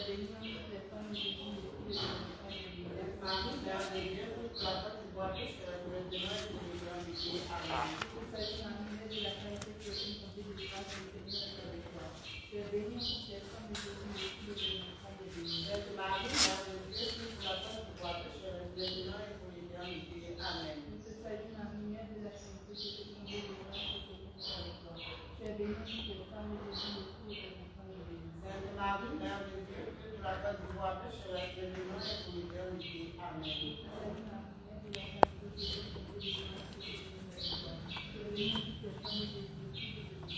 bénie entre toutes les femmes, et Jésus, le fruit de ton enfantement est béni. Sainte Marie, Mère de Dieu, prie pour la foi du bois pécheur, maintenant et pour l'éternité. Amen. Sainte Marie, Mère de la charité chrétienne, comblée de grâce, le Seigneur est avec toi. Tu es bénie entre toutes les femmes, et Jésus, le fruit de ton enfantement est béni. Sainte Marie, Mère de Dieu, prie pour la foi du bois pécheur, maintenant et pour l'éternité. Amen. Je te salue Marie, Mère de la charité chrétienne, comblée de grâce, le Seigneur est avec toi. Tu es bénie entre toutes les femmes, et Jésus, le fruit de ton enfantement est béni. Sainte Marie, Mère de Dieu, prie pour la foi du bois pécheur, maintenant et pour l'éternité. Amen. Sainte Marie, Mère de la charité chrétienne, comblée de grâce, le Seigneur est avec toi. Tu es bénie entre toutes les femmes, et Jésus, le fruit de ton enfantement est béni.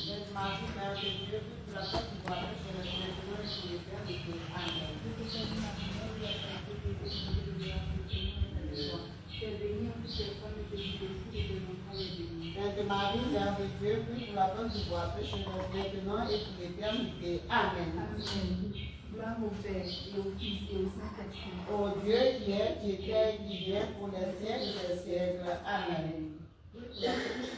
Sainte Marie, Mère de Dieu, prie pour la foi du bois pécheur, maintenant et pour l'éternité. Amen. Je te salue Marie, Mère de la charité chrétienne, comblée de grâce, le Seigneur est avec toi. Tu es bénie entre toutes les femmes, et Jésus, le fruit de ton enfantement est béni. Sainte Marie, Mère de Dieu, prie pour la foi du bois pécheur, maintenant et pour l'éternité. Amen. Amen. Gloire au Père, et au Fils, et au Saint-Esprit. Ô Dieu qui est, qui était, qui vient pour les siècles des siècles. Amen.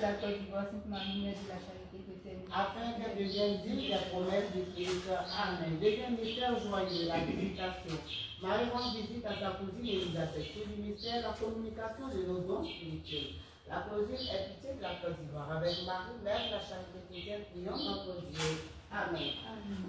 La cause du roi Sainte Marie, Mère de la charité chrétienne. Afin qu'elle devienne digne des promesses de Christ. Amen. Deuxième mystère joyeux, la visitation. Marie rend visite à sa cousine Élisabeth. C'est du mystère, la communication de nos dons spirituels. La cousine est pitié de la Côte d'Ivoire. Avec Marie, Mère de la charité chrétienne, prions notre Dieu. Amen.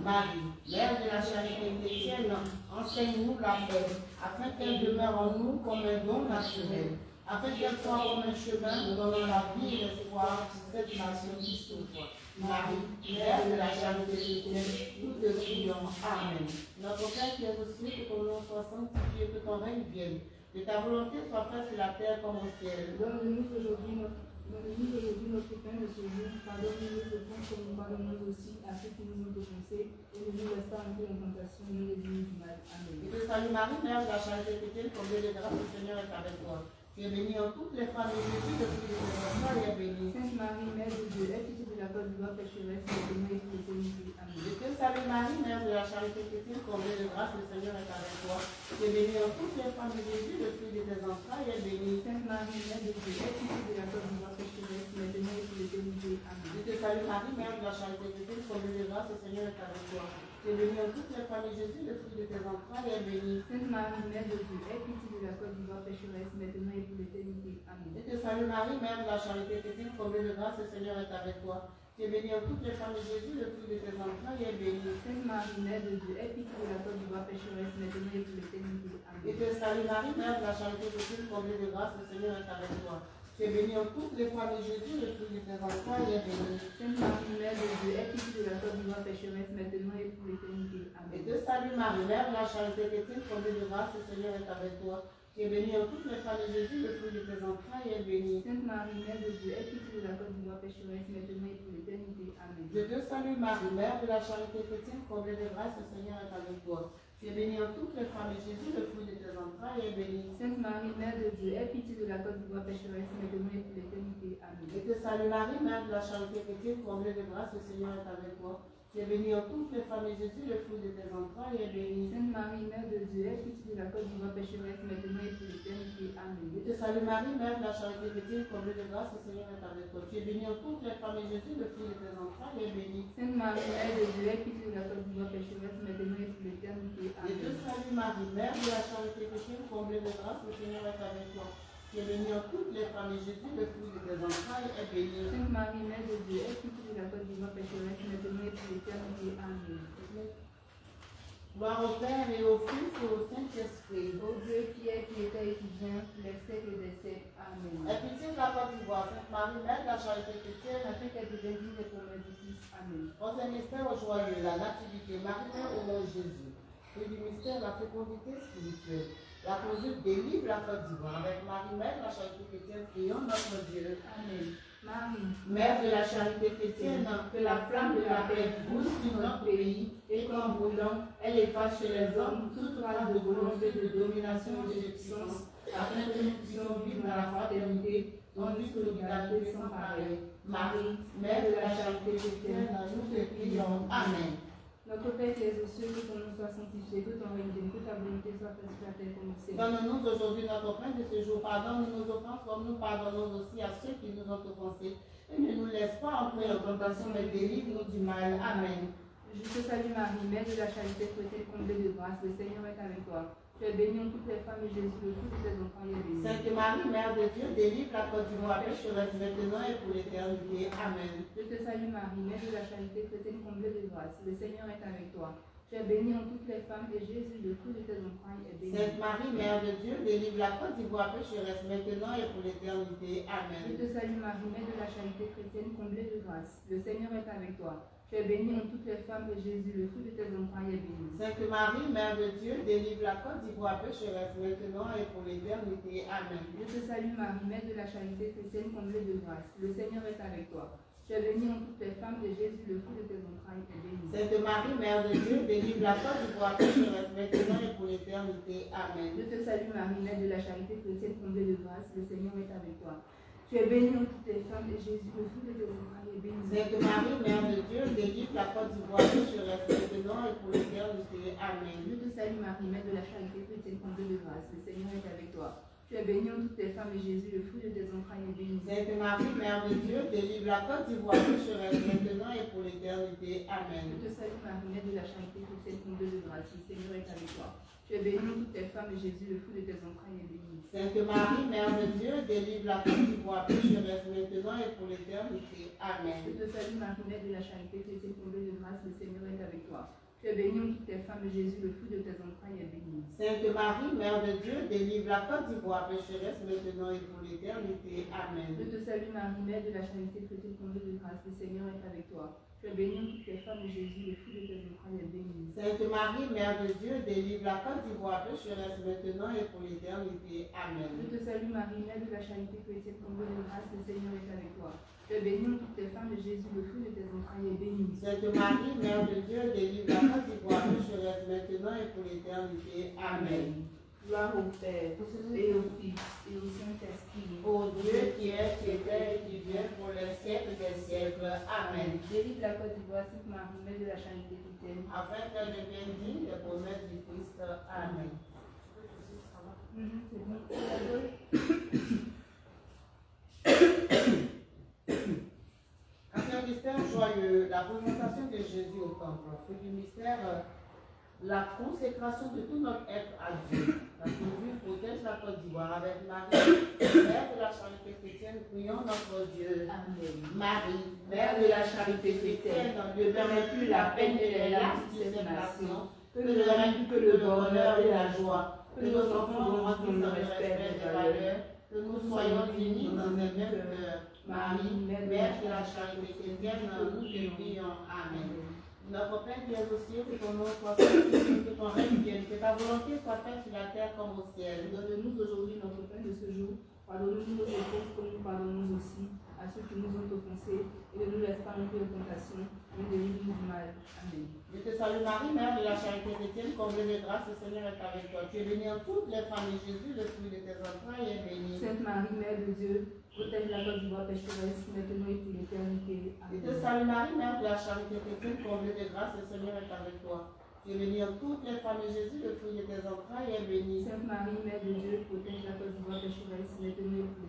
Marie, Mère de la charité chrétienne, enseigne-nous la paix, afin qu'elle demeure en nous comme un don naturel, afin qu'elle soit comme un chemin donnant la vie et l'espoir pour cette nation qui souffre. Marie, Mère de la charité chrétienne, nous te prions. Amen. Notre Père qui es aux cieux, que ton nom soit sanctifié, que ton règne vienne, que ta volonté soit faite sur la terre comme au ciel. Donne-nous aujourd'hui notre pain de ce jour. Pardonne-nous nos offenses comme nous pardonnons aussi à ceux qui nous ont offensés. Et ne nous laisse pas entrer en tentation, mais réduis-nous du mal. Amen. Je te salue Marie, Mère de la charité chrétienne, comblée de grâce, le Seigneur est avec toi. Tu es bénie en toutes les femmes, et Jésus, le fruit de tes entrailles, est béni. Sainte Marie, Mère de Dieu, aie pitié de la cause du roi pécheresse, maintenant et pour l'éternité. Amen. Je te salue Marie, Mère de la charité chrétienne, comblée de grâce, le Seigneur est avec toi. Tu es bénie en toutes les femmes, et Jésus, le fruit de tes entrailles, est béni. Sainte Marie, Mère de Dieu, aie pitié de la cause du roi pécheresse, maintenant et pour l'éternité. Amen. Je te salue Marie, Mère de la charité chrétienne, comblée de grâce, le Seigneur est avec toi. Tu es bénie en toutes les femmes, et Jésus, le fruit de tes entrailles, est béni. Sainte Marie, Mère de Dieu, aie pitié de la cause du roi pécheresse, maintenant et pour l'éternité. Amen. Je te salue Marie, Mère de la charité chrétienne, comblée de grâce, le Seigneur est avec toi. Tu es bénie en toutes les femmes, et Jésus, le fruit de tes entrailles, est béni. Sainte Marie, Mère de Dieu, aie pitié de la cause du roi pécheresse, maintenant et pour l'éternité. Amen. Je te salue Marie, Mère de la charité chrétienne, comblée de grâce, le Seigneur est avec toi. Tu es bénie en toutes les femmes, et Jésus, le fruit de tes entrailles, est béni. Sainte Marie, Mère de Dieu, aie pitié de la cause du roi pécheresse, maintenant et pour l'éternité. Amen. Je te salue Marie, Mère de la charité chrétienne, comblée de grâce, le Seigneur est avec toi. Tu es bénie en toutes les femmes, et Jésus, le fruit de tes entrailles, est béni. Sainte Marie, Mère de Dieu, aie pitié de la cause du roi pécheresse, maintenant et pour l'éternité. Amen. Je te salue Marie, Mère de la charité chrétienne, comblée de grâce, le Seigneur est avec toi. Tu es bénie en toutes les femmes, et Jésus, le fruit de tes entrailles, est béni. Sainte Marie, Mère de Dieu, aie pitié de la cause du roi pécheresse, maintenant et pour l'éternité. Amen. Je te salue Marie, Mère de la charité chrétienne, comblée de grâce, le Seigneur est avec toi. Tu es bénie en toutes les femmes, et Jésus, le fruit de tes entrailles, est béni. Sainte Marie, Mère de Dieu, aie pitié de la cause du roi pécheresse, maintenant et pour l'éternité. Amen. Je te salue Marie, Mère de la charité chrétienne, comblée de grâce, le Seigneur est avec toi. Tu es bénie en toutes les femmes, et Jésus, le fruit de tes entrailles, est béni. Sainte Marie, Mère de Dieu, aie pitié de la cause du roi pécheresse, maintenant et pour l'éternité. Je te Amen. salue Marie, Mère de la charité chrétienne, comblée de grâce, le Seigneur est avec toi. Tu es bénie en toutes les femmes, et Jésus, le fruit de tes entrailles, est béni. Sainte Marie, Mère de Dieu, aie pitié de la cause du roi pécheresse, maintenant et pour l'éternité. Amen. Gloire au Père et au Fils et au Saint-Esprit. Ô Dieu qui est, qui était et qui vient, pour les siècles des siècles. Amen. Aie pitié de la Côte d'Ivoire, Sainte Marie, Mère de la charité chrétienne. Afin qu'elle devienne digne des promesses du Fils. Amen. Troisième mystère joyeux, la nativité. Marie, Mère au nom de Jésus. Et du mystère, la fécondité spirituelle. La conduite délivre la Côte d'Ivoire. Avec Marie, Mère de la charité chrétienne, prions notre Dieu. Amen. Marie, Mère de la charité chrétienne, que la flamme de la paix brouille sur notre pays et qu'en brûlant, elle efface chez les hommes toute trace de volonté de domination et de puissance, afin que nous puissions vivre dans la fraternité, dans une solidarité sans pareil. Marie, Mère de la charité chrétienne, nous te prions. Amen. notre Père qui es aux cieux, que ton nom soit sanctifié, que ton règne vienne, que ta volonté soit faite sur la terre comme au ciel. Donne-nous aujourd'hui notre pain de ce jour. Pardonne nos offenses comme nous pardonnons aussi à ceux qui nous ont offensés. Et ne nous laisse pas entrer en tentation, mais délivre-nous du mal. Amen. Je te salue Marie, Mère de la charité chrétienne, comblée de grâce, le Seigneur est avec toi. Tu es bénie en toutes les femmes et Jésus, le fruit de tes entrailles, est béni. Sainte Marie, Mère de Dieu, délivre la Côte d'Ivoire pécheresse maintenant et pour l'éternité. Amen. Je te salue Marie, Mère de la charité chrétienne, comblée de grâce, le Seigneur est avec toi. Tu es bénie en toutes les femmes et Jésus, le fruit de tes entrailles, est béni. Sainte Marie, Mère de Dieu, délivre la Côte d'Ivoire pécheresse maintenant et pour l'éternité. Amen. Je te salue Marie, Mère de la charité chrétienne, comblée de grâce, le Seigneur est avec toi. Tu es bénie en toutes les femmes et Jésus, le fruit de tes entrailles, est béni. Sainte Marie, Mère de Dieu, délivre la Côte d'Ivoire pécheresse maintenant et pour l'éternité. Amen. Je te salue Marie, Mère de la charité chrétienne, comblée de grâce, le Seigneur est avec toi. Tu es bénie en toutes les femmes et Jésus, le fruit de tes entrailles, est béni. Sainte Marie, Mère de Dieu, délivre la Côte d'Ivoire pécheresse maintenant et pour l'éternité. Amen. Je te salue Marie, Mère de la charité chrétienne, comblée de grâce, le Seigneur est avec toi. Tu es bénie en toutes les femmes et Jésus, le fruit de tes entrailles, est béni. Sainte Marie, Mère de Dieu, délivre la Côte d'Ivoire pécheresse maintenant et pour l'éternité. Amen. Je te salue Marie, Mère de la charité chrétienne, comblée de grâce, le Seigneur est avec toi. Tu es bénie en toutes les femmes et Jésus, le fruit de tes entrailles, est béni. Sainte Marie, Mère de Dieu, délivre la Côte d'Ivoire pécheresse maintenant et pour l'éternité. Amen. Je te salue Marie, Mère de la charité chrétienne, comblée de grâce, le Seigneur est avec toi. Tu es bénie en toutes les femmes et Jésus, le fruit de tes entrailles, est béni. Sainte Marie, Mère de Dieu, délivre la Côte d'Ivoire pécheresse maintenant et pour l'éternité. Amen. Je te salue Marie, Mère de la charité chrétienne, comblée de grâce, le Seigneur est avec toi. Tu es bénie en toutes les femmes et Jésus, le fruit de tes entrailles, est béni. Sainte Marie, Mère de Dieu, délivre la Côte d'Ivoire pécheresse maintenant et pour l'éternité. Amen. Je te salue Marie, Mère de la charité chrétienne, comblée de grâce, le Seigneur est avec toi. Tu es bénie en toutes les femmes et Jésus, le fruit de tes entrailles, est béni. Sainte Marie, Mère de Dieu, délivre la Côte d'Ivoire pécheresse maintenant et pour l'éternité. Amen. Je te salue Marie, Mère de la charité chrétienne, comblée de grâce, le Seigneur est avec toi. Tu es bénie en toutes les femmes et Jésus, le fruit de tes entrailles, est béni. Sainte Marie, Mère de Dieu, délivre la Côte d'Ivoire pécheresse maintenant et pour l'éternité. Amen. Gloire au Père, et au Fils, et au Saint-Esprit. Ô Dieu qui est, qui était et qui vient pour les siècles des siècles. Amen. Délivre la Côte d'Ivoire, Sainte Marie, Mère de la charité chrétienne. Afin qu'elle devienne digne des promesses du Christ. Amen. C'est bon, c'est la bonne. Quatrième mystère joyeux, la présentation de Jésus au temple. Fruit du mystère, la consécration de tout notre être à Dieu. La Jésus protège la Côte d'Ivoire avec Marie, Mère de la charité chrétienne, prions notre Dieu. Amen. Marie, Mère de la charité chrétienne, ne permet plus la peine et les larmes de cette nation, que ne règne que le bonheur et la joie, que nos enfants grandissent dans le respect des valeurs, que nous soyons unis dans un même cœur. Marie, Mère de la charité chrétienne, nous te prions. Amen. Notre Père qui es aux cieux, que ton nom soit sanctifié, que ton règne vienne, que ta volonté soit faite sur la terre comme au ciel. Donne-nous aujourd'hui notre pain de ce jour. Pardonne-nous nos offenses comme nous pardonnons aussi à ceux qui nous ont offensés. Et ne nous laisse pas entrer en tentation, mais délivre-nous du mal. Amen. Je te salue Marie, Mère de la charité chrétienne, comblée de grâce, le Seigneur est avec toi. Tu es bénie en toutes les femmes et Jésus, le fruit de tes entrailles, est béni. Sainte Marie, Mère de Dieu, protège la Côte d'Ivoire pécheresse, maintenant et pour l'éternité. Je te Amen. salue Marie, Mère de la charité chrétienne, comblée de grâce, le Seigneur est avec toi. Tu es bénie en toutes les femmes et Jésus, le fruit de tes entrailles, est béni. Sainte Marie, Mère de Dieu, protège la Côte d'Ivoire pécheresse, maintenant et pour l'éternité.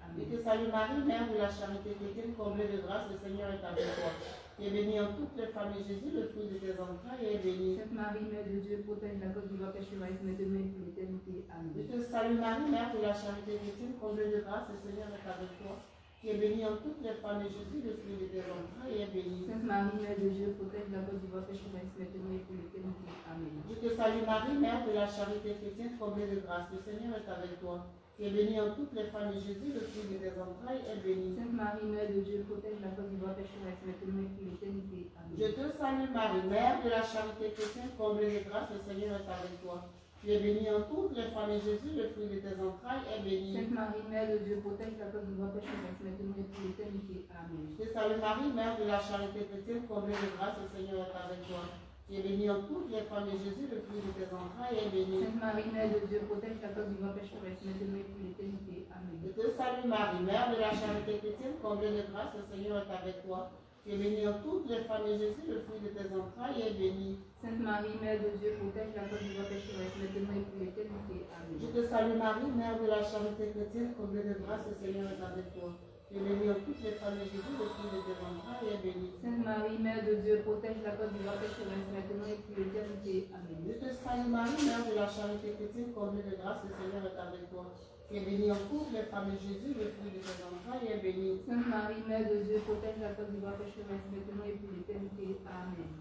Je Amen. te salue Marie, Mère de la charité chrétienne, comblée de grâce, le Seigneur est avec toi. Tu es bénie en toutes les femmes et Jésus, le fruit de tes entrailles, est béni. Sainte Marie, Mère de Dieu, protège la Côte d'Ivoire pécheresse, maintenant et pour l'éternité. Amen. Je te salue Marie, Mère de la charité chrétienne, comblée de grâce, le Seigneur est avec toi. Tu es bénie en toutes les femmes et Jésus, le fruit de tes entrailles, est béni. Sainte Marie, Mère de Dieu, protège la Côte d'Ivoire pécheresse, maintenant et pour l'éternité. Amen. Je te salue Marie, Mère de la charité chrétienne, comblée de grâce, le Seigneur est avec toi. Tu es bénie en toutes les femmes et Jésus, le fruit de tes entrailles, est béni. Sainte Marie, Mère de Dieu, protège la Côte d'Ivoire pécheresse, maintenant et pour l'éternité. Amen. Je te salue Marie, Mère de la charité chrétienne, comblée de grâce, le Seigneur est avec toi. Tu es bénie en toutes les femmes et Jésus, le fruit de tes entrailles, est béni. Sainte Marie, Mère de Dieu, protège la Côte d'Ivoire pécheresse, maintenant et pour l'éternité. Amen. Je te salue Marie, Mère de la charité chrétienne, comblée de grâce, le Seigneur est avec toi. Tu es bénie en toutes les femmes et Jésus, le fruit de tes entrailles, est béni. Sainte Marie, Mère de Dieu, protège la Côte d'Ivoire pécheresse, maintenant et pour l'éternité. Amen. Je te salue Marie, Mère de la charité chrétienne, comblée de grâce, le Seigneur est avec toi. Tu es bénie en toutes les femmes et Jésus, le fruit de tes entrailles, est béni. Sainte Marie, Mère de Dieu, protège la Côte d'Ivoire pécheresse, maintenant et pour l'éternité. Amen. Je te salue Marie, Mère de la charité chrétienne, comblée de grâce, le Seigneur est avec toi. Tu es bénie entre toutes les femmes et Jésus, le fruit de tes entrailles, est béni. Sainte Marie, Mère de Dieu, protège la Côte d'Ivoire, pécheresse, maintenant et pour l'éternité. Amen. Je te salue Marie, Mère de la charité chrétienne, comblée de grâce, le Seigneur est avec toi. Tu es bénie entre toutes les femmes et Jésus, le fruit de tes entrailles, est béni. Sainte Marie, Mère de Dieu, protège la Côte d'Ivoire, pécheresse, maintenant et pour l'éternité. Amen.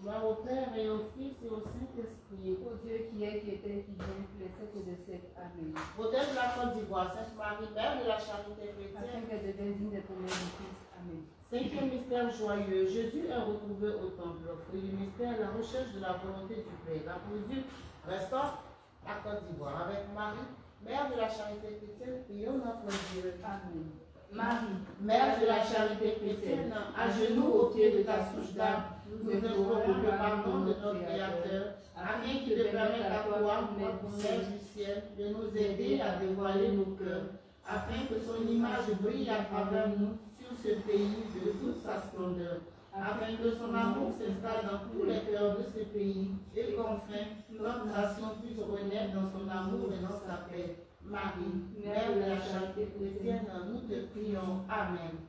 Gloire au Père et au Fils et au Saint-Esprit. Ô Dieu qui est, qui était, qui vient, pour les siècles des siècles. Amen. Protège la Côte d'Ivoire, Sainte Marie, Mère de la charité Afin chrétienne. qu'elle devienne digne des promesses du Christ. Amen. Cinquième mystère joyeux, Jésus est retrouvé au temple. Fruit du mystère, la recherche de la volonté du Père. La poursuite restaure la Côte d'Ivoire. Avec Marie, Mère de la charité chrétienne, prions notre Dieu. Amen. Marie, Mère de la charité chrétienne, à genoux au pied de ta souche d'arbre, nous implorons le pardon de notre Créateur, afin qu'il te permette à toi, notre Mère du ciel, de nous aider à dévoiler nos cœurs, afin que son image brille à travers nous sur ce pays de toute sa splendeur, afin que son amour s'installe dans tous les cœurs de ce pays, et qu'enfin notre nation puisse renaître dans son amour et dans sa paix. Marie, Mère de la charité chrétienne, nous te prions. Amen.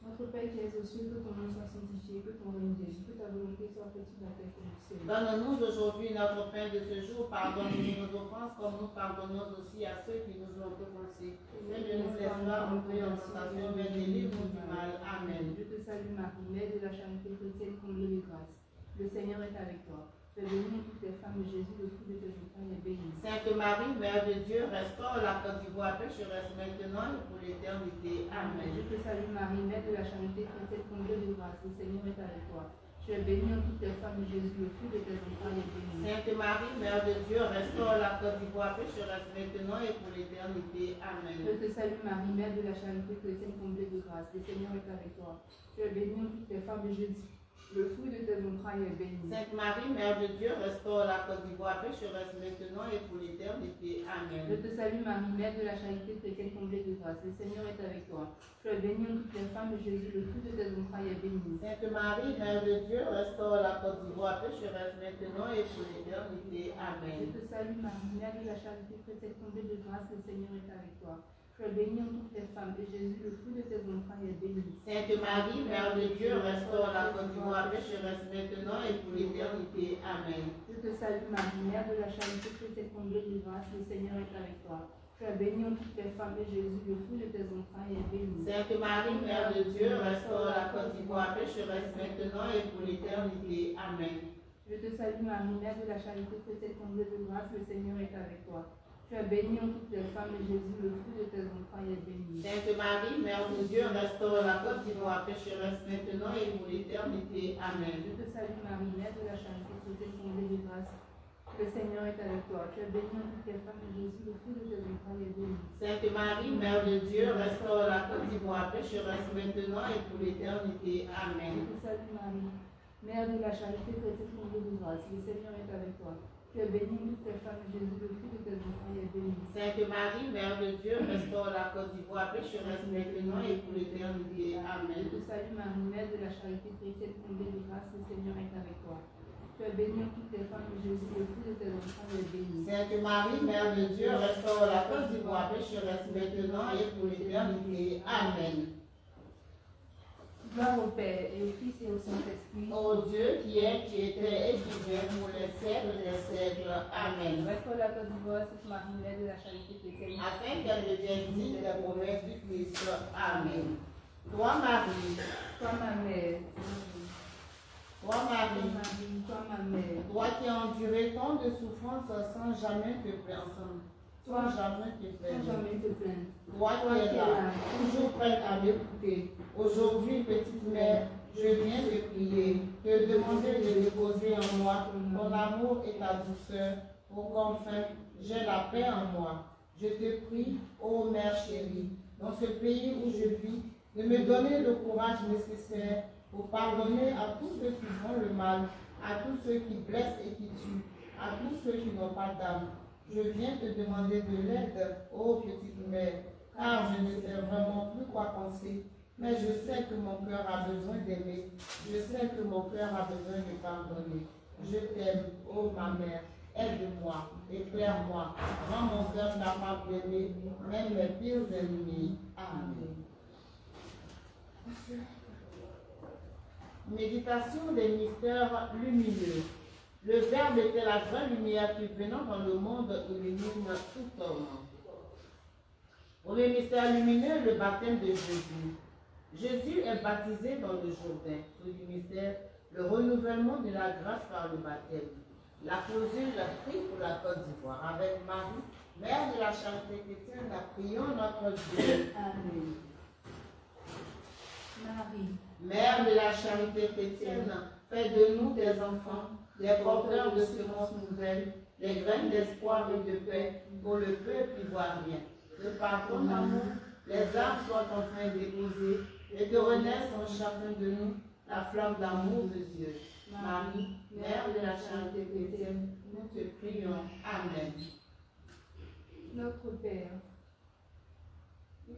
notre Père qui es aux cieux, que ton nom soit sanctifié, que ton règne vienne, que ta volonté soit faite sur la terre comme au ciel. Donne-nous aujourd'hui notre pain de ce jour. Pardonne-nous nos offenses comme nous pardonnons aussi à ceux qui nous ont offensés. Et ne nous laisse pas entrer en tentation, mais délivre-nous du mal. Amen. Je te salue Marie, Mère de la charité chrétienne, comblée de grâce. Le Seigneur est avec toi. Tu es bénie entre toutes les femmes, et Jésus, le fruit de tes entrailles, est béni. Sainte Marie, Mère de Dieu, restaure la Côte d'Ivoire pécheresse maintenant et pour l'éternité. Amen. Je te salue Marie, Mère de la charité chrétienne, comblée de grâce. Le Seigneur est avec toi. Tu es bénie entre toutes les femmes, et Jésus, le fruit de tes entrailles, est béni. Sainte Marie, Mère de Dieu, restaure la Côte d'Ivoire pécheresse maintenant et pour l'éternité. Amen. Je te salue Marie, Mère de la charité chrétienne, comblée de grâce. Le Seigneur est avec toi. Tu es bénie entre toutes les femmes, et Jésus, le fruit de tes entrailles, est béni. Sainte Marie, Mère de Dieu, restaure la Côte d'Ivoire pécheresse maintenant et pour l'éternité. Amen. Je te salue Marie, Mère de la charité chrétienne, comblée de grâce. Le Seigneur est avec toi. Tu es bénie entre toutes les femmes, et Jésus, le fruit de tes entrailles, est béni. Sainte Marie, Mère de Dieu, restaure la Côte d'Ivoire pécheresse maintenant et pour l'éternité. Amen. Je te salue Marie, Mère de la charité chrétienne, comblée de grâce. Le Seigneur est avec toi. Tu es bénie entre toutes les femmes, et Jésus, le fruit de tes entrailles, est béni. Sainte Marie, Mère de Dieu, restaure la Côte d'Ivoire pécheresse maintenant et pour l'éternité. Amen. Je te salue Marie, Mère de la charité chrétienne, comblée de grâce. Le Seigneur est avec toi. Tu es bénie entre toutes les femmes, et Jésus, le fruit de tes entrailles, est béni. Sainte Marie, Mère de Dieu, restaure la Côte d'Ivoire pécheresse maintenant et pour l'éternité. Amen. Je te salue Marie, Mère de la charité chrétienne, comblée de grâce. Le Seigneur est avec toi. Tu es bénie entre toutes les femmes, et Jésus, le fruit de tes entrailles, est béni. Sainte Marie, Mère de Dieu, restaure la Côte d'Ivoire pécheresse maintenant et pour l'éternité. Amen. Je te salue Marie, Mère de la charité chrétienne, comblée de grâce. Le Seigneur est avec toi. Tu es bénie entre toutes les femmes, et Jésus, le fruit de tes entrailles, est béni. Sainte Marie, Mère de Dieu, restaure la Côte d'Ivoire pécheresse maintenant et pour l'éternité. Je Amen. te salue Marie, Mère de la charité chrétienne, comblée de grâce. Le Seigneur est avec toi. Tu es bénie entre toutes les femmes, et Jésus, le fruit de tes entrailles, est béni. Sainte Marie, Mère de Dieu, restaure la Côte d'Ivoire pécheresse maintenant et pour l'éternité. Amen. Je te salue Marie, Mère de la charité chrétienne, comblée de grâce. Le Seigneur est avec toi. Tu es bénie entre toutes les femmes, et Jésus, le fruit de tes entrailles, est béni. Sainte Marie, Mère de Dieu, restaure la Côte d'Ivoire pécheresse maintenant et pour l'éternité. Amen. Gloire au Père, et au Fils, et au Saint-Esprit. Ô Dieu qui est, qui était et qui vient pour les siècles des siècles. Amen. Restaure la Côte d'Ivoire, Sainte Marie, Mère de la charité chrétienne. Afin qu'elle devienne digne des promesses du Christ. Amen. Toi, Marie, Toi ma mère, toi, Marie, toi ma mère, toi qui as enduré tant de souffrances sans jamais te plaindre. Sans jamais te sans plaindre. jamais te plaindre. Toi qui es là, toujours prête à m'écouter. Aujourd'hui, petite mère, je viens te prier, te demander de déposer en moi ton amour et ta douceur, pour qu'enfin j'ai la paix en moi. Je te prie, ô mère chérie, dans ce pays où je vis, de me donner le courage nécessaire pour pardonner à tous ceux qui font le mal, à tous ceux qui blessent et qui tuent, à tous ceux qui n'ont pas d'âme. Je viens te demander de l'aide, ô petite mère, car je ne sais vraiment plus quoi penser. Mais je sais que mon cœur a besoin d'aimer. Je sais que mon cœur a besoin de pardonner. Je t'aime, ô ma mère. aide-moi, éclaire-moi, rends mon cœur capable d'aimer, même mes pires ennemis. Amen. Méditation des mystères lumineux. Le Verbe était la vraie lumière qui, venant dans le monde, illumine tout homme. Premier mystère lumineux, le baptême de Jésus. Jésus est baptisé dans le Jourdain. Premier mystère, le renouvellement de la grâce par le baptême. La L'apostole prie pour la Côte d'Ivoire. Avec Marie, Mère de la charité chrétienne, prions notre Dieu. Amen. Marie, Mère de la charité chrétienne, fais de nous des enfants, des porteurs de semences nouvelles, des graines d'espoir et de paix pour le peuple ivoirien. Que par ton amour, les arbres soient enfin déposés et que renaisse en chacun de nous la flamme d'amour de Dieu. Marie, Mère de la charité chrétienne, nous te prions. Amen. notre Père, qui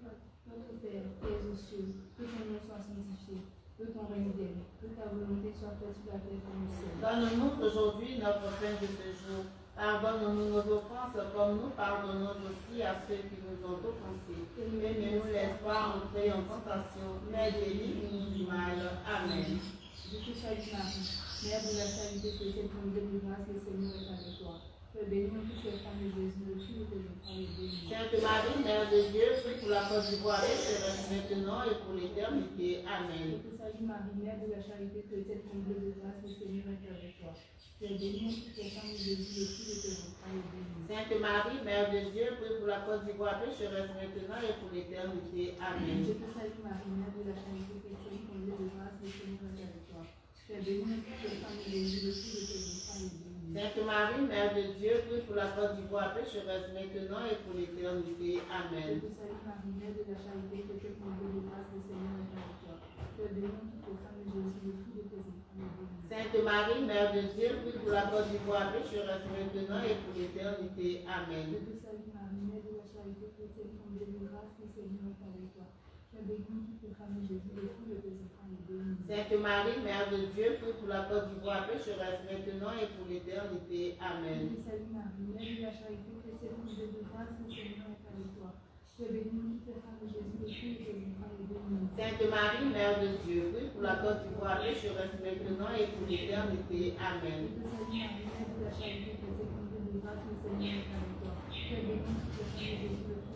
es aux cieux, que ton nom soit sanctifié, que ton règne vienne, que ta volonté soit faite sur la terre comme au ciel. Donne-nous aujourd'hui notre pain de ce jour. Pardonne-nous nos offenses comme nous pardonnons aussi à ceux qui nous ont offensés. Et ne nous laisse pas entrer en tentation, mais délivre-nous du mal. Amen. Je te salue Marie, Mère de la charité chrétienne, comblée de grâce, le Seigneur est avec toi. Tu es bénie entre toutes les femmes et Jésus, le fruit de tes entrailles est béni. Sainte Marie, Mère de Dieu, prie pour la Côte d'Ivoire, maintenant et pour l'éternité. Amen. Je te salue Marie, Mère de la charité chrétienne, comblée de grâce, le Seigneur est avec toi. Tu es bénie entre toutes les femmes et Jésus, le fruit de tes entrailles est béni. Sainte Marie, Mère de Dieu, prie pour la Côte d'Ivoire, pécheresse maintenant et pour l'éternité. Amen. Je te salue Marie, Mère de la charité chrétienne, comblée de grâce, le Seigneur est avec toi. Tu es bénie entre toutes les femmes et Jésus, le fruit de tes entrailles est béni. Sainte Marie, Mère de Dieu, prie pour la Côte d'Ivoire, pécheresse maintenant et pour l'éternité. Amen. Je te salue Marie, Mère de la charité chrétienne, comblée de grâce, le Seigneur est avec toi. Tu es bénie entre toutes les femmes et Jésus, le fruit de tes entrailles est béni. Sainte Marie, Mère de Dieu, prie pour la Côte d'Ivoire, pécheresse maintenant et pour l'éternité. Amen. Je te salue Marie, Mère de la charité chrétienne, comblée de grâce, le Seigneur est avec toi. Tu es bénie entre toutes les femmes et Jésus, le fruit de tes entrailles est béni. Sainte Marie, Mère de Dieu, prie pour la Côte d'Ivoire, pécheresse maintenant et pour l'éternité. Amen. Je te salue Marie, Mère de la charité chrétienne, comblée de grâce, le Seigneur est avec toi. Tu es bénie entre toutes les femmes et Jésus, le fruit de tes entrailles est béni. Sainte Marie, Mère de Dieu, prie pour la Côte d'Ivoire, pécheresse maintenant et pour l'éternité. Amen. Je te salue Marie, Mère de la charité chrétienne, comblée de grâce, le Seigneur est avec toi. Tu es bénie entre toutes les femmes et Jésus, le fruit de tes entrailles est béni. Sainte Marie, Mère de Dieu, prie pour la Côte d'Ivoire, pécheresse maintenant et pour l'éternité. Amen. Je te salue Marie, Mère de la charité chrétienne, comblée de grâce, le Seigneur est avec toi. Tu es bénie entre toutes les femmes et Jésus, le fruit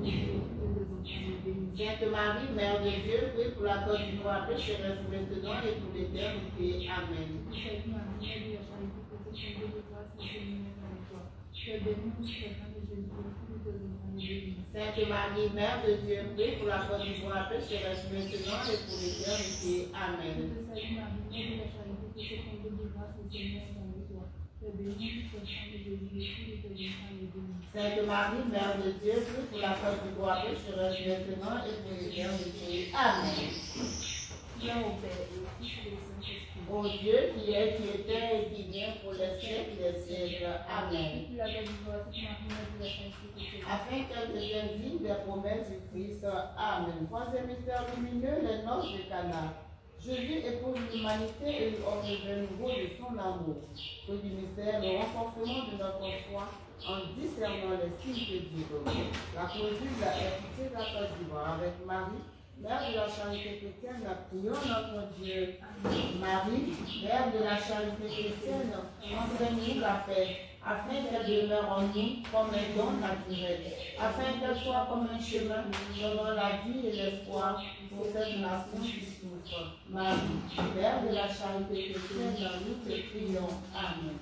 de tes entrailles est béni. Sainte Marie, Mère de Dieu, prie pour la Côte d'Ivoire, pécheresse maintenant et pour l'éternité. Amen. Je te salue Marie, Mère de la charité chrétienne, comblée de grâce, le Seigneur est avec toi. Tu es bénie entre toutes les femmes et Jésus, le fruit de tes entrailles est béni. Sainte Marie, Mère de Dieu, prie pour la Côte d'Ivoire, pécheresse maintenant et pour l'éternité. Amen. Je te salue Marie, Mère de la charité chrétienne, comblée de grâce, le Seigneur est avec toi. Tu es bénie entre toutes les femmes et Jésus, le fruit de tes entrailles est béni. Sainte Marie, Mère de Dieu, prie pour la Côte d'Ivoire, pécheresse maintenant et pour l'éternité. Amen. Gloire au Père et au Fils et au Saint-Esprit. Ô Dieu qui est, qui était et qui vient pour les siècles des siècles. Amen. La belle voix, toute Marie, Mère de la charité chrétienne. Afin qu'elle devienne digne des promesses du Christ. Amen. Troisième mystère lumineux, les noces de Cana. Jésus épouse l'humanité et lui offre de nouveau de son amour. Fruit du mystère, le renforcement de notre foi en discernant les signes de Dieu. La clausule est pitié de la Côte d'Ivoire avec Marie, Mère de la charité chrétienne, prions notre Dieu. Marie, Mère de la charité chrétienne, enseigne-nous la paix, afin qu'elle demeure en nous comme un don naturel, afin qu'elle soit comme un chemin donnant la vie et l'espoir pour cette nation qui souffre. Marie, Mère de la charité chrétienne, nous te prions. Amen.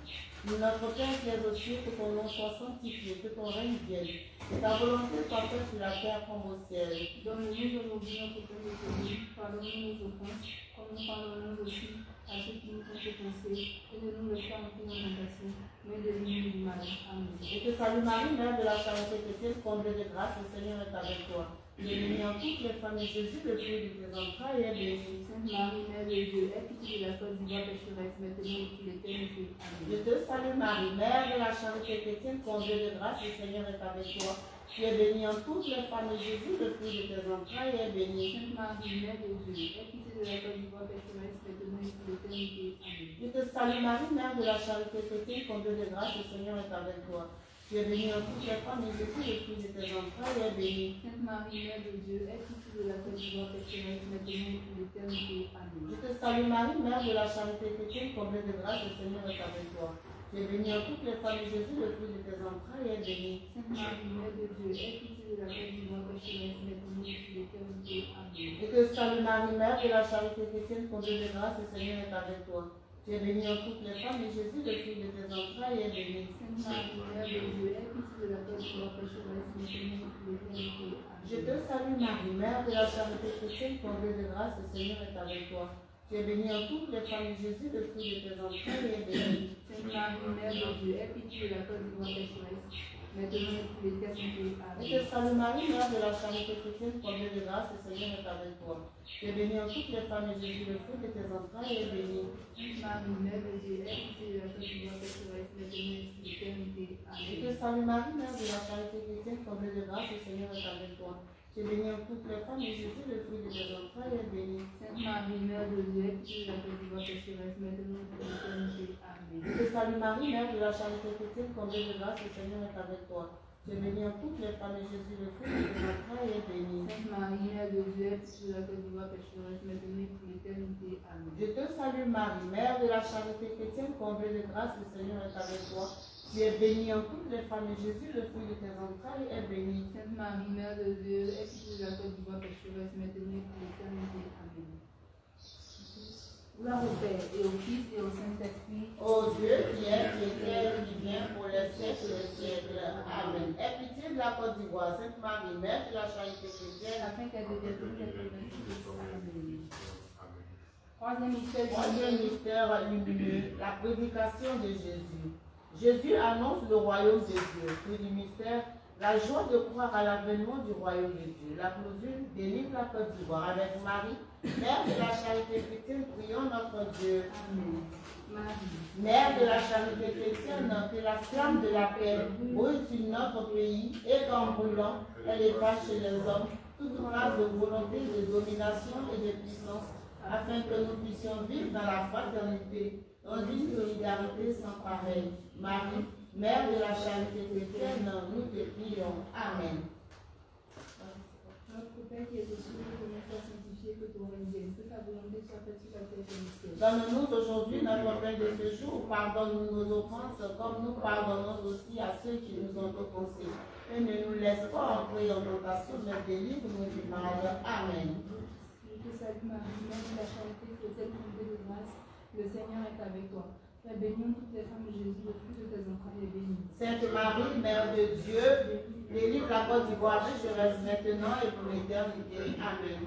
Notre Père qui es aux cieux, que ton nom soit sanctifié, que ton règne vienne, que ta volonté soit faite sur la terre comme au ciel. Donne-nous aujourd'hui notre pain quotidien, pardonne-nous nos offenses, comme nous pardonnons aussi à ceux qui nous ont offensés, et ne nous laisse pas entrer en tentation, mais délivre-nous du mal. Amen. Je te salue Marie, Mère de la charité chrétienne, comblée de grâce, le Seigneur est avec toi. Tu es bénie en toutes les femmes et Jésus, le fruit de tes entrailles, est béni. Sainte Marie, Mère de Dieu, aie pitié de la Côte d'Ivoire pécheresse, maintenant et pour l'éternité. Je Amen. te salue Marie, Mère de la charité chrétienne, comblée de grâce, le Seigneur est avec toi. Tu es bénie en toutes les femmes et Jésus, le fruit de tes entrailles, est béni. Sainte Marie, Mère de Dieu, aie pitié de la Côte d'Ivoire pécheresse, maintenant et pour l'éternité. Amen. Je te salue Marie, Mère de la charité chrétienne, comblée de grâce, le Seigneur est avec toi. Tu es bénie en toutes les femmes et Jésus, le fruit de tes entrailles, est béni. Sainte Marie, Mère de Dieu, aie pitié de la Côte d'Ivoire pécheresse, maintenant et pour l'éternité. Amen. Je te salue Marie, Mère de la charité chrétienne, comblée de grâce, le Seigneur est avec toi. Tu es bénie en toutes les femmes et Jésus, le fruit de tes entrailles, est béni. Sainte Marie, Mère de Dieu, aie pitié de la Côte d'Ivoire pécheresse, maintenant et pour l'éternité. Amen. Je te salue Marie, Mère de la charité chrétienne, comblée de grâce, le Seigneur est avec toi. Tu es bénie en toutes les femmes et Jésus, le fruit de tes entrailles, est béni. Sainte Marie, Mère de Dieu, aie pitié de la Côte d'Ivoire pécheresse, maintenant et pour l'éternité. Amen. Je te salue Marie, Mère de la charité chrétienne, comblée de grâce, le Seigneur est avec toi. Tu es bénie en toutes les femmes et Jésus, le fruit de tes entrailles, est béni. Sainte Marie, Mère de Dieu, aie pitié de la Côte d'Ivoire pécheresse, maintenant et pour l'éternité. Je Amen. te salue Marie, Mère de la charité chrétienne, comblée de grâce, le Seigneur est avec toi. Tu es bénie en toutes les femmes et Jésus, le fruit de tes entrailles, est béni. Sainte Marie, Mère de Dieu, aie pitié de la Côte d'Ivoire pécheresse, maintenant et pour l'éternité. Je te Amen. salue Marie, Mère de la charité chrétienne, comblée de grâce, le Seigneur est avec toi. Tu es bénie en toutes les femmes et Jésus, le fruit de tes entrailles, est béni. Sainte Marie, Mère de Dieu, aie pitié de la Côte d'Ivoire pécheresse, maintenant et pour l'éternité. Amen. Je te salue Marie, Mère de la charité chrétienne, comblée de grâce, le Seigneur est avec toi. Tu es bénie en toutes les femmes et Jésus, le fruit de tes entrailles, est béni. Sainte Marie, Mère de Dieu, aie pitié de la Côte d'Ivoire pécheresse, maintenant et pour l'éternité. Amen. Je te salue Marie, Mère de la charité chrétienne, comblée de grâce, le Seigneur est avec toi. Tu es bénie en toutes les femmes et Jésus, le fruit de tes entrailles, est béni. Sainte Marie, Mère de Dieu, aie pitié de la Côte d'Ivoire pécheresse, maintenant et pour l'éternité. Amen. Gloire au Père, et au Fils, et au Saint-Esprit. Ô Dieu qui est, qui était, qui vient pour les siècles des siècles. Amen. Aie pitié de la Côte d'Ivoire, Sainte Marie, Mère de la charité chrétienne. Afin qu'elle devienne toutes les promesses de Christ. Amen. Troisième mystère Troisième lumineux. mystère lumineux, la prédication de Jésus. Jésus annonce le royaume de Dieu. Fruit du mystère, la joie de croire à l'avènement du royaume de Dieu. La clausule délivre la Côte d'Ivoire. Avec Marie, Mère de la charité chrétienne, prions notre Dieu. Amen. Marie. Mère de la charité chrétienne, que la flamme de la paix brûle sur notre pays et qu'en brûlant, elle efface chez les hommes toute trace de volonté, de domination et de puissance, afin que nous puissions vivre dans la fraternité, dans une solidarité sans pareille. Marie, Mère de la charité chrétienne, nous te prions. Amen. Notre Père qui es aux cieux, que ton nom soit sanctifié, que ton règne vienne, que ta volonté soit faite sur la terre comme au ciel. Donne-nous aujourd'hui notre pain de ce jour. Pardonne-nous nos offenses, comme nous pardonnons aussi à ceux qui nous ont offensés. Et ne nous laisse pas entrer en tentation, mais délivre-nous du mal. Amen. Je te salue Marie, Mère de la charité chrétienne, comblée de grâce, le Seigneur est avec toi. Tu es bénie en toutes les femmes, et Jésus, le fruit de tes entrailles, est béni. Sainte Marie, Mère de Dieu, délivre la Côte d'Ivoire, je reste maintenant et pour l'éternité. Amen.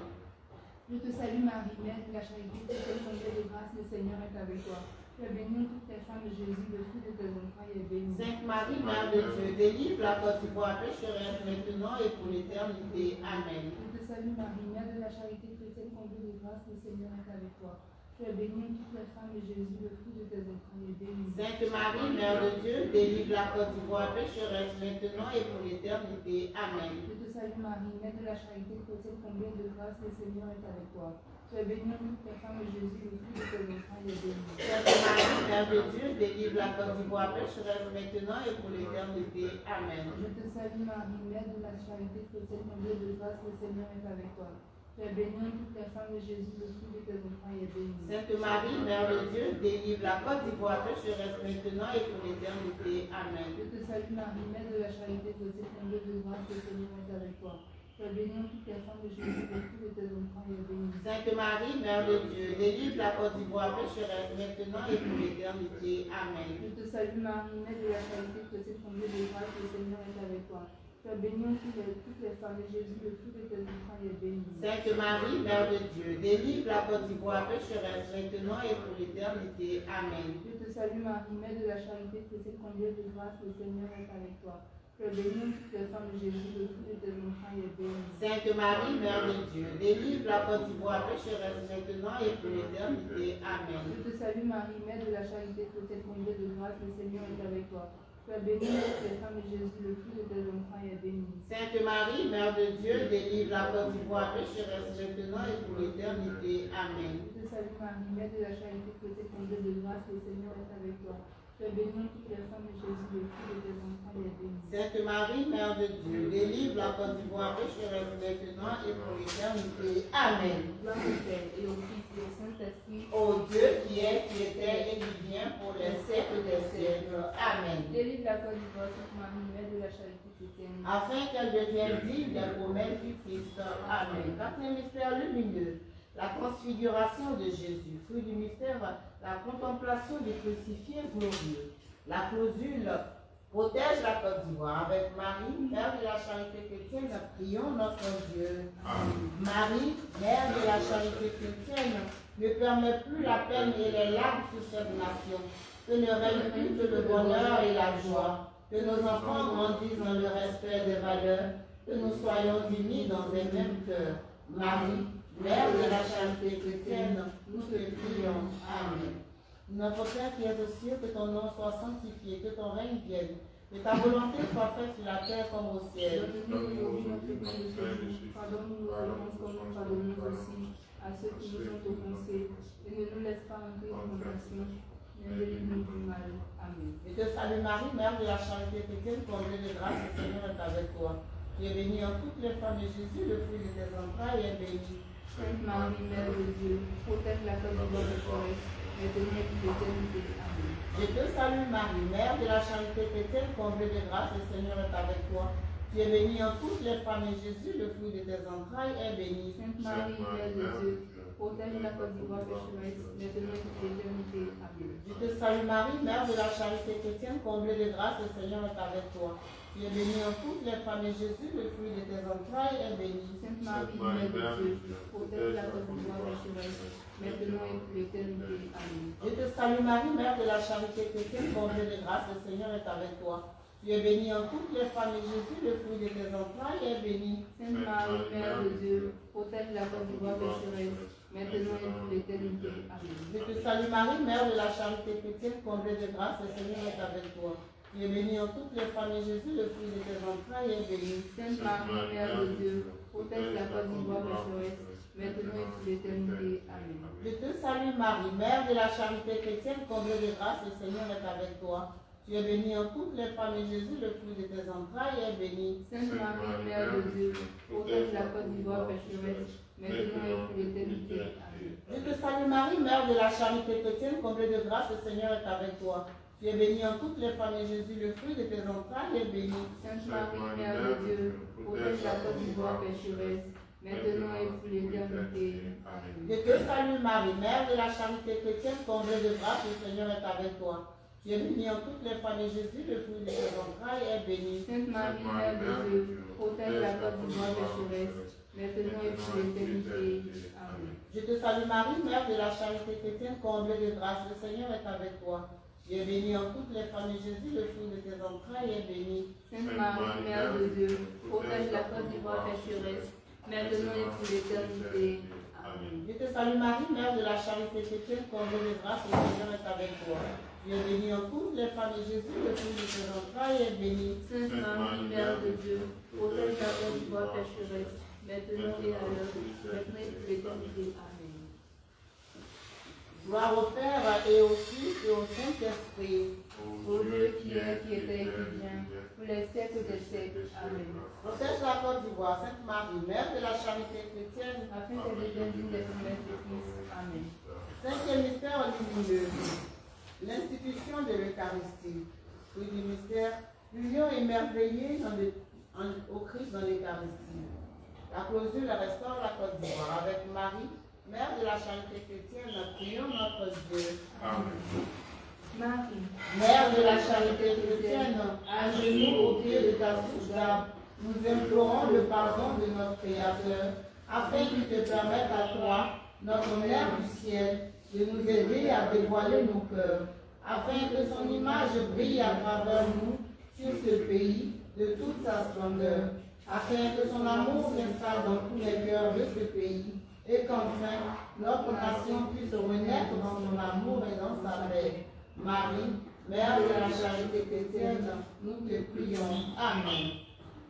Je te salue Marie, Mère de la charité chrétienne, comblée de grâce, le Seigneur est avec toi. Tu es bénie en toutes les femmes, et Jésus, le fruit de tes entrailles, est béni. Sainte Marie, Mère de Dieu, délivre la Côte d'Ivoire, je reste maintenant et pour l'éternité. Amen. Je te salue Marie, Mère de la charité chrétienne, comblée de grâce, le Seigneur est avec toi. Tu es bénie en toutes les femmes, et Jésus, le fruit de tes entrailles, est béni. Sainte Marie, Mère de Dieu, délivre la Côte d'Ivoire, pécheresse maintenant et pour l'éternité. Amen. Je te salue Marie, Mère de la charité chrétienne, comblée de grâce, le Seigneur est avec toi. Tu es bénie en toutes les femmes, et Jésus, le fruit de tes entrailles, est béni. Sainte Marie, Mère de Dieu, délivre la Côte d'Ivoire, pécheresse maintenant et pour l'éternité. Amen. Je te salue Marie, Mère de la charité chrétienne, comblée de grâce, le Seigneur est avec toi. Tu es bénie en toutes les femmes, et Jésus, le fruit de tes entrailles, est béni. Sainte Marie, Mère de Dieu, délivre la Côte d'Ivoire, pécheresse maintenant et pour l'éternité. Amen. Je te salue Marie, Mère de la charité chrétienne, comblée de grâce, le Seigneur est avec toi. Tu es bénie en toutes les femmes, et Jésus, le fruit de tes entrailles, est béni. Sainte Marie, Mère de Dieu, délivre la Côte d'Ivoire, pécheresse maintenant et pour l'éternité. Amen. Je te salue Marie, Mère de la charité chrétienne, comblée de grâce, le Seigneur est avec toi. Tu es bénie en toutes les femmes, et Jésus, le fruit de tes entrailles, est béni. Sainte Marie, Mère de Dieu, délivre la Côte d'Ivoire, pécheresse maintenant et pour l'éternité. Amen. Je te salue Marie, Mère de la charité chrétienne, comblée de grâce, le Seigneur est avec toi. Tu Tu es bénie entre toutes les femmes, et Jésus, le fruit de tes entrailles, est béni. Sainte Marie, Mère de Dieu, délivre la Côte d'Ivoire pécheresse maintenant et pour l'éternité. Amen. Je te salue Marie, Mère de la charité, chrétienne, comblée de grâce, le Seigneur est avec toi. Tu es bénie entre toutes les femmes, et Jésus, le fruit de tes entrailles, est béni. Sainte Marie, Mère de Dieu, délivre la Côte d'Ivoire pécheresse maintenant et pour l'éternité. Amen. Je te salue Marie, Mère de la charité, chrétienne, comblée de grâce, le Seigneur est avec toi. Tu es bénie entre toutes les femmes, et Jésus, le fruit de tes entrailles, est béni. Sainte Marie, Mère de Dieu, délivre la Côte d'Ivoire pécheresse maintenant et pour l'éternité. Amen. Gloire au Père et au Fils et au Saint-Esprit. Ô Dieu qui est, qui était et qui vient pour les siècles des siècles. Amen. Délivre la Côte d'Ivoire, Sainte Marie, Mère de la charité chrétienne. Afin qu'elle devienne digne des promesses du Christ. Amen. Quatrième mystère lumineux, la transfiguration de Jésus. Fruit du mystère, la contemplation du crucifié glorieux. La clausule protège la Côte d'Ivoire. Avec Marie, Mère de la charité chrétienne, prions notre Dieu. Amen. Marie, Mère de la charité chrétienne, ne permet plus la peine et les larmes sur cette nation. Que ne règne plus que le bonheur et la joie. Que nos enfants grandissent dans le respect des valeurs. Que nous soyons unis dans un même cœur. Marie, Mère de la charité chrétienne, nous te prions. Amen. Notre Père qui es aux cieux, que ton nom soit sanctifié, que ton règne vienne, que ta volonté soit faite sur la terre comme au ciel. Donne-nous aujourd'hui notre pain de ce jour. Pardonne-nous nos offenses comme nous pardonnons aussi à ceux qui nous ont offensés. Et ne nous laisse pas entrer en tentation, mais délivre-nous du mal. Amen. Je te salue Marie, Mère de la charité chrétienne, comblée de grâce, le Seigneur est avec toi. Tu es bénie en toutes les femmes, et Jésus, le fruit de tes entrailles, est béni. Sainte Marie, Mère de Dieu, protège la Côte d'Ivoire de Forest, maintenant et pour l'éternité. Amen. Je te salue Marie, Mère de la charité chrétienne, comblée de grâce, le Seigneur est avec toi. Tu es bénie en toutes les femmes, et Jésus, le fruit de tes entrailles, est béni. Sainte Marie, Mère de Dieu, protège la Côte d'Ivoire pécheresse, maintenant et pour l'éternité. Amen. Je te salue Marie, Mère de la charité chrétienne, comblée de grâce, le Seigneur est avec toi. Tu es bénie en toutes les femmes, et Jésus, le fruit de tes entrailles, est béni. Sainte Marie, Mère de Dieu, protège la Côte d'Ivoire pécheresse, maintenant et pour l'éternité. Amen. Je te salue Marie, Mère de la charité chrétienne, comblée de grâce, le Seigneur est avec toi. Tu es bénie en toutes les femmes, et Jésus, le fruit de tes entrailles, est béni. Sainte Marie, Mère de Dieu, protège la Côte d'Ivoire pécheresse, maintenant et pour l'éternité. Amen. Je te salue Marie, Mère de la charité chrétienne, comblée de grâce, le Seigneur est avec toi. Tu es bénie en toutes les femmes, et Jésus, le fruit de tes entrailles, est béni. Sainte Marie, Mère de Dieu, protège la Côte d'Ivoire pécheresse, maintenant et pour l'éternité. Amen. Je te salue Marie, Mère de la charité chrétienne, comblée de grâce, le Seigneur est avec toi. Tu es bénie en toutes les femmes, et Jésus, le fruit de tes entrailles, est béni. Sainte Marie, Mère de Dieu, protège la Côte d'Ivoire pécheresse, maintenant et pour l'éternité. Amen. Je te salue Marie, Mère de la charité chrétienne, comblée de grâce, le Seigneur est avec toi. Tu es bénie en toutes les femmes, et Jésus, le fruit de tes entrailles, est béni. Sainte Marie, Mère de Dieu, protège la Côte d'Ivoire pécheresse, maintenant et pour l'éternité. Amen. Je te salue Marie, Mère de la charité chrétienne, comblée de grâce, le Seigneur est avec toi. Tu es bénie en toutes les femmes, et Jésus, le fruit de tes entrailles, est béni. Sainte Marie, Mère de Dieu, protège la Côte d'Ivoire pécheresse, maintenant et pour l'éternité. Amen. Je te salue Marie, Mère de la charité chrétienne, comblée de grâce, le Seigneur est avec toi. Tu es bénie en toutes les femmes, et Jésus, le fruit de tes entrailles, est béni. Sainte Marie, Mère de Dieu, protège la Côte d'Ivoire pécheresse, maintenant et pour l'éternité. Amen. Je te salue Marie, Mère de la charité chrétienne, comblée de grâce, le Seigneur est avec toi. Tu es bénie en toutes les femmes, et Jésus, le fruit de tes entrailles, est béni. Sainte Marie, Mère de Dieu, protège la Côte d'Ivoire pécheresse, maintenant et à l'heure, maintenant et pour l'éternité. Amen. Gloire au Père et au Fils et au Saint-Esprit. Ô Dieu qui est, qui était et qui vient, pour les siècles des siècles. Amen. Protège la Côte d'Ivoire, Sainte Marie, Mère de la charité chrétienne. Afin qu'elle devienne digne des promesses du Christ. Amen. Cinquième mystère lumineux, l'institution de l'Eucharistie. Fruit du mystère, l'union émerveillée au Christ dans l'Eucharistie. La clausule restaure la Côte d'Ivoire. Avec Marie, Mère de la charité chrétienne, prions notre Dieu. Amen. Marie, Mère de la charité chrétienne, à genoux au pied de ta souche d'arbre, nous implorons le pardon de notre Créateur, afin qu'il te permette à toi, notre Mère du ciel, de nous aider à dévoiler nos cœurs, afin que son image brille à travers nous sur ce pays, de toute sa splendeur, afin que son amour s'installe dans tous les cœurs de ce pays, et qu'enfin notre nation puisse renaître dans son amour et dans sa paix. Marie, Mère de la charité chrétienne, nous te prions. Amen.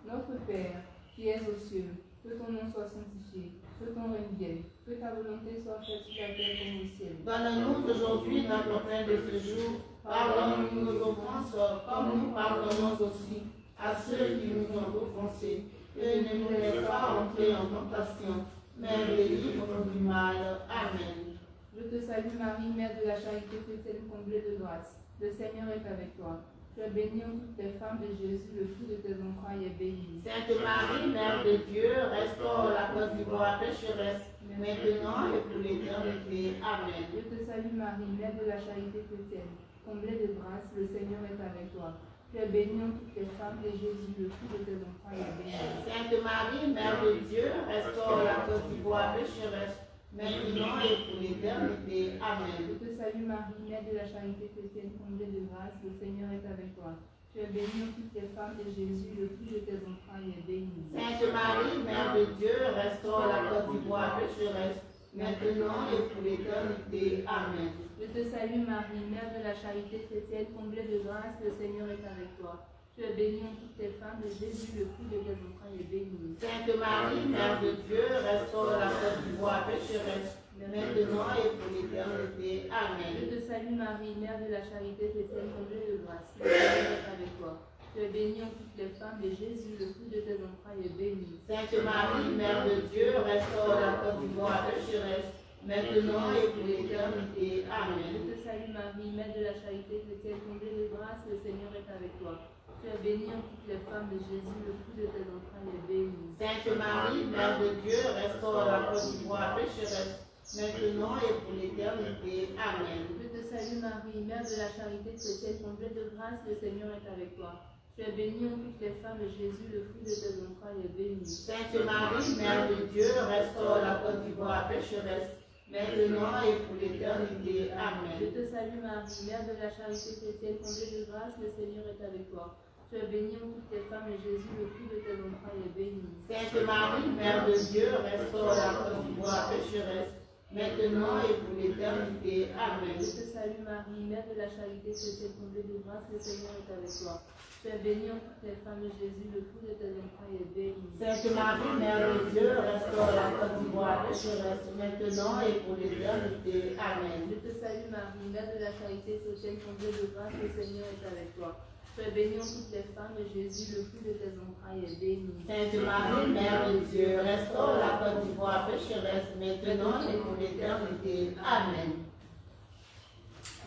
Notre Père, qui es aux cieux, que ton nom soit sanctifié, que ton règne vienne, que ta volonté soit faite sur la terre comme au ciel. Donne-nous aujourd'hui notre pain de ce jour. Pardonne-nous nos offenses, comme nous pardonnons aussi à ceux qui nous ont offensés. Et ne nous laisse pas entrer en tentation, mais délivre-nous du mal. Amen. Je te salue Marie, Mère de la charité chrétienne comblée de grâce. Le Seigneur est avec toi. Tu es bénie en toutes les femmes et Jésus, le fruit de tes entrailles, est béni. Sainte Marie, Mère de Dieu, restaure la Côte d'Ivoire pécheresse, maintenant et pour l'éternité. Amen. Je te salue Marie, Mère de la charité chrétienne, comblée de grâce, le Seigneur est avec toi. Tu es bénie en toutes les femmes et Jésus, le fruit de tes entrailles, est béni. Sainte Marie, Mère de Dieu, restaure la Côte d'Ivoire pécheresse, maintenant et pour l'éternité. Amen. Je te salue Marie, Mère de la charité chrétienne, comblée de grâce, le Seigneur est avec toi. Tu es bénie en toutes les femmes et Jésus, le fruit de tes entrailles, est béni. Sainte Marie, Mère de Dieu, restaure la Côte d'Ivoire pécheresse, maintenant et pour l'éternité. Amen. Je te salue Marie, Mère de la charité chrétienne, comblée de grâce, le Seigneur est avec toi. Tu es bénie en toutes les femmes et Jésus, le fruit de tes entrailles, est béni. Sainte Marie, Mère de Dieu, restaure la Côte d'Ivoire pécheresse, maintenant et pour l'éternité. Amen. Je te salue Marie, Mère de la charité chrétienne, comblée de grâce, le Seigneur est avec toi. Tu es bénie en toutes les femmes et Jésus, le fruit de tes entrailles, est béni. Sainte Marie, Mère de Dieu, restaure la Côte d'Ivoire pécheresse, maintenant et pour l'éternité. Amen. Je te salue Marie, Mère de la charité chrétienne, comblée de grâce, le Seigneur est avec toi. Tu es bénie en toutes les femmes et Jésus, le fruit de tes entrailles, est béni. Sainte Marie, Mère de Dieu, restaure la Côte d'Ivoire pécheresse, maintenant et pour l'éternité. Amen. Je te salue Marie, Mère de la charité chrétienne, comblée de grâce, le Seigneur est avec toi. Tu es bénie en toutes les femmes et Jésus, le fruit de tes entrailles, est béni. Sainte Marie, Mère de Dieu, restaure la Côte d'Ivoire pécheresse, maintenant et pour l'éternité. Amen. Je te salue Marie, Mère de la charité chrétienne, comblée de grâce, le Seigneur est avec toi. Tu es bénie en toutes les femmes et Jésus, le fruit de tes entrailles, est béni. Sainte Marie, Mère de Dieu, restaure la Côte d'Ivoire pécheresse, maintenant et pour l'éternité. Amen. Je te salue Marie, Mère de la charité chrétienne, comblée de grâce, le Seigneur est avec toi. Tu es bénie en toutes les femmes et Jésus, le fruit de tes entrailles, est béni. Sainte Marie, Mère de Dieu, restaure la Côte d'Ivoire pécheresse, maintenant et pour l'éternité. Amen. Je te salue Marie, Mère de la charité chrétienne, comblée de grâce, le Seigneur est avec toi. Tu es bénie en toutes les femmes et Jésus, le fruit de tes entrailles, est béni. Sainte Marie, Mère de Dieu, restaure la Côte d'Ivoire pécheresse, maintenant et pour l'éternité. Amen.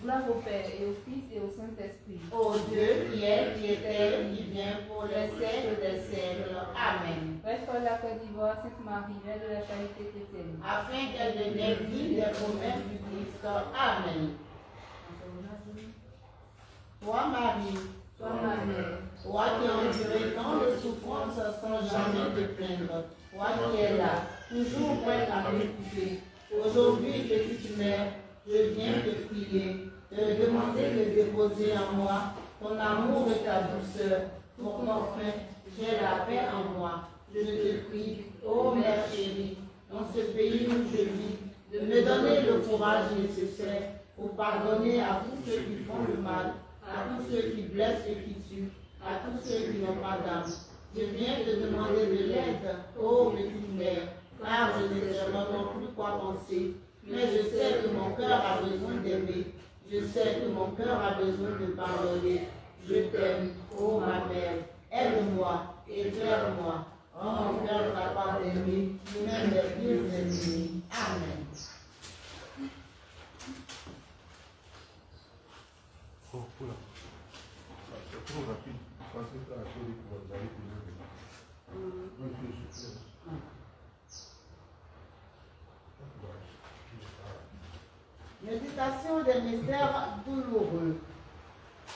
Gloire au Père et au Fils et au Saint-Esprit. Ô Dieu qui est, qui était, qui vient pour les siècles des siècles. Amen. Restaure la Côte d'Ivoire, Sainte Marie, Mère de la charité chrétienne. Afin qu'elle devienne digne des promesses du Christ. Amen. Toi, Marie, Toi ma mère, toi qui as enduré tant de souffrances sans jamais te plaindre, toi qui es là, toujours prête à m'écouter. Aujourd'hui, petite mère, je viens te prier, te demander de déposer en moi ton amour et ta douceur, pour qu'enfin j'ai la paix en moi. Je te prie, ô Mère chérie, dans ce pays où je vis, de me donner le courage nécessaire pour pardonner à tous ceux qui font le mal, à tous ceux qui blessent et qui tuent, à tous ceux qui n'ont pas d'âme. Je viens te demander de l'aide, ô petite mère, car je ne sais vraiment plus quoi penser. Mais je sais que mon cœur a besoin d'aimer. Je sais que mon cœur a besoin de pardonner. Je t'aime, ô ma mère. Aide-moi, éclaire-moi. Rends mon cœur capable d'aimer, même les pires ennemis. Amen. Oh, oula. C'est trop rapide. Je pensais que la chose que vous avez fini. Méditation des mystères douloureux.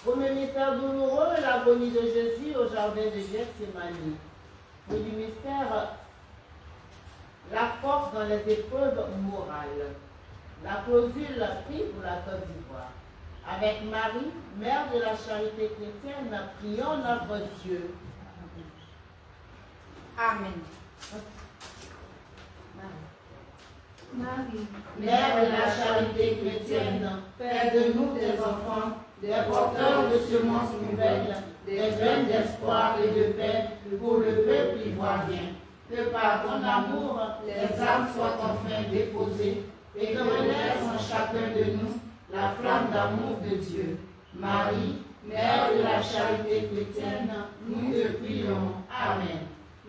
Premier mystère douloureux, l'agonie de Jésus au jardin de Gethsémani. Premier mystère, la force dans les épreuves morales. La clausule prie pour la Côte d'Ivoire. Avec Marie, Mère de la charité chrétienne, prions notre Dieu. Amen. Marie, Mère de la charité chrétienne, fais de nous des enfants, des porteurs de semences nouvelles, des graines d'espoir et de paix pour le peuple ivoirien. Que par ton amour, les âmes soient enfin déposées et que renaisse en chacun de nous la flamme d'amour de Dieu. Marie, Mère de la charité chrétienne, nous te prions. Amen.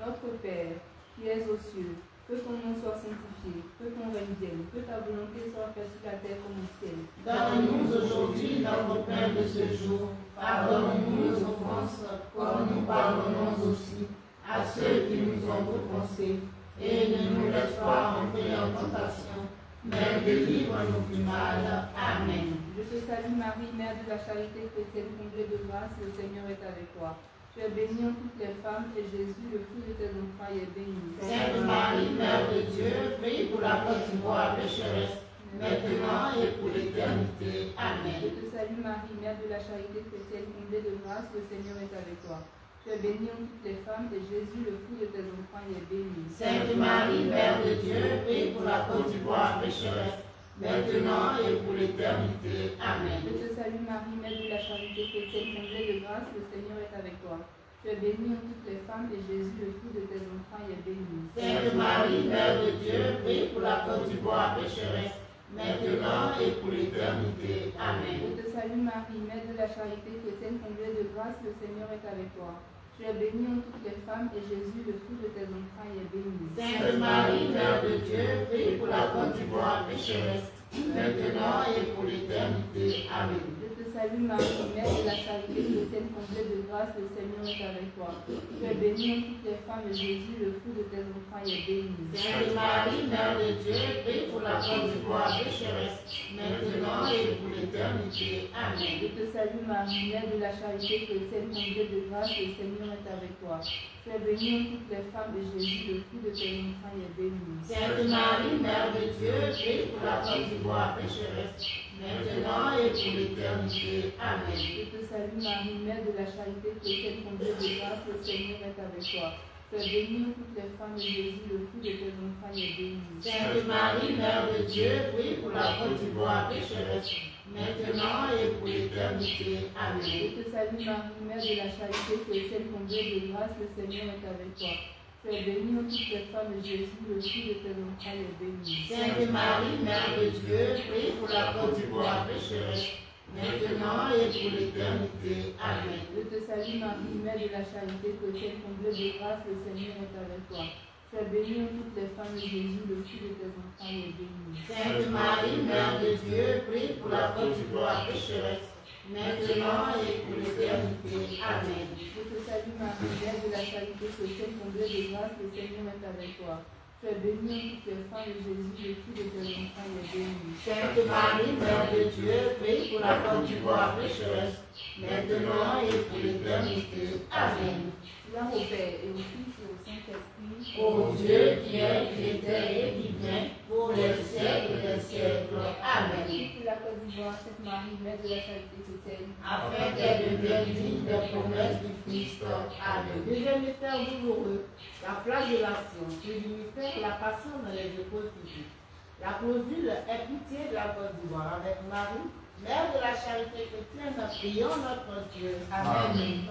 notre Père, qui es aux cieux, que ton nom soit sanctifié, que ton règne vienne, que ta volonté soit faite sur la terre comme au ciel. Donne-nous aujourd'hui notre pain de ce jour. Pardonne-nous nos offenses, comme nous pardonnons aussi à ceux qui nous ont offensés. Et ne nous laisse pas entrer en tentation, mais délivre-nous du mal. Amen. Je te salue Marie, Mère de la charité chrétienne, comblée de grâce, le Seigneur est avec toi. Tu es bénie en toutes les femmes, et Jésus, le fruit de tes entrailles, est béni. Sainte Marie, Mère de Dieu, prie pour la Côte d'Ivoire pécheresse, maintenant et pour l'éternité. Amen. Je te salue Marie, Mère de la charité chrétienne, comblée de grâce, le Seigneur est avec toi. Tu es bénie en toutes les femmes, et Jésus, le fruit de tes entrailles, est béni. Sainte Marie, Mère de Dieu, prie pour la Côte d'Ivoire pécheresse, maintenant et pour l'éternité. Amen. Je te salue Marie, Mère de la charité chrétienne, comblée de grâce, le Seigneur est avec toi. Tu es bénie en toutes les femmes, et Jésus, le fruit de tes entrailles, est béni. Sainte Marie, Mère de Dieu, prie pour la Côte d'Ivoire pécheresse, maintenant et pour l'éternité. Amen. Je te salue Marie, Mère de la charité chrétienne, comblée de grâce, le Seigneur est avec toi. Tu es bénie en toutes les femmes, et Jésus, le fruit de tes entrailles, est béni. Sainte Marie, Mère de Dieu, prie pour la Côte d'Ivoire pécheresse, maintenant et pour l'éternité. Amen. Je te salue Marie, Mère de la charité chrétienne, comblée de grâce, le Seigneur est avec toi. Tu es bénie en toutes les femmes, et Jésus, le fruit de tes entrailles, est béni. Sainte Marie, Mère de Dieu, prie pour la Côte d'Ivoire pécheresse, maintenant et pour l'éternité. Amen. Je te salue Marie, Mère de la charité chrétienne, comblée de grâce, le Seigneur est avec toi. Tu es bénie en toutes les femmes, et Jésus, le fruit de tes entrailles, est béni. Sainte Marie, Mère de Dieu, prie pour la Côte d'Ivoire pécheresse, maintenant et pour l'éternité. Amen. Je te salue Marie, Mère de la charité chrétienne, comblée de grâce, le Seigneur est avec toi. Tu es bénie en toutes les femmes, et Jésus, le fruit de tes entrailles, est béni. Sainte Marie, Mère de Dieu, prie pour la Côte d'Ivoire pécheresse, maintenant et pour l'éternité. Amen. Je te salue Marie, Mère de la charité chrétienne, comblée de grâce, le Seigneur est avec toi. Tu es bénie en toutes les femmes, et Jésus, le fruit de tes entrailles, est béni. Sainte Marie, Mère de Dieu, prie pour la Côte d'Ivoire pécheresse, maintenant et pour l'éternité. Amen. Je te salue Marie, Mère de la charité chrétienne, comblée de grâce, le Seigneur est avec toi. Tu es bénie en toutes les femmes, et Jésus, le fruit de tes entrailles, est béni. Sainte Marie, Mère de Dieu, prie pour la Côte d'Ivoire pécheresse, maintenant et pour l'éternité. Amen. Je te salue Marie, Mère de la charité chrétienne, comblée de grâce, le Seigneur est avec toi. Tu es bénie en toutes les femmes, et Jésus, le fruit de tes entrailles, est béni. Sainte Marie, Mère de Dieu, prie pour la Côte d'Ivoire pécheresse, maintenant et pour l'éternité. Amen. Gloire au Père, et au Fils, et au Saint-Esprit. Ô Dieu qui est, qui était et qui vient, pour les siècles des siècles. Amen. Prie pour la Côte d'Ivoire, Sainte Marie, Mère de la charité chrétienne. Afin qu'elle devienne digne des promesses du Christ. Amen. Deuxième mystère douloureux, la flagellation. Deuxième mystère, la passion dans les épreuves physiques. La clausule est pitié de la Côte d'Ivoire avec Marie, Mère de la charité chrétienne, prions notre Dieu. Amen.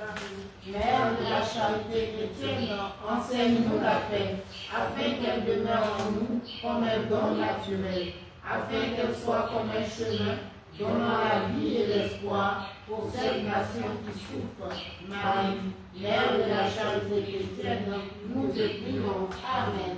Mère de la charité chrétienne, enseigne-nous la paix, afin qu'elle demeure en nous comme un don naturel, afin qu'elle soit comme un chemin donnant la vie et l'espoir pour cette nation qui souffre. Marie, Mère de la charité chrétienne, nous te prions. Amen.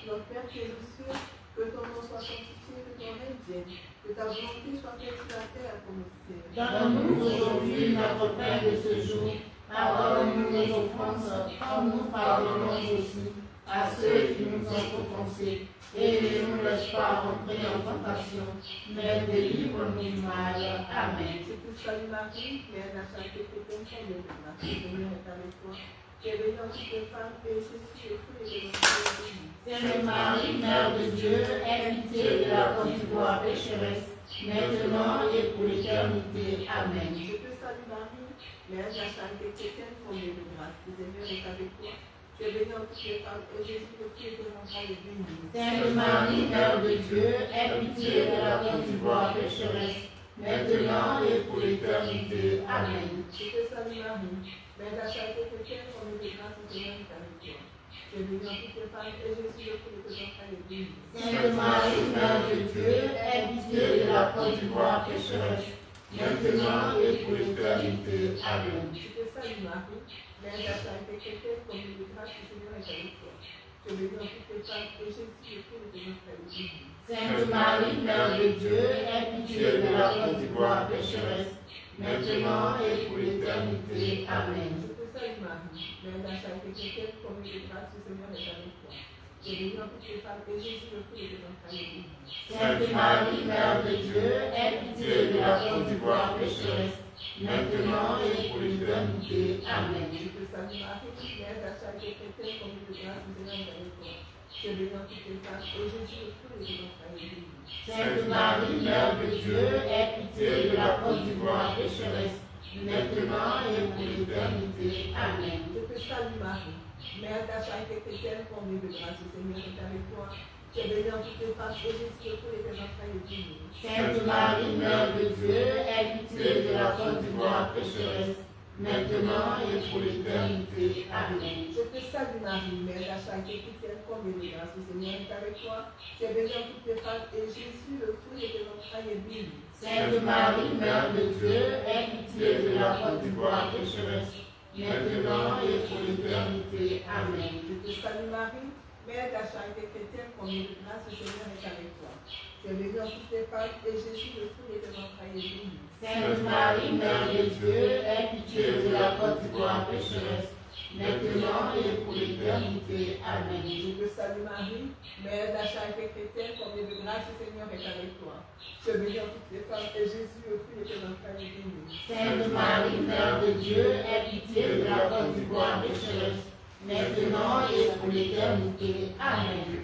Notre Père qui es aux cieux, que ton nom soit sanctifié, que ton règne vienne, que ta volonté soit faite sur la terre comme au ciel. Donne-nous aujourd'hui notre pain de ce jour. Pardonne-nous nos offenses, comme nous pardonnons aussi à ceux qui nous ont offensés. Et ne nous laisse pas entrer en tentation, mais délivre-nous du mal. Amen. Je te salue Marie, Mère de la charité chrétienne, comblée de grâce, le Seigneur est avec toi. Tu es bénie en toutes les femmes, et Jésus, le fruit de tes entrailles, est béni. Sainte Marie, Mère de Dieu, aie pitié de la Côte d'Ivoire pécheresse, maintenant et pour l'éternité. Amen. Je te salue Marie, Mère de la charité chrétienne, comblée de grâce, le Seigneur est avec toi. Tu tu es bénie entre toutes les femmes, et Jésus, le fruit de tes entrailles, est béni. Sainte Marie, Mère de Dieu, aie pitié de la Côte d'Ivoire pécheresse, maintenant et pour l'éternité. Amen. Je te salue Marie, Mère de la charité chrétienne, comme de grâce, le Seigneur est avec toi. Tu es bénie entre toutes les femmes, et Jésus, le fruit de tes entrailles, est béni. Sainte Marie, Mère de Dieu, aie pitié de la Côte d'Ivoire pécheresse, maintenant et pour l'éternité. Amen. Je te salue Marie, Mère de la charité chrétienne, comme de grâce, le Seigneur est avec toi. Tu es bénie entre toutes les femmes, et Jésus, le fruit de tes entrailles, est béni. Sainte Marie, Mère de Dieu, aie pitié de la Côte d'Ivoire pécheresse, maintenant et pour l'éternité. Amen. Je te salue Marie, Mère de la charité chrétienne, comme de grâce, le Seigneur est avec toi. Tu es bénie entre toutes les femmes, et Jésus, le fruit de tes entrailles, est béni. Sainte Marie, Mère de Dieu, aie pitié de la Côte d'Ivoire pécheresse, maintenant et pour l'éternité. Amen. Je te salue Marie, Mère de la charité chrétienne, comme de grâce, le Seigneur est avec toi. Tu es bénie entre toutes les femmes, et Jésus, le fruit de tes entrailles, est béni. Sainte Marie, Mère de Dieu, aie pitié de la Côte d'Ivoire pécheresse, maintenant et pour l'éternité. Amen. Je te salue Marie, Mère de la charité chrétienne, comblée de grâce, le Seigneur est avec toi. Tu es bénie entre toutes les femmes, et Jésus, le fruit de tes entrailles, est béni. Sainte Marie, Mère de Dieu, aie pitié de la Côte d'Ivoire pécheresse, maintenant et pour l'éternité. Amen. Je te salue Marie, Mère de la charité chrétienne, comblée de grâce, le Seigneur est avec toi. Tu es bénie entre toutes les femmes, et Jésus, le fruit de tes entrailles, est béni. Sainte Marie, Mère de Dieu, aie pitié de la Côte d'Ivoire pécheresse, maintenant et pour l'éternité. Amen. Je te salue Marie, Mère de la charité chrétienne, comblée de grâce, le Seigneur est avec toi. Tu es bénie entre toutes les femmes, et Jésus, le fruit de tes entrailles, est béni. Sainte Marie, Mère de Dieu, aie pitié de la Côte d'Ivoire pécheresse, maintenant et pour l'éternité. Amen. Je te salue Marie, Mère de la charité chrétienne, comblée de grâce, le Seigneur est avec toi. Tu es bénie entre toutes les femmes, et Jésus, le fruit de tes entrailles, est béni. Sainte Marie, Mère de Dieu, aie pitié de la Côte d'Ivoire pécheresse, maintenant et pour l'éternité. Amen.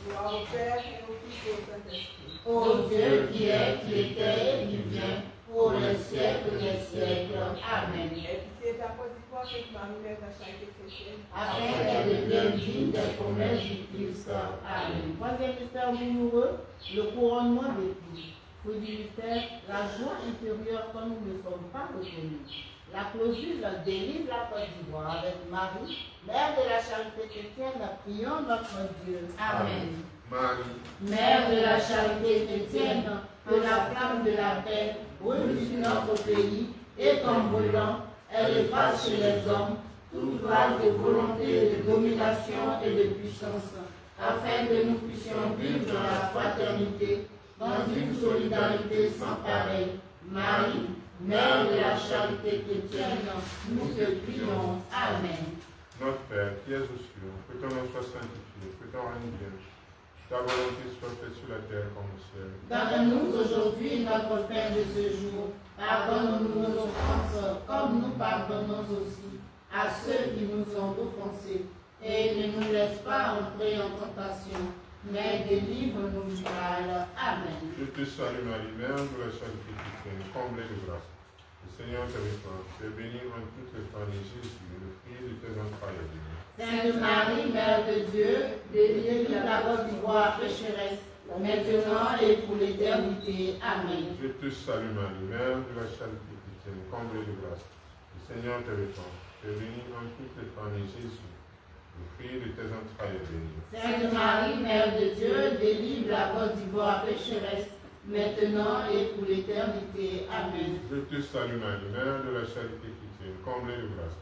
Gloire au Père et au Fils et au Saint-Esprit. Ô Dieu qui est, qui était et qui vient, pour les siècles des siècles. Amen. Et pitié de la Côte d'Ivoire, Sainte Marie, Mère de la charité chrétienne. Afin qu'elle devienne digne des promesses du Christ. Amen. Troisième mystère douloureux, le couronnement d'épines. Fruit du mystère, la joie intérieure quand nous ne sommes pas reconnus. La clausule délivre la Côte d'Ivoire avec Marie, Mère de la charité chrétienne, prions notre Dieu. Amen. Marie, Mère de la charité chrétienne, que la flamme de la paix brûle sur notre pays et qu'en brûlant, elle efface chez les hommes toute trace de volonté, de domination et de puissance, afin que nous puissions vivre dans la fraternité, dans une solidarité sans pareille. Marie, Mère de la charité chrétienne, nous te prions. Amen. notre Père, qui es aux cieux, que ton nom soit sanctifié, que ton règne vienne. Ta volonté soit faite sur la terre comme au ciel. Donne-nous aujourd'hui notre pain de ce jour. Pardonne-nous nos offenses, comme nous pardonnons aussi à ceux qui nous ont offensés. Et ne nous laisse pas entrer en tentation, mais délivre-nous du mal. Amen. Je te salue Marie, Mère de la charité chrétienne, comblée de grâce. Le Seigneur est avec toi. Tu es bénie entre toutes les femmes, et Jésus, le fruit de tes entrailles, est béni. Sainte Marie, Mère de Dieu, délivre la Côte d'Ivoire pécheresse, maintenant et pour l'éternité. Amen. Je te salue Marie, Mère de la charité chrétienne, comblée de grâce. Le Seigneur est avec toi. Tu es bénie entre toutes les femmes, et Jésus, le fruit de tes entrailles, est béni. Sainte Marie, Mère de Dieu, délivre la Côte d'Ivoire pécheresse, maintenant et pour l'éternité. Amen. Je te salue Marie, Mère de la charité chrétienne, comblée de grâce.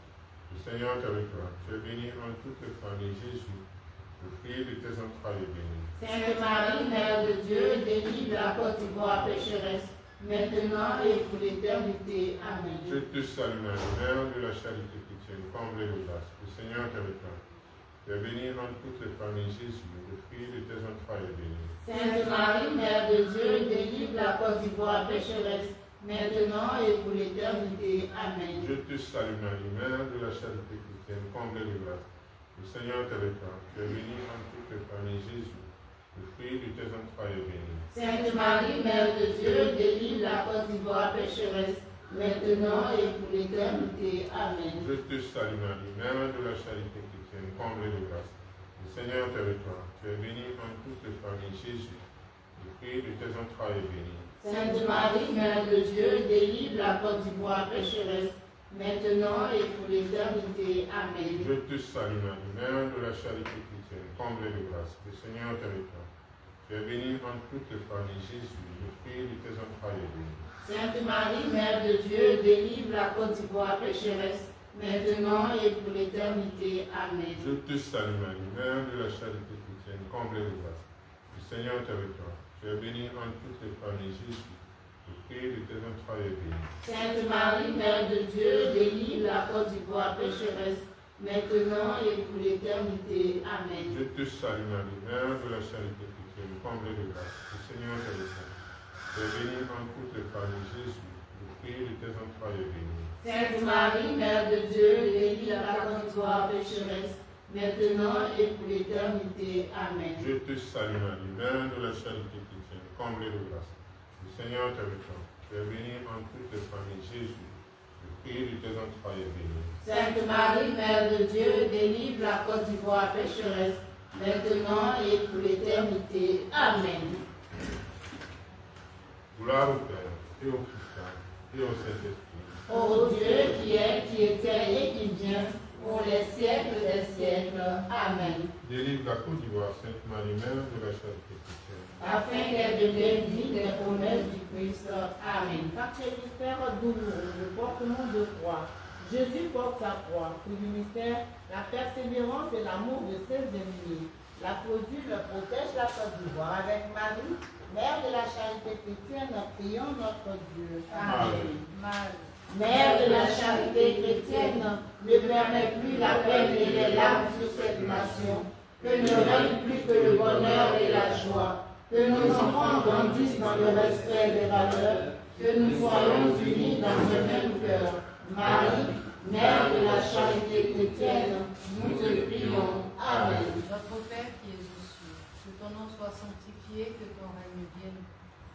Le Seigneur est avec toi. Tu es bénie entre toutes les femmes, et Jésus, le fruit de tes entrailles, est béni. Sainte Marie, Mère de Dieu, délivre la Côte d'Ivoire pécheresse, maintenant et pour l'éternité. Amen. Je te salue Marie, Mère de la charité chrétienne, comblée de grâce. Le Seigneur est avec toi. Tu es bénie entre toutes les femmes, et Jésus, le fruit de tes entrailles, est béni. Sainte Marie, Mère de Dieu, délivre la Côte d'Ivoire pécheresse, maintenant et pour l'éternité. Amen. Je te salue Marie, Mère de la charité chrétienne, comblée de grâce. Le Seigneur est avec toi. Tu es bénie entre toutes les femmes, et Jésus, le fruit de tes entrailles, est béni. Sainte Marie, Mère de Dieu, délivre la Côte d'Ivoire pécheresse, maintenant et pour l'éternité. Amen. Je te salue Marie, Mère de la charité chrétienne, comblée de grâce. Le Seigneur est avec toi. Tu es bénie entre toutes les femmes, et Jésus, le fruit de tes entrailles, est béni. Sainte Marie, Mère de Dieu, délivre la Côte d'Ivoire pécheresse, maintenant et pour l'éternité. Amen. Je te salue Marie, Mère de la charité chrétienne, comblée de grâce. Le Seigneur est avec toi. Tu es bénie entre toutes les femmes, et Jésus, le fruit de tes entrailles, est béni. Sainte Marie, Mère de Dieu, délivre la Côte d'Ivoire pécheresse, maintenant et pour l'éternité. Amen. Je te salue Marie, Mère de la charité chrétienne, comblée de grâce. Le Seigneur est avec toi. Tu es bénie entre toutes les femmes, et Jésus, le fruit de tes entrailles, est béni. Sainte Marie, Mère de Dieu, délivre la Côte d'Ivoire pécheresse, maintenant et pour l'éternité. Amen. Je te salue Marie, Mère de la charité chrétienne, comblée de grâce. Le Seigneur est avec toi. Tu es bénie entre toutes les femmes, et Jésus, le fruit de tes entrailles, est béni. Sainte Marie, Mère de Dieu, délivre la Côte d'Ivoire pécheresse, maintenant et pour l'éternité. Amen. Je te salue Marie, Mère de la charité chrétienne, comblée de grâce. Le Seigneur est avec toi. Tu es bénie entre toutes les femmes, et Jésus, le fruit de tes entrailles, est béni. Sainte Marie, Mère de Dieu, délivre la Côte d'Ivoire pécheresse, maintenant et pour l'éternité. Amen. Gloire au Père, et au Fils, et au Saint-Esprit. Ô Dieu qui est, qui était et qui vient, pour les siècles des siècles. Amen. Délivre la Côte d'Ivoire, Sainte Marie, Mère de la charité chrétienne. Afin qu'elle devienne digne des promesses du Christ. Amen. Quatrième mystère douloureux, le portement de croix. Jésus porte sa croix. Ce mystère, la persévérance et l'amour de ses ennemis. La clausule protège la Côte d'Ivoire. Avec Marie, Mère de la charité chrétienne, prions notre Dieu. Amen. Mère de la charité chrétienne, ne permets plus la peine et les larmes sur cette nation, que ne règne plus que le bonheur et la joie, que nos enfants grandissent dans le respect des valeurs, que nous soyons unis dans un même cœur. Marie, Mère de la charité chrétienne, nous te prions. Amen. Notre Père qui es aux cieux, que ton nom soit sanctifié, que ton règne vienne,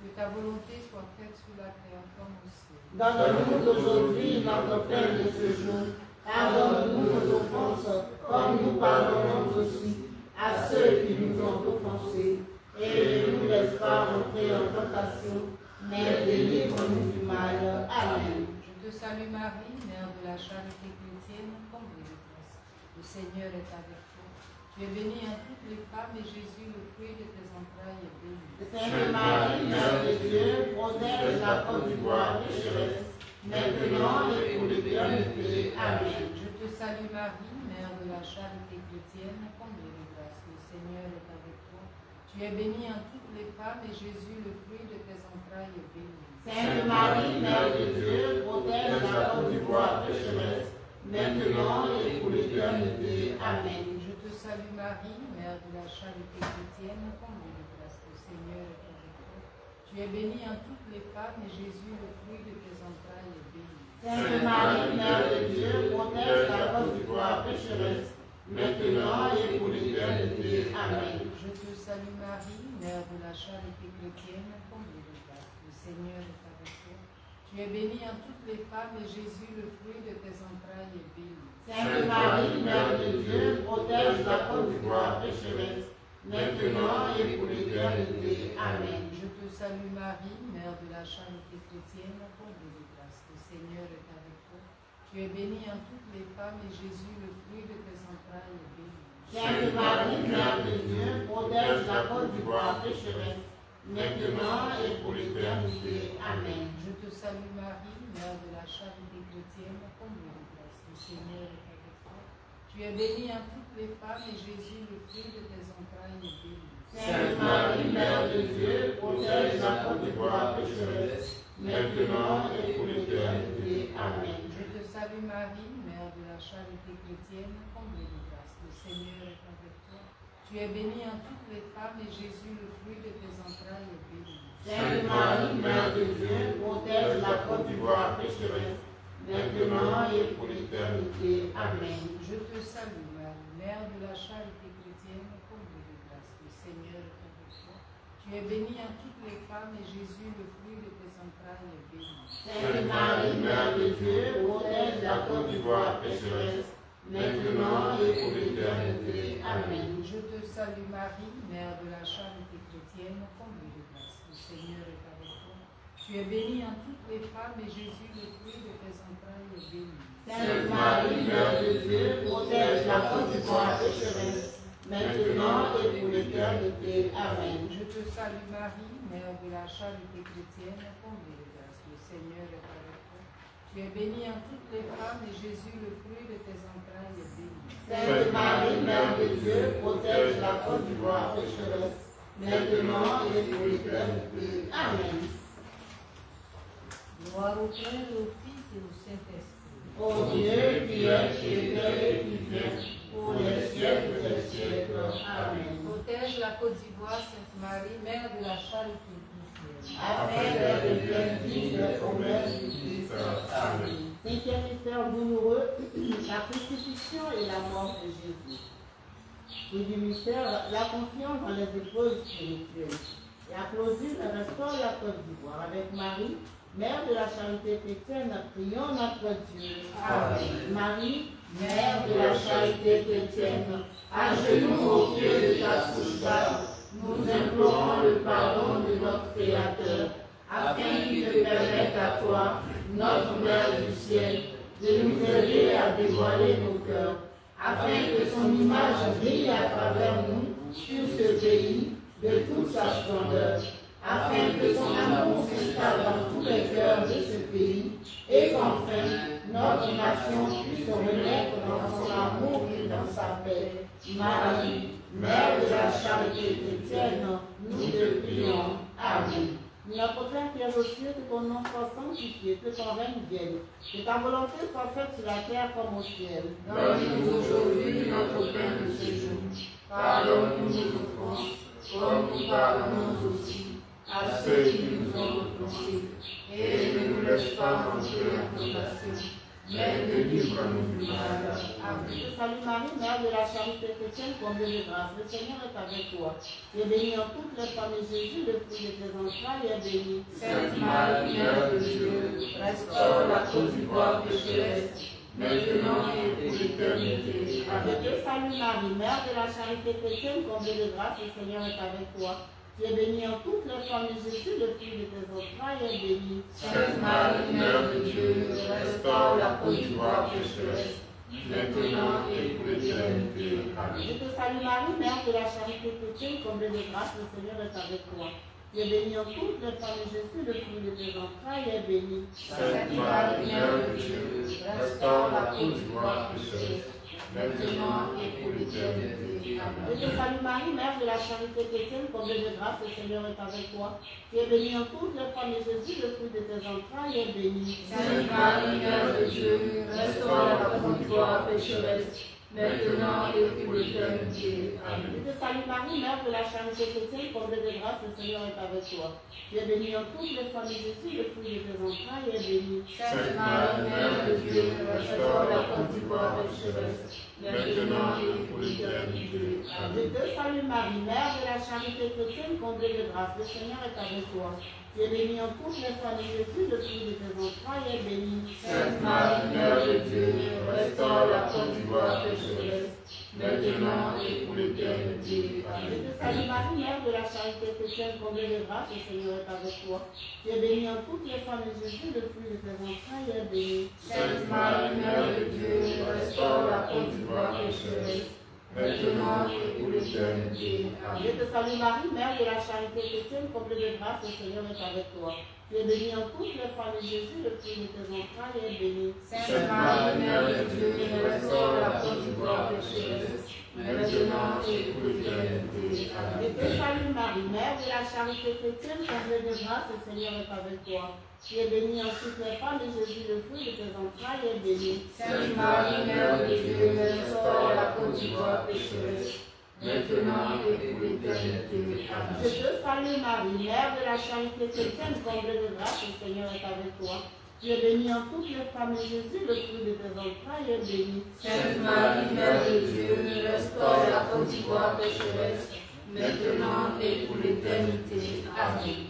que ta volonté soit faite sur la terre comme au ciel. Donne-nous aujourd'hui notre pain de ce jour. Pardonne-nous nos offenses, comme nous pardonnons aussi à ceux qui nous ont offensés. Et ne nous laisse pas entrer en tentation, mais délivre-nous du mal. Amen. Je te salue Marie, Mère de la charité chrétienne, comblée de grâce. Le Seigneur est avec toi. Tu es bénie entre toutes les femmes, et Jésus, le fruit de tes entrailles, est béni. Sainte Marie, Mère de Dieu, protège la Côte d'Ivoire pécheresse, maintenant et pour l'éternité. Amen. Je te salue Marie, Mère de la charité chrétienne, comblée de grâce. Le Seigneur est avec toi. Tu es bénie entre toutes les femmes, et Jésus, le fruit de tes entrailles, est béni. Sainte Marie, Mère de Dieu, protège la Côte d'Ivoire pécheresse, maintenant et pour l'éternité. Amen. Je te salue Marie, Mère de la charité chrétienne, comblée de grâce. Le Seigneur est avec toi. Tu es bénie entre toutes les femmes, et Jésus, le fruit de tes entrailles, est béni. Sainte Marie, Mère de Dieu, protège la Côte d'Ivoire pécheresse, maintenant et pour l'éternité. Amen. Je te salue Marie, Mère de la charité chrétienne, comblée de grâce. Le Seigneur est avec toi. Tu es bénie entre toutes les femmes, et Jésus, le fruit de tes entrailles, est béni. Sainte Marie, Mère de Dieu, protège la Côte d'Ivoire pécheresse, maintenant et pour l'éternité. Amen. Je te salue Marie, Mère de la charité chrétienne, comblée de grâce. Le Seigneur est avec toi. Tu es bénie entre toutes les femmes, et Jésus, le fruit de tes entrailles, est béni. Sainte Marie, Mère de Dieu, protège la Côte d'Ivoire pécheresse, maintenant et pour l'éternité. Amen. Je te salue Marie, Mère de la charité chrétienne, comblée de grâce. Le Seigneur est avec toi. Tu es bénie entre toutes les femmes, et Jésus, le fruit de tes entrailles, est béni. Sainte Marie, Mère de Dieu, protège la Côte d'Ivoire pécheresse, maintenant et pour l'éternité. Amen. Je te salue Marie, Mère de la charité chrétienne, comblée de grâce. Le Seigneur est avec toi. Tu es bénie entre toutes les femmes, et Jésus, le fruit de tes entrailles, est béni. Sainte Marie, Mère de Dieu, protège la Côte d'Ivoire pécheresse, maintenant et pour l'éternité. Amen. Je te salue Marie, Mère de la charité chrétienne, comblée de grâce. Le Seigneur est avec toi. Tu es bénie en toutes les femmes et Jésus, le fruit de tes entrailles, est béni. Sainte Marie, Mère de Dieu, protège la Côte d'Ivoire pécheresse, maintenant et pour l'éternité. Amen. Je te salue Marie, Mère de la charité chrétienne, comblée de grâce. Le Seigneur est avec toi. Tu es bénie en toutes les femmes et Jésus, le fruit de tes entrailles, est béni. Sainte Marie, Mère de Dieu, protège la Côte d'Ivoire pécheresse, maintenant et pour l'éternité. Amen. Je te salue Marie, Mère de la charité chrétienne, comblée de grâce. Le Seigneur est avec toi. Tu es bénie en toutes les femmes et Jésus, le fruit de tes entrailles, est béni. Sainte Marie, Mère de Dieu, protège la Côte d'Ivoire pécheresse, maintenant et pour l'éternité. Amen. Gloire au Père, au Fils et au Saint-Esprit. Ô Dieu qui es, qui était et qui vient, pour les siècles des siècles. Amen. Protège la Côte d'Ivoire, Sainte Marie, Mère de la charité chrétienne. Afin qu'elle devienne digne des promesses du Christ. Amen. Cinquième mystère douloureux, la crucifixion et la mort de Jésus. Et du mystère, la confiance dans les épreuves spirituelles. La clausule restaure la Côte d'Ivoire. Avec Marie, Mère de la charité chrétienne, prions notre Dieu. Amen. Marie, Mère de la charité chrétienne, à genoux au pied de ta souffrance, nous implorons le pardon de notre Créateur, afin qu'il te permette à toi, notre Mère du ciel, de nous aider à dévoiler nos cœurs, afin que son image brille à travers nous sur ce pays de toute sa splendeur, afin que son amour s'installe dans tous les cœurs de ce pays, et qu'enfin notre nation puisse se remettre dans son amour et dans sa paix. Marie, Mère de la charité chrétienne, nous te prions. Amen. Notre Père qui es aux cieux, que ton nom soit sanctifié, que ton règne vienne, que ta volonté soit faite sur la terre comme au ciel. Donne-nous aujourd'hui notre pain de ce jour. Pardonne-nous nos offenses, comme nous pardonnons aussi à ceux qui nous ont offensés. Et ne nous laisse pas entrer en tentation, mais délivre-nous du mal. Amen. Je te salue Marie, Mère de la charité chrétienne, comblée de grâce. Le Seigneur est avec toi. Tu es bénie en toutes les femmes et Jésus, le fruit de tes entrailles, est béni. Sainte Marie, Mère de Dieu, restaure la Côte d'Ivoire pécheresse, maintenant et pour l'éternité. Je Amen. te salue Marie, Mère de la charité chrétienne, comblée de grâce. Le Seigneur est avec toi. Tu es bénie en toutes les femmes et Jésus, le fruit de tes entrailles, est béni. Sainte Marie, Mère de Dieu, restaure la Côte d'Ivoire pécheresse, maintenant et pour l'éternité. Amen. Je te salue Marie, Mère de la charité chrétienne, comblée de grâce, le Seigneur est avec toi. Tu es bénie en toutes les femmes et Jésus, le fruit de tes entrailles, est béni. Sainte Marie, Mère de Dieu, restaure la Côte d'Ivoire pécheresse, maintenant et pour l'éternité. Amen. Je te salue Marie, Mère de la charité chrétienne, comblée de grâce, le Seigneur est avec toi. Tu es bénie en toutes les femmes et Jésus, le fruit de tes entrailles, est béni. Sainte Marie, Mère de Dieu, restaure la Côte d'Ivoire pécheresse, maintenant et pour l'éternité. Amen. Je te salue Marie, Mère de la charité chrétienne, comblée de grâce, le Seigneur est avec toi. Tu es bénie en toutes les femmes et Jésus, le fruit de tes entrailles, est béni. Sainte Marie, Mère de Dieu, restaure la Côte d'Ivoire pécheresse, maintenant et pour l'éternité. Je Amen. te salue Marie, Mère de la charité chrétienne, comblée de grâce, le Seigneur est avec toi. Tu es bénie en toutes les femmes et Jésus, le fruit de tes entrailles, est béni. Sainte Marie, Mère de Dieu, restaure la Côte d'Ivoire pécheresse, maintenant et pour l'éternité. Je Amen. te salue Marie, Mère de la charité chrétienne, comblée de grâce, le Seigneur est avec toi. Tu es bénie en toutes les femmes et Jésus, le fruit de tes entrailles, est béni. Sainte Marie, Mère de Dieu, restaure la Côte d'Ivoire pécheresse, maintenant et pour l'éternité. Je Amen. te salue Marie, Mère de la charité chrétienne, comblée de grâce, le Seigneur est avec toi. Tu es bénie en toutes les femmes et Jésus, le fruit de tes entrailles, est béni. Sainte Marie, Mère de Dieu, restaure la Côte d'Ivoire pécheresse, maintenant et pour l'éternité. Je Amen. te salue Marie, Mère de la charité chrétienne, comblée de grâce, le Seigneur est avec toi. Tu es bénie en toutes les femmes et Jésus, le fruit de tes entrailles, est béni. Sainte Marie, Mère de Dieu, restaure la Côte d'Ivoire pécheresse, maintenant et pour l'éternité. Je Amen. te salue Marie, Mère de la charité chrétienne, comblée de grâce, le Seigneur est avec toi. Tu es bénie en toutes les femmes et Jésus, le fruit de tes entrailles, est béni. Sainte Marie, Mère de Dieu, restaure la Côte d'Ivoire pécheresse, maintenant et pour l'éternité. Amen.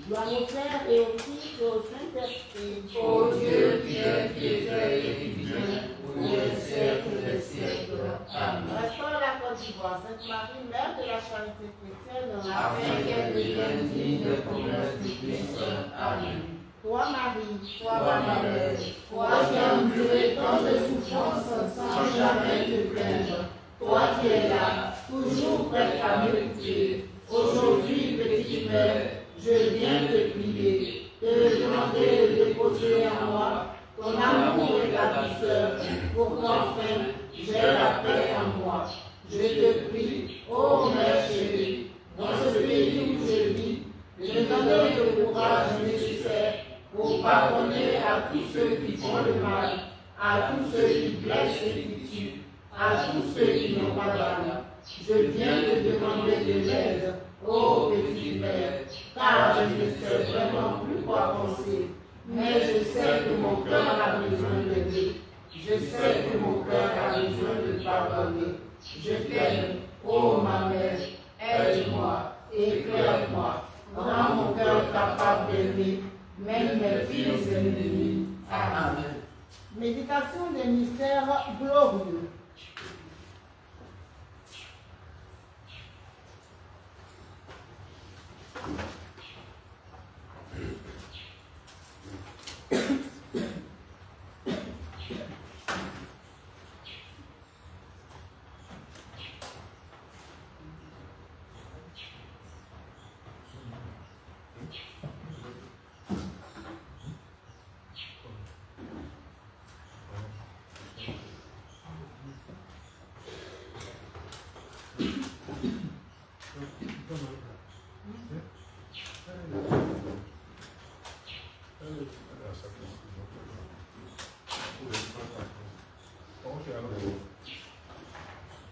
Gloire au Père et au Fils et au Saint-Esprit. Ô Dieu qui est et qui vient, pour les siècles des siècles. Amen. Restaure la Côte d'Ivoire, Sainte Marie, Mère de la charité chrétienne, Afin qu'elle devienne digne des promesses du Christ. Amen. Toi, Marie, Toi, ma mère, toi qui as enduré tant de souffrances sans jamais te plaindre, toi qui es là, toujours prête à m'écouter, aujourd'hui, petite mère, je viens te prier, te demander de déposer en moi ton amour et ta douceur, pour qu'enfin j'ai la paix en moi. Je te prie, ô Mère chérie, dans ce pays où je vis, de me donner le courage nécessaire pour pardonner à tous ceux qui font le mal, à tous ceux qui blessent et qui tuent, à tous ceux qui n'ont pas d'âme. Je viens te demander de l'aide, ô petite mère, car je ne sais vraiment plus quoi penser. Mais je sais que mon cœur a besoin d'aider. Je sais que mon cœur a besoin de pardonner. Je t'aime, ô ma mère, aide-moi, éclaire-moi, rends mon cœur capable d'aimer, même mes fils ennemis. Amen. méditation des mystères glorieux.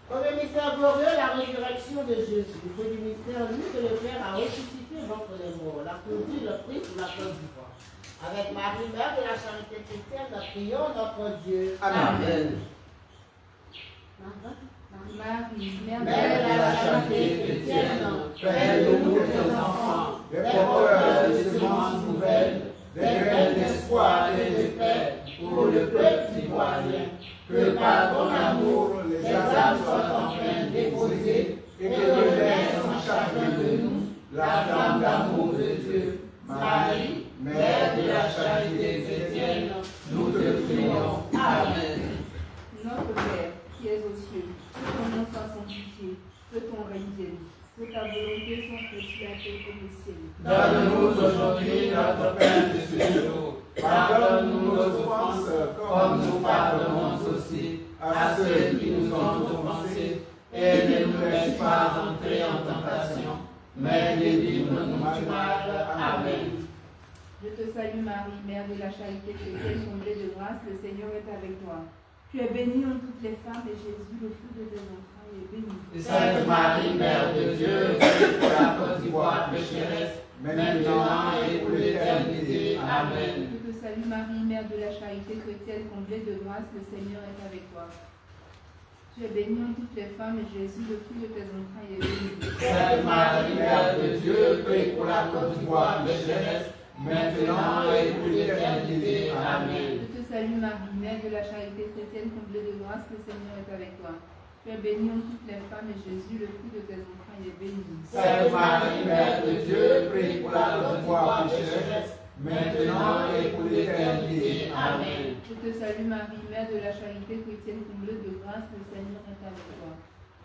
Premier mystère glorieux, la résurrection de Jésus. Le premier mystère, lui que le Père a ressuscité d'entre les morts. L'applaudit, le prie pour la Côte d'Ivoire. Avec Marie, Mère de la charité chrétienne, nous prions notre Dieu. Amen. Marie, Mère Mère de la charité chrétienne, fais de nous tes enfants, des porteurs de semences nouvelles, des graines d'espoir et de paix pour le peuple ivoirien. Que par ton amour, les âmes soient enfin déposées et que renaisse en chacun de nous la flamme d'amour de Dieu. Marie, Mère de la charité chrétienne, nous te prions. Amen. Notre Père, qui es aux cieux, que ton nom soit sanctifié, que ton règne vienne, que ta volonté soit faite sur la terre comme au ciel. Donne-nous aujourd'hui notre pain de ce jour. Pardonne-nous nos offenses, comme nous pardonnons aussi à ceux qui nous ont offensés. Et ne nous laisse pas entrer en tentation, mais délivre-nous du mal. Amen. Je te salue Marie, Mère de la charité chrétienne, comblée de grâce, le Seigneur est avec toi. Tu es bénie en toutes les femmes et Jésus, le fruit de tes entrailles, est béni. Sainte Marie, Mère de Dieu, prie pour la Côte d'Ivoire pécheresse, maintenant et pour l'éternité. Amen. Je te salue Marie, Mère de la charité chrétienne, comblée de grâce, le Seigneur est avec toi. Tu es bénie en toutes les femmes et Jésus, le fruit de tes entrailles, est béni. Sainte Marie, Mère de Dieu, prie pour la Côte d'Ivoire pécheresse, maintenant et pour l'éternité. Amen. Je te salue Marie, Mère de la charité chrétienne, comblée de grâce, le Seigneur est avec toi. Tu es bénie en toutes les femmes et Jésus, le fruit de tes entrailles, est béni. Sainte Marie, Mère de Dieu, prie pour la Côte d'Ivoire pécheresse, maintenant et pour l'éternité. Amen. Je te salue Marie, Mère de la charité chrétienne, comblée de grâce, le Seigneur est avec toi.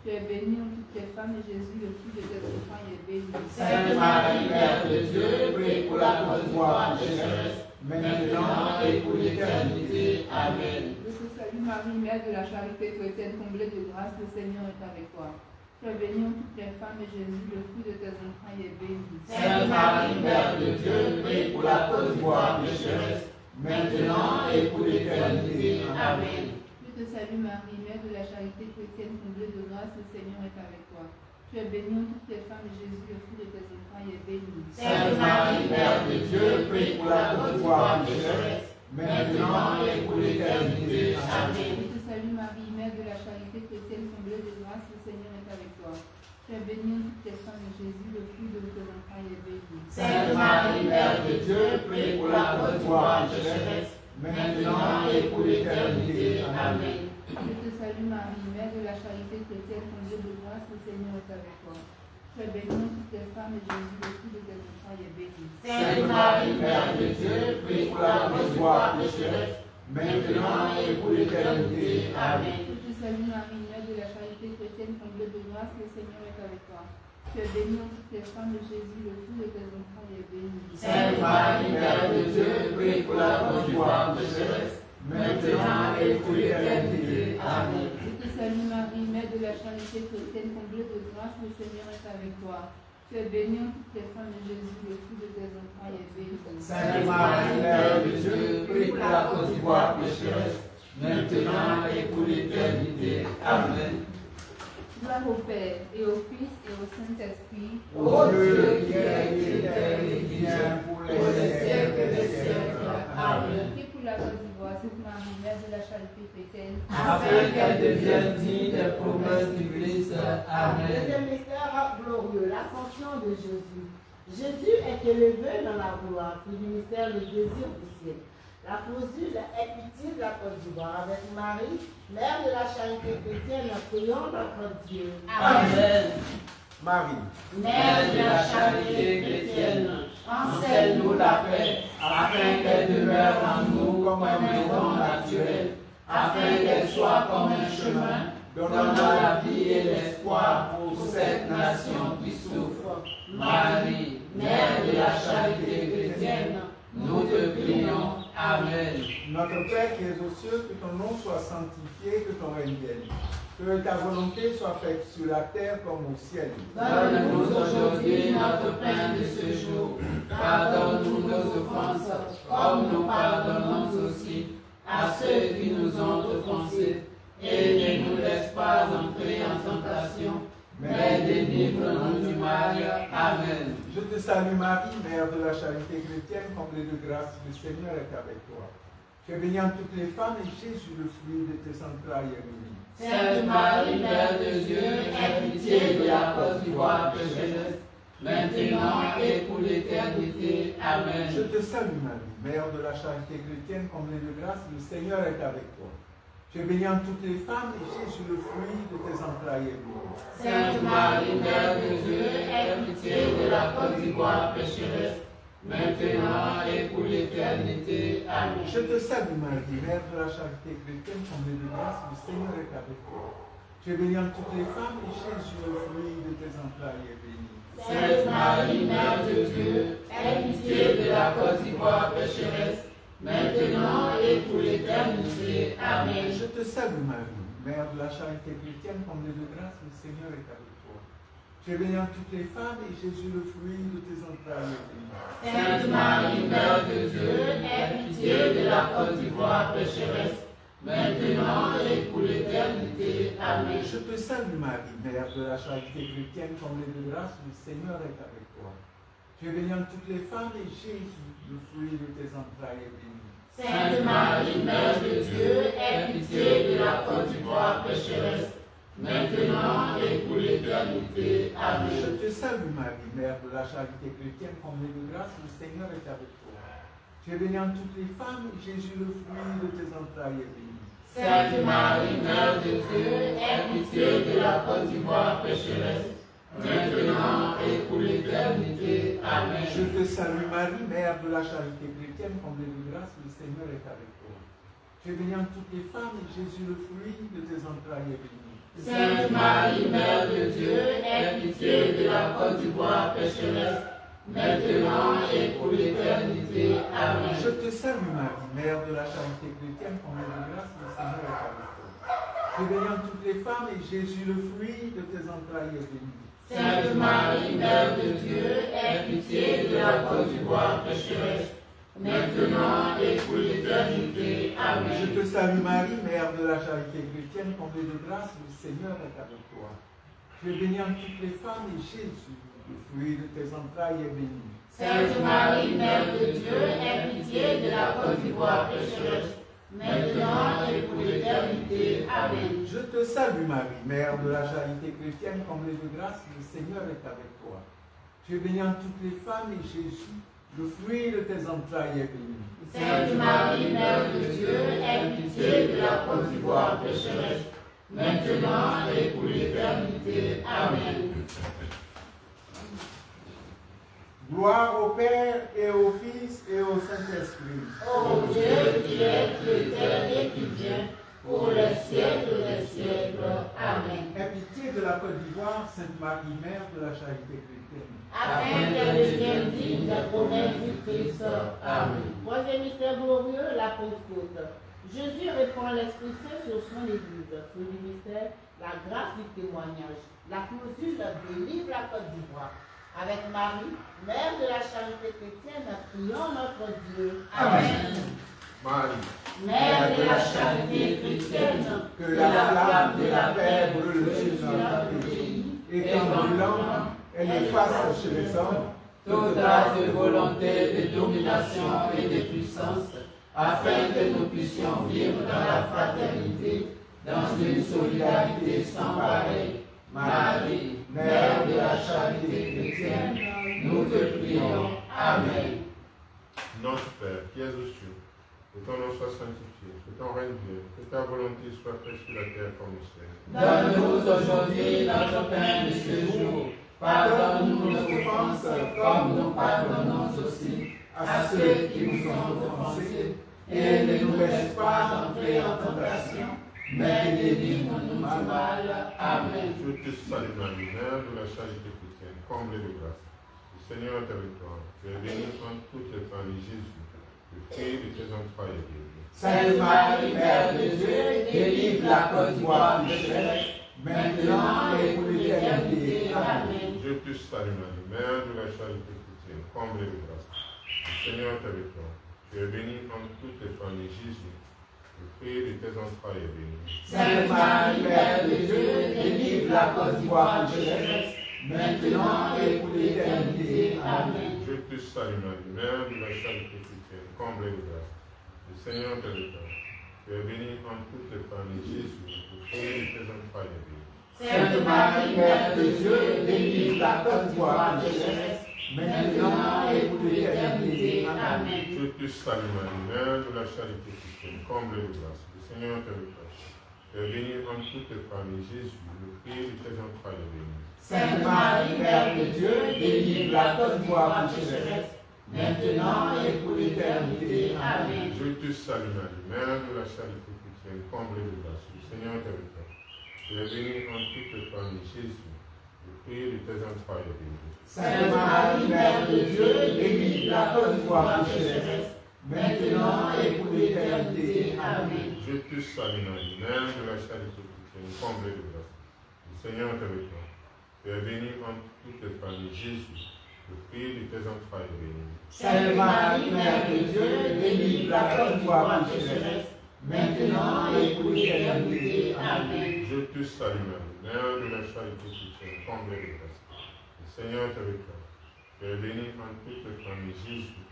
Tu es bénie en toutes les femmes et Jésus, le fruit de tes entrailles, est béni. Sainte Marie, Mère de Dieu, prie pour la Côte d'Ivoire pécheresse, maintenant et pour l'éternité. Amen. Je te salue Marie, Mère de la charité chrétienne, comblée de grâce, le Seigneur est avec toi. Tu es bénie en toutes les femmes et Jésus, le fruit de tes entrailles, est béni. Sainte Marie, Mère de Dieu, prie pour la Côte d'Ivoire pécheresse, maintenant et pour l'éternité. Amen. Je te salue Marie, Mère de la charité chrétienne, comblée de grâce, le Seigneur est avec toi. Tu es bénie en toutes les femmes et Jésus, le fruit de tes entrailles, est béni. Sainte Marie, Mère de Dieu, prie pour la Côte d'Ivoire pécheresse, maintenant et pour l'éternité. Amen. Je te salue Marie, Mère de la charité chrétienne, comblée de grâce, le Seigneur est avec toi. Tu es bénie entre toutes les femmes et Jésus, le fruit de tes entrailles, est béni. Sainte Marie, Mère de Dieu, prie pour la bonne foi pécheresse, maintenant et pour l'éternité. Amen. Je te salue Marie, Mère de la charité chrétienne, comblée de grâce, le Seigneur est avec toi. Tu es bénie entre toutes les femmes et Jésus, le fruit de tes entrailles, est béni. Sainte Marie, Mère de Dieu, prie pour la bonne foi pécheresse, maintenant et pour l'éternité. Amen. Je te salue Marie, Mère de la charité chrétienne, comblée de grâce, le Seigneur est avec toi. Tu es bénie entre toutes les femmes et Jésus, le fruit de tes entrailles, est béni. Sainte Marie, Mère de Dieu, prie pour la bonne foi pécheresse, maintenant et pour l'éternité. Amen. Je te salue Marie, Mère de la charité chrétienne, comblée de grâce, le Seigneur est avec toi. Tu es bénie entre toutes les femmes et Jésus, le fruit de tes entrailles, est béni. Sainte Marie, Mère de Dieu, prie pour la bonne foi pécheresse, maintenant et pour l'éternité. Amen. Gloire au Père, et au Fils, et au Saint-Esprit. Ô Dieu qui est éternel et qui vient pour les siècles des siècles. Amen. Prie pour la Côte d'Ivoire, Sainte Marie, Mère de la charité chrétienne. Afin qu'elle devienne digne des promesses du Christ. Amen. Deuxième mystère glorieux, l'ascension de Jésus. Jésus est élevé dans la gloire, puis du mystère le désir du ciel. La clausule est pitié de la Côte d'Ivoire avec Marie, Mère de la charité chrétienne, prions notre Dieu. Amen. Marie, Mère de la charité chrétienne, enseigne-nous la paix, afin qu'elle demeure en nous comme un don naturel, afin qu'elle soit comme un chemin, donnant la vie et l'espoir pour cette nation qui souffre. Marie, Mère de la charité chrétienne, nous te prions. Amen. notre Père qui es aux cieux, que ton nom soit sanctifié, que ton règne vienne. Que ta volonté soit faite sur la terre comme au ciel. Donne-nous aujourd'hui notre pain de ce jour. Pardonne-nous nos offenses, comme nous pardonnons aussi à ceux qui nous ont offensés. Et ne nous laisse pas entrer en tentation, mais délivre-nous du mal. Amen. Je te salue Marie, Mère de la charité chrétienne, comblée de grâce, le Seigneur est avec toi. Tu es bénie entre toutes les femmes et Jésus, le fruit de tes entrailles, est béni. Sainte Marie, Mère de Dieu, aie pitié de la Côte d'Ivoire pécheresse, maintenant et pour l'éternité. Amen. Je te salue Marie, Mère de la charité chrétienne, comblée de grâce, le Seigneur est avec toi. Tu es bénie entre toutes les femmes et Jésus, le fruit de tes entrailles, est béni. Sainte Marie, Mère de Dieu, aie pitié de la Côte d'Ivoire pécheresse, maintenant et pour l'éternité. Amen. Je te salue Marie, Mère de la charité chrétienne, comblée de grâce, le Seigneur est avec toi. Tu es bénie entre toutes les femmes et Jésus, le fruit de tes entrailles, est béni. Sainte Marie, Mère de Dieu, aie pitié de la Côte d'Ivoire pécheresse, maintenant et pour l'éternité. Amen. Je te salue Marie, Mère de la charité chrétienne, comblée de grâce, le Seigneur est avec toi. Tu es bénie entre toutes les femmes et Jésus, le fruit de tes entrailles, est béni. Sainte Marie, Mère de Dieu, aie pitié de la Côte d'Ivoire pécheresse, maintenant et pour l'éternité. Amen. Je te salue Marie, Mère de la charité chrétienne, comblée de grâce, le Seigneur est avec toi. Tu es bénie entre toutes les femmes et Jésus, le fruit de tes entrailles, est béni. Sainte Marie, Mère de Dieu, aie pitié de la Côte d'Ivoire pécheresse, maintenant et pour l'éternité. Amen. Je te salue Marie, Mère de la charité chrétienne, comblée de grâce, le Seigneur est avec toi. Tu es bénie entre toutes les femmes et Jésus, le fruit de tes entrailles, est béni. Sainte Marie, Mère de Dieu, aie pitié de la Côte d'Ivoire pécheresse, maintenant et pour l'éternité. Amen. Je te salue Marie, Mère de la charité chrétienne, comblée de grâce, le Seigneur est avec toi. Tu es bénie entre toutes les femmes et Jésus, le fruit de tes entrailles, est béni. Sainte Marie, Mère de Dieu, aie pitié de la Côte d'Ivoire pécheresse, maintenant et pour l'éternité. Amen. Je te salue Marie, Mère de la charité chrétienne, comblée de grâce, le Seigneur est avec toi. Tu es bénie entre toutes les femmes et Jésus, le fruit de tes entrailles, est béni. Sainte Marie, Mère de Dieu, aie pitié de la Côte d'Ivoire pécheresse, maintenant et pour l'éternité. Amen. Je te salue Marie, Mère de la charité chrétienne, comblée de grâce, le Seigneur est avec toi. Tu es bénie entre toutes les femmes et Jésus, le fruit de tes entrailles, est béni. Sainte Marie, Mère de Dieu, aie pitié de la Côte d'Ivoire pécheresse, maintenant et pour l'éternité. Amen. Amen. Je te salue Marie, Mère de la charité chrétienne, comblée de grâce, le Seigneur est avec toi. Tu es bénie entre toutes les femmes et Jésus, le fruit de tes entrailles, est béni. Sainte Marie, Mère de Dieu, aie pitié de la Côte d'Ivoire pécheresse, maintenant et pour l'éternité. Amen. Gloire au Père et au Fils et au Saint-Esprit. Ô Dieu qui est, qui était et qui vient, pour les siècles des siècles. Amen. Aie pitié de la Côte d'Ivoire, Sainte Marie, Mère de la charité chrétienne. Afin qu'elle devienne digne des promesses du Christ. Amen. Troisième mystère glorieux, la Pentecôte. Jésus répand l'Esprit Saint sur son Église. Fruit du mystère, la grâce du témoignage. La clausule délivre la Côte d'Ivoire. Avec Marie, Mère de la charité chrétienne, prions notre Dieu. Amen. Marie, Mère de la charité chrétienne, Que la flamme de la paix brûle sur notre pays, et qu'en brûlant, elle efface chez les hommes toute trace de volonté, de domination et de puissance, afin que nous puissions vivre dans la fraternité, dans une solidarité sans pareil. Marie, Mère de la charité chrétienne, nous te prions. Amen. notre Père, qui es aux cieux, que ton nom soit sanctifié, que ton règne vienne, que ta volonté soit faite sur la terre comme au ciel. Donne-nous aujourd'hui notre pain de ce jour. Pardonne-nous nos offenses, comme nous pardonnons aussi à ceux qui nous ont offensés. Et ne nous laisse pas entrer en tentation, mais délivre-nous du mal. Amen. Je te salue Marie, Mère de la charité chrétienne, comblée de grâce. Le Seigneur est avec toi. Tu es bénie entre toutes les femmes, et Jésus, le fruit de tes entrailles, est béni. Sainte Marie, Mère de Dieu, délivre la Côte d'Ivoire pécheresse, maintenant et pour l'éternité. Amen. Je te salue Marie, Mère de la charité chrétienne, comblée de grâce. Le Seigneur est avec toi. Tu es bénie entre toutes les femmes, et Jésus, le fruit de tes entrailles, est béni. Sainte Marie, Mère de Dieu, délivre la Côte d'Ivoire pécheresse, maintenant et pour l'éternité. Amen. Je te salue Marie, Mère de la charité chrétienne, comblée de grâce. Le Seigneur est avec toi. Tu es bénie entre toutes les femmes, et Jésus, le fruit de tes entrailles, est béni. Sainte Marie, Mère de Dieu, délivre la Côte d'Ivoire pécheresse, maintenant et pour l'éternité. Amen. Je te salue Marie, Mère de la charité chrétienne, comblée de grâce. Le Seigneur est avec toi. Tu es bénie entre toutes les femmes, et Jésus, le fruit de tes entrailles, est béni. Sainte Marie, Mère de Dieu, délivre la Côte d'Ivoire pécheresse, maintenant et pour l'éternité. Amen. Je te salue Marie, Mère de la charité chrétienne, comblée de grâce. Le Seigneur est avec toi. Tu es bénie entre toutes les femmes, et Jésus, le fruit de tes entrailles, est béni. Sainte Marie, Mère de Dieu, délivre la Côte d'Ivoire pécheresse, maintenant et pour l'éternité. Amen. Je te salue Marie, Mère de la charité chrétienne, comblée de grâce. Le Seigneur est avec toi. Tu es bénie entre toutes les femmes, et Jésus, le fruit de tes entrailles, est béni. Sainte Marie, Mère de Dieu, délivre la Côte d'Ivoire pécheresse, maintenant et pour l'éternité. Amen. Je te salue Marie, Mère de la charité chrétienne, comblée de grâce. Le Seigneur est avec toi. Tu es bénie entre toutes les femmes, et Jésus,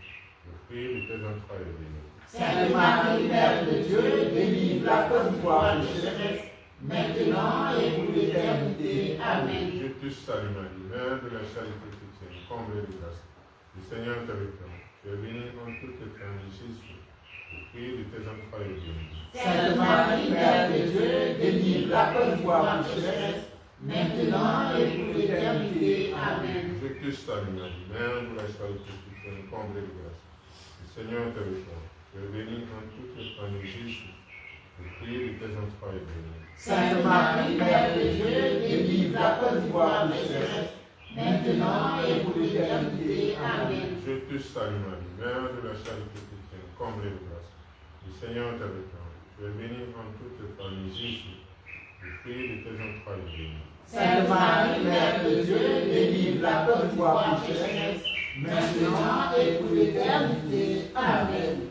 le fruit de tes entrailles, est béni. Sainte Marie, Mère de Dieu, délivre la Côte d'Ivoire pécheresse, maintenant et pour l'éternité. Amen. Je te salue Marie, Mère de la charité chrétienne, comblée de grâce. Le Seigneur est avec toi. Tu es bénie entre toutes les femmes, et Jésus, le fruit de tes entrailles, est béni. Sainte Marie, Mère de Dieu, délivre la Côte d'Ivoire pécheresse, maintenant et pour l'éternité. Amen. Je te salue Marie, Mère de la charité chrétienne, comblée de grâce. Le Seigneur est avec toi. Tu es bénie entre toutes les femmes, et Jésus, le fruit de tes entrailles, est béni. Sainte Marie, Mère de Dieu, délivre la Côte d'Ivoire pécheresse, maintenant et pour l'éternité. Amen. Je te salue Marie, Mère de la charité chrétienne, comblée de grâce. Le Seigneur est avec toi. Tu es bénie entre toutes les femmes, et Jésus, le fruit de tes entrailles, est béni. Sainte Marie, Mère de Dieu, délivre la Côte d'Ivoire pécheresse, maintenant et pour l'éternité. Amen.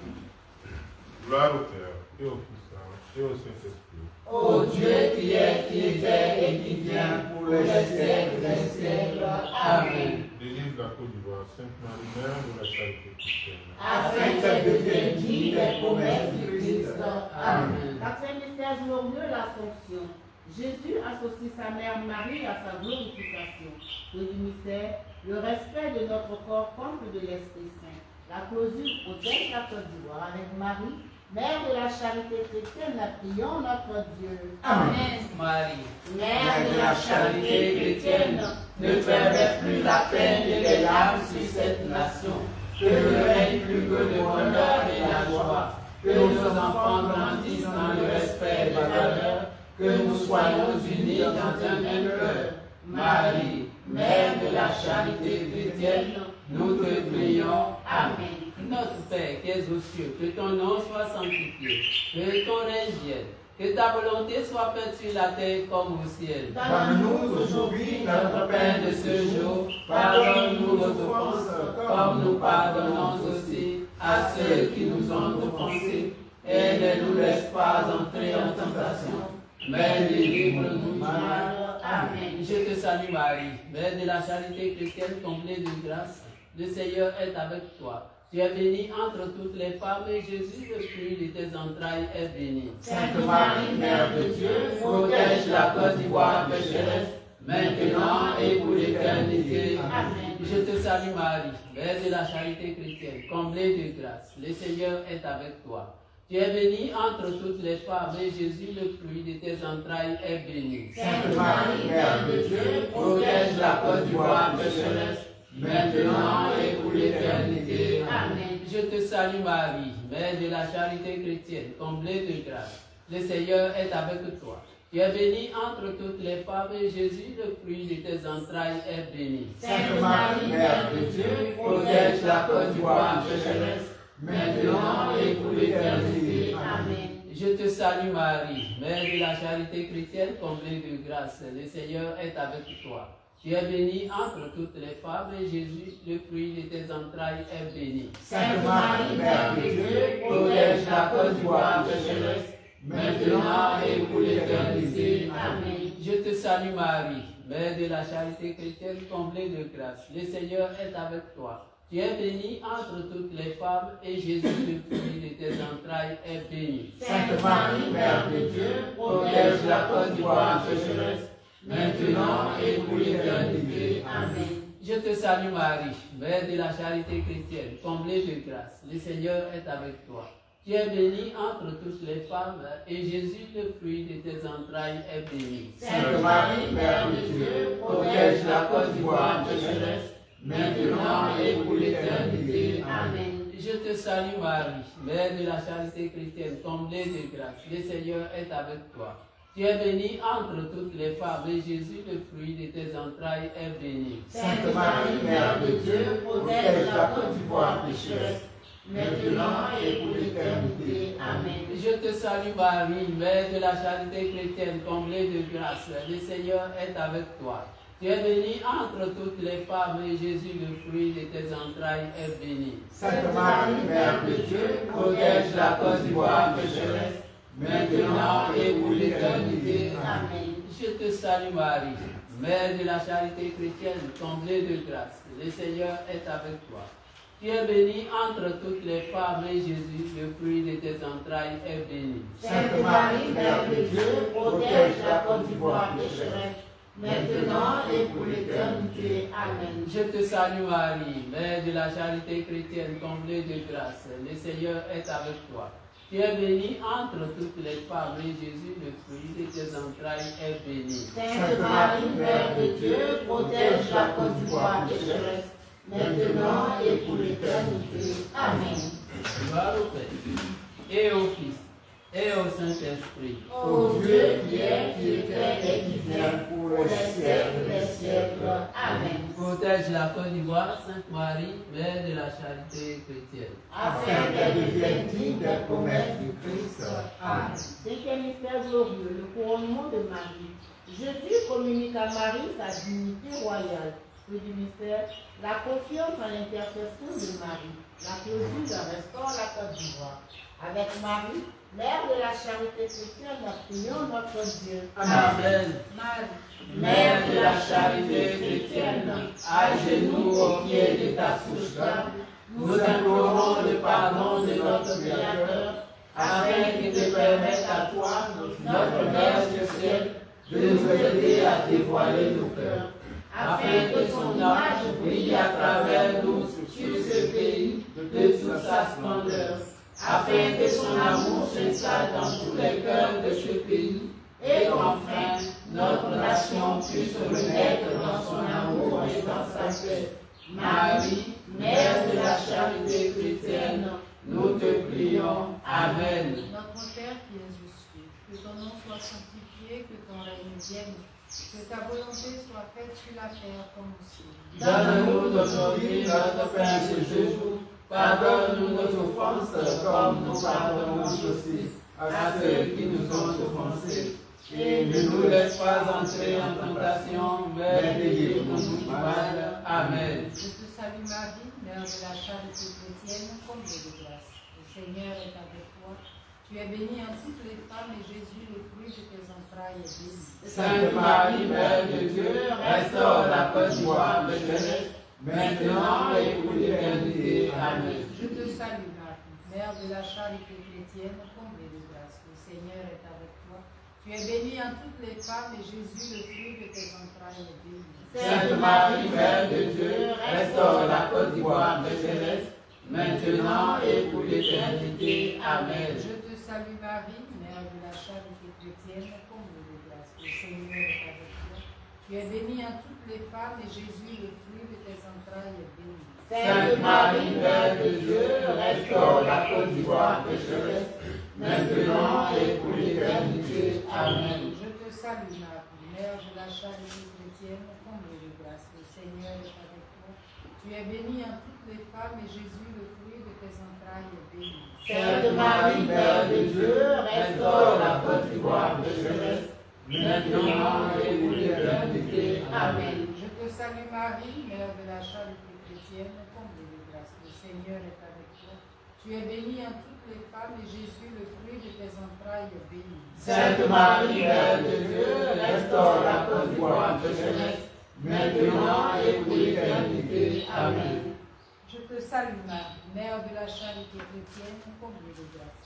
Gloire au Père, et au Fils, et au Saint-Esprit. Ô Dieu qui est, qui était et qui vient pour les siècles des siècles. Amen. Délivre de la Côte d'Ivoire, Sainte Marie, Mère de la Charité chrétienne, afin qu'elle devienne digne des promesses du Christ. Amen. Quatrième mystère glorieux, l'Assomption. Jésus associe sa mère Marie à sa glorification. Fruit du mystère, le respect de notre corps temple de l'Esprit Saint. La clausule protège la Côte d'Ivoire avec Marie, Mère de la charité chrétienne, prions notre Dieu. Amen. Marie, Mère de la charité chrétienne, ne permets plus la peine et les larmes sur cette nation, que le règne plus que le bonheur et la joie, que nos enfants grandissent dans le respect des valeurs, que nous soyons unis dans un même cœur. Marie, Mère de la charité chrétienne, nous te prions. Amen. notre Père qui es aux cieux, que ton nom soit sanctifié, que ton règne vienne, que ta volonté soit faite sur la terre comme au ciel. Donne-nous aujourd'hui notre pain de ce jour, pardonne-nous nos offenses, comme nous pardonnons aussi à ceux qui nous ont offensés, et ne nous laisse pas entrer en tentation, mais délivre-nous du mal. Amen. Je te salue Marie, Mère de la charité chrétienne comblée de grâce. Le Seigneur est avec toi. Tu es bénie entre toutes les femmes et Jésus, le fruit de tes entrailles, est béni. Sainte Marie, Mère de Dieu, protège la Côte d'Ivoire pécheresse, maintenant et pour l'éternité. Amen. Je te salue Marie, Mère de la charité chrétienne, comblée de grâce. Le Seigneur est avec toi. Tu es bénie entre toutes les femmes et Jésus, le fruit de tes entrailles, est béni. Sainte Marie, Mère de Dieu, protège la Côte d'Ivoire pécheresse, maintenant et pour l'éternité. Amen. Je te salue Marie, Mère de la charité chrétienne, comblée de grâce. Le Seigneur est avec toi. Tu es bénie entre toutes les femmes et Jésus, le fruit de tes entrailles, est béni. Sainte Marie, Mère de Dieu, protège la Côte d'Ivoire pécheresse, maintenant et pour l'éternité. Amen. Je te salue Marie, Mère de la charité chrétienne, comblée de grâce. Le Seigneur est avec toi. Tu es bénie entre toutes les femmes et Jésus, le fruit de tes entrailles, est béni. Sainte Marie, Mère de Dieu, protège la Côte d'Ivoire pécheresse, maintenant et pour l'éternité. Amen. Je te salue Marie, Mère de la charité chrétienne, comblée de grâce. Le Seigneur est avec toi. Tu es bénie entre toutes les femmes et Jésus, le fruit de tes entrailles, est béni. Sainte Marie, Mère de Dieu, protège la Côte d'Ivoire pécheresse, maintenant et pour l'éternité. Amen. Je te salue Marie, Mère de la charité chrétienne, comblée de grâce. Le Seigneur est avec toi. Tu es bénie entre toutes les femmes et Jésus, le fruit de tes entrailles, est béni. Sainte Marie, Mère de Dieu, protège la Côte d'Ivoire pécheresse, maintenant et pour l'éternité. Amen. Je te salue Marie, Mère de la charité chrétienne, comblée de grâce. Le Seigneur est avec toi. Tu es bénie entre toutes les femmes et Jésus, le fruit de tes entrailles, est béni. Sainte Marie, Mère de Dieu, protège la Côte d'Ivoire pécheresse, maintenant et pour l'éternité. Amen. Je te salue Marie, Mère de la charité chrétienne, comblée de grâce. Le Seigneur est avec toi. Tu es bénie entre toutes les femmes et Jésus, le fruit de tes entrailles, est béni. Sainte Marie, Mère de Dieu, protège la Côte d'Ivoire pécheresse, maintenant et pour l'éternité. Amen. Je te salue Marie, Mère de la charité chrétienne, comblée de grâce. Le Seigneur est avec toi. Tu es bénie entre toutes les femmes et Jésus, le fruit de tes entrailles, est béni. Sainte Marie, Mère de Dieu, protège la Côte d'Ivoire pécheresse, maintenant et pour l'éternité. Amen. Je te salue Marie, Mère de la charité chrétienne, comblée de grâce. Le Seigneur est avec toi. Tu es bénie entre toutes les femmes et Jésus, le fruit de tes entrailles, est béni. Sainte Marie, Mère de Dieu, protège la Côte d'Ivoire pécheresse, maintenant et pour l'éternité. Amen. Gloire au Père, et au Fils, et au Saint-Esprit. Ô Dieu qui est, qui était et qui vient, pour les siècles des siècles. Amen. Protège la Côte d'Ivoire, Sainte Marie, Mère de la charité chrétienne. Afin qu'elle devienne digne des promesses du Christ. Amen. Cinquième mystère glorieux, le couronnement de Marie. Jésus communique à Marie sa dignité royale. Fruit du mystère, la confiance en l'intercession de Marie. La clausule restaure la Côte d'Ivoire. Avec Marie, Mère de la charité chrétienne, prions notre Dieu. Amen. Marie, Mère de la charité chrétienne, à genoux au pied de ta souche-table, nous implorons le pardon de notre Créateur, afin qu'il te permette à toi, notre Mère du ciel, de nous aider à dévoiler nos cœurs, afin que son image brille à travers nous sur ce pays de toute sa splendeur, afin que son amour s'installe dans tous les cœurs de ce pays, et qu'enfin notre nation puisse renaître dans son amour et dans sa paix. Marie, Mère de la charité chrétienne, nous te prions. Amen. notre Père qui es aux cieux, que ton nom soit sanctifié, que ton règne vienne, que ta volonté soit faite sur la terre comme au ciel. Donne-nous aujourd'hui notre pain ce jour. Pardonne-nous nos offenses comme nous pardonnons aussi à ceux qui nous ont offensés. Et ne nous laisse pas entrer en tentation, mais délivre-nous du mal. Amen. Je te salue Marie, Mère de la charité chrétienne, comblée de grâce. Le Seigneur est avec toi. Tu es bénie en toutes les femmes et Jésus, le fruit de tes entrailles, est béni. Sainte Marie, Mère de Dieu, restaure la Côte d'Ivoire de Jeunesse, maintenant et pour l'éternité. Amen. Je te salue Marie, Mère de la charité chrétienne, comblée de grâce. Le Seigneur est avec toi. Tu es bénie en toutes les femmes et Jésus, le fruit de tes entrailles, est béni. Sainte Marie, Mère de Dieu, restaure la Côte d'Ivoire de Jeunesse, maintenant et pour l'éternité. Amen. Je te salue Marie, Mère de la charité chrétienne, comblée de grâce. Le Seigneur est avec toi. Tu es bénie en toutes les femmes et Jésus, le fruit de tes entrailles, est béni. Sainte Marie, Mère de Dieu, restaure la Côte d'Ivoire de Jeunesse, maintenant et pour l'éternité. Amen. Je te salue Marie, Mère de la charité chrétienne, comblée de grâce. Le Seigneur est avec toi. Tu es bénie en toutes les femmes et Jésus, le fruit de tes entrailles, est béni. Sainte Marie, Mère de Dieu, restaure la Côte d'Ivoire de Jeunesse, maintenant et pour l'éternité. Amen. Je te salue Marie, Mère de la charité chrétienne, comblée de grâce. Le Seigneur est avec toi. Tu es bénie en toutes les femmes et Jésus, le fruit de tes entrailles, est béni. Sainte Marie, Mère de Dieu, restaure la Côte d'Ivoire de Jeunesse, maintenant et pour l'éternité. Amen. Je te salue Marie, Mère de la charité chrétienne, comblée de grâce.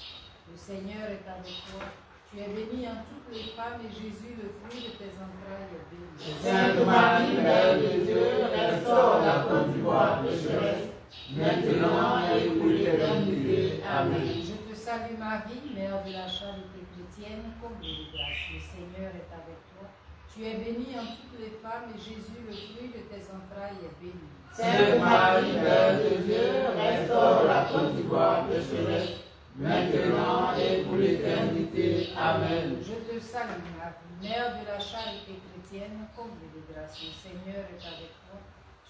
Le Seigneur est avec toi. Tu es bénie en toutes les femmes et Jésus, le fruit de tes entrailles, est béni. Sainte Marie, Mère de Dieu, restaure la Côte d'Ivoire de Jeunesse, maintenant et pour l'éternité. Amen. Je te salue Marie, Mère de la charité chrétienne, comblée de grâce. Le Seigneur est avec toi. Tu es bénie en toutes les femmes et Jésus, le fruit de tes entrailles, est béni. Sainte Marie, Mère de Dieu, restaure la Côte d'Ivoire de Jeunesse, maintenant et pour l'éternité. Amen. Je te salue Marie, Mère de la charité chrétienne, comblée de grâce. Le Seigneur est avec toi.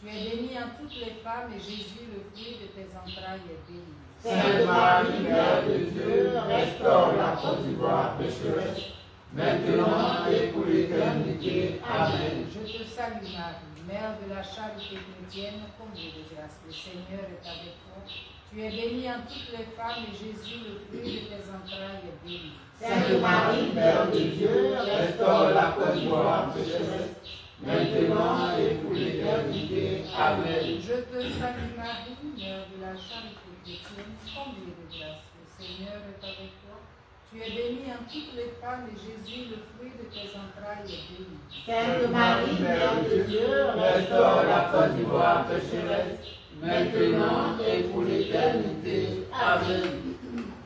Tu es bénie en toutes les femmes et Jésus, le fruit de tes entrailles, est béni. Sainte Marie, Mère de Dieu, restaure la Côte d'Ivoire de Jeunesse, maintenant et pour l'éternité. Amen. Je te salue Marie, Mère de la charité chrétienne, comblée de grâce. Le Seigneur est avec toi. Tu es bénie en toutes les femmes et Jésus, le fruit de tes entrailles, est béni. Sainte Marie, Mère de Dieu, restaure la Côte d'Ivoire de Jeunesse, maintenant et pour l'éternité. Amen. Je te salue Marie, Mère de la charité chrétienne, comblée de grâce. Le Seigneur est avec toi. Tu es bénie en toutes les femmes et Jésus, le fruit de tes entrailles, est béni. Sainte Marie, Mère de Dieu, Restaure la Côte d'Ivoire de Jeunesse, maintenant et pour l'éternité. Amen.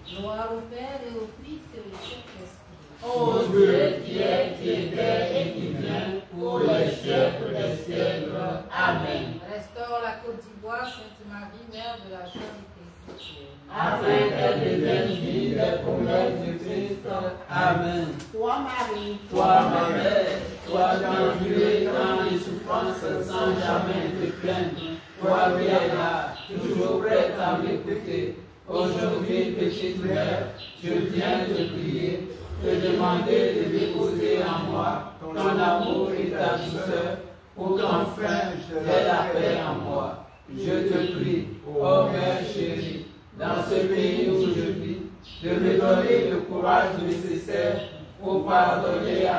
Gloire au Père et au Fils et au Saint-Esprit. Ô Dieu qui était et qui vient, pour les siècles des siècles. Amen. Restaure la Côte d'Ivoire, Sainte Marie, Mère de la charité chrétienne. Afin qu'elle devienne vie des promesses du Christ. Amen. toi Marie, Toi, ma mère, toi qui as enduré tant les souffrances sans jamais te plaindre, toi qui es là, toujours prête à m'écouter. Aujourd'hui, petite mère, je viens te prier, te demander de déposer en moi ton amour et ta douceur, pour qu'enfin j'aie la paix en moi. Je te prie, ô Mère chérie, dans ce pays où je vis, de me donner le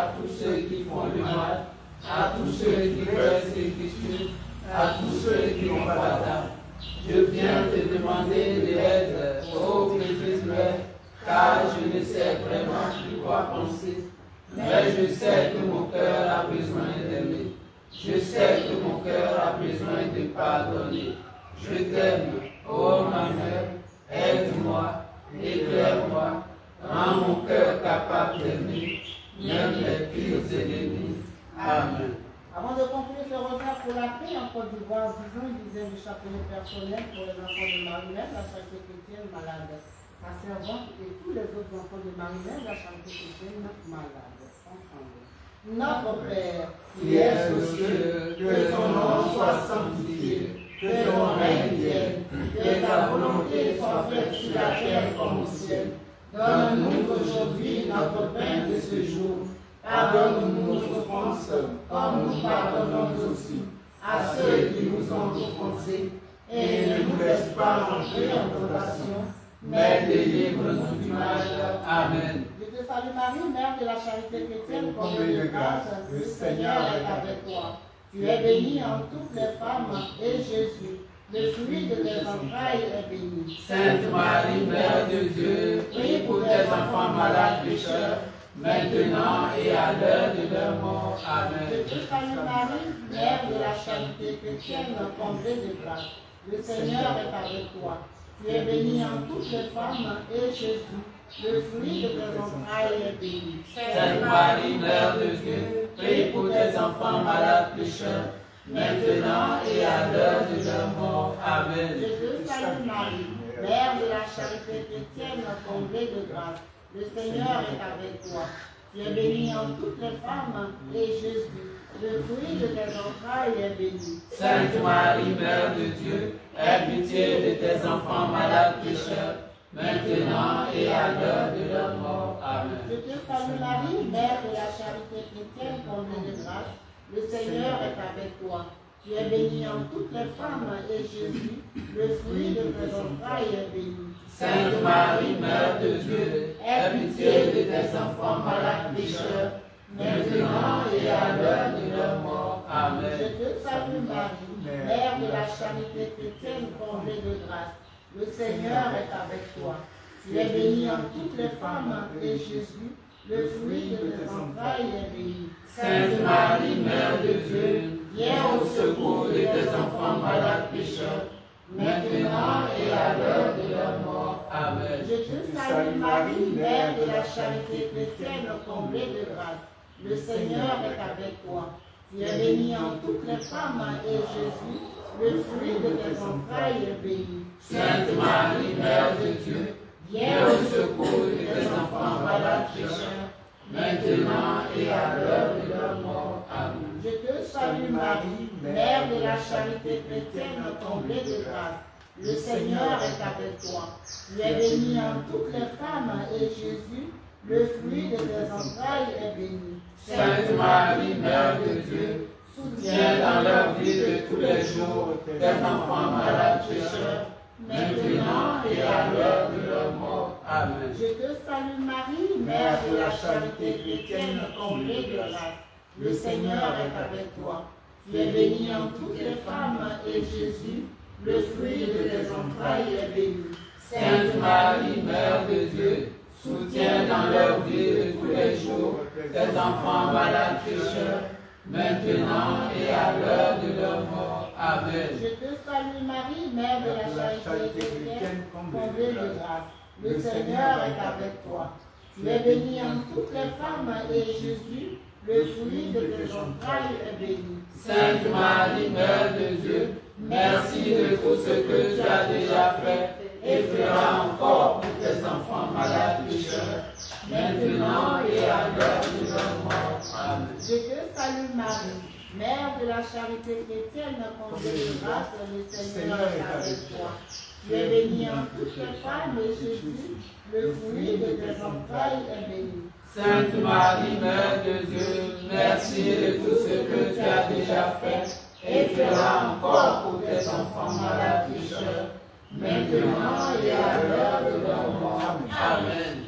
à tous ceux qui font le mal, à tous ceux qui persécutent, à tous ceux qui n'ont pas d'âme. Je viens te demander de l'aide, ô Jésus-Christ, car je ne sais vraiment plus quoi penser. Mais je sais que mon cœur a besoin d'aimer. Je sais que mon cœur a besoin de pardonner. Je t'aime, ô ma mère, aide-moi, éclaire-moi, rends mon cœur capable d'aimer, même les pires ennemis. Amen. Avant de conclure ce repas pour la paix en Côte d'Ivoire, disons une dizaine de chapelets personnels pour les enfants de Marie-Mère, la charité chrétienne malade, sa servante et tous les autres enfants de Marie-Mère, la charité chrétienne malade. Ensemble. Notre Père, Qui es aux cieux, que ton nom soit sanctifié, que ton règne vienne, que ta volonté soit faite sur la terre comme au ciel. Donne-nous aujourd'hui notre pain de ce jour. Pardonne-nous nos offenses, comme nous pardonnons aussi à ceux qui nous ont offensés. Et ne nous laisse pas entrer en tentation, mais délivre-nous du mal. Amen. je te salue Marie, Mère de la charité chrétienne, comblée de grâce, le Seigneur est avec toi. Tu es bénie en toutes les femmes, et Jésus, le fruit de tes entrailles, est béni. Sainte Marie, Mère de Dieu, prie pour tes enfants malades pécheurs, maintenant et à l'heure de leur mort. Amen. Je te salue Marie, Mère de la charité chrétienne, comblée de grâce. Le Seigneur est avec toi. Tu es bénie en toutes les femmes, et Jésus, le fruit de tes entrailles, est béni. Sainte Marie, Mère de Dieu, prie pour tes enfants malades pécheurs, maintenant et à l'heure de leur mort. Amen. Je te salue Marie, Mère de la charité chrétienne, comblée de grâce. Le Seigneur est avec toi. Tu es bénie en toutes les femmes, et Jésus, le fruit de tes entrailles, est béni. Sainte Marie, Mère de Dieu, aie pitié de tes enfants malades pécheurs, maintenant et à l'heure de leur mort. Amen. Je te salue Marie, Mère de la charité chrétienne, comblée de grâce. Le Seigneur est avec toi. Tu es bénie en toutes les femmes, et Jésus, le fruit de tes entrailles, est béni. Sainte Marie, Mère de Dieu, aie pitié de tes enfants malades pécheurs, maintenant et à l'heure de leur mort. Amen. Je te salue Marie, Mère de la charité chrétienne, comblée de grâce. Le Seigneur est avec toi. Tu es bénie en toutes les femmes, et Jésus, le fruit de tes entrailles, est béni. Sainte Marie, Mère de Dieu, viens au secours de tes enfants malades pécheurs, maintenant et à l'heure de leur mort. Amen. Je te salue Marie, Mère de la charité chrétienne, comblée de grâce. Le Seigneur est avec toi. Tu es bénie en toutes les femmes, et Jésus, le fruit de tes entrailles, est béni. Sainte Marie, Mère de Dieu, viens au secours de tes enfants malades pécheurs, maintenant et à l'heure de leur mort. Amen. Je te salue Marie, Mère de la charité chrétienne, comblée de grâce. Le Seigneur est avec toi. Tu es bénie en toutes les femmes, et Jésus, le fruit de tes entrailles, est béni. Sainte Marie, Mère de Dieu, soutiens dans leur vie de tous les jours tes enfants malades pécheurs, maintenant et à l'heure de leur mort. Amen. Je te salue Marie, Mère de la charité chrétienne, comblée de grâce. Le Seigneur est avec toi. Tu es bénie en toutes les femmes, et Jésus, le fruit de tes entrailles, est béni. Sainte Marie, Mère de Dieu, soutiens dans leur vie de tous les jours tes enfants malades pécheurs, maintenant et à l'heure de leur mort. Amen. Je te salue Marie, Mère de la charité chrétienne, comblée de grâce. Le Seigneur est avec toi. Tu es bénie en toutes les femmes, et Jésus, le fruit de tes entrailles, est béni. Sainte Marie, Mère de Dieu, merci de tout ce que tu as déjà fait et feras encore pour tes enfants malades pécheurs, maintenant et à l'heure de leur mort. Amen. Je te salue Marie, Mère de la charité chrétienne, comblée de grâce, le Seigneur est avec toi. Tu es bénie en toutes les femmes, et Jésus, le fruit de tes entrailles, est béni. Sainte Marie, Mère de Dieu, merci de tout ce que tu as déjà fait et feras encore pour tes enfants malades pécheurs, maintenant et à l'heure de leur mort. Amen.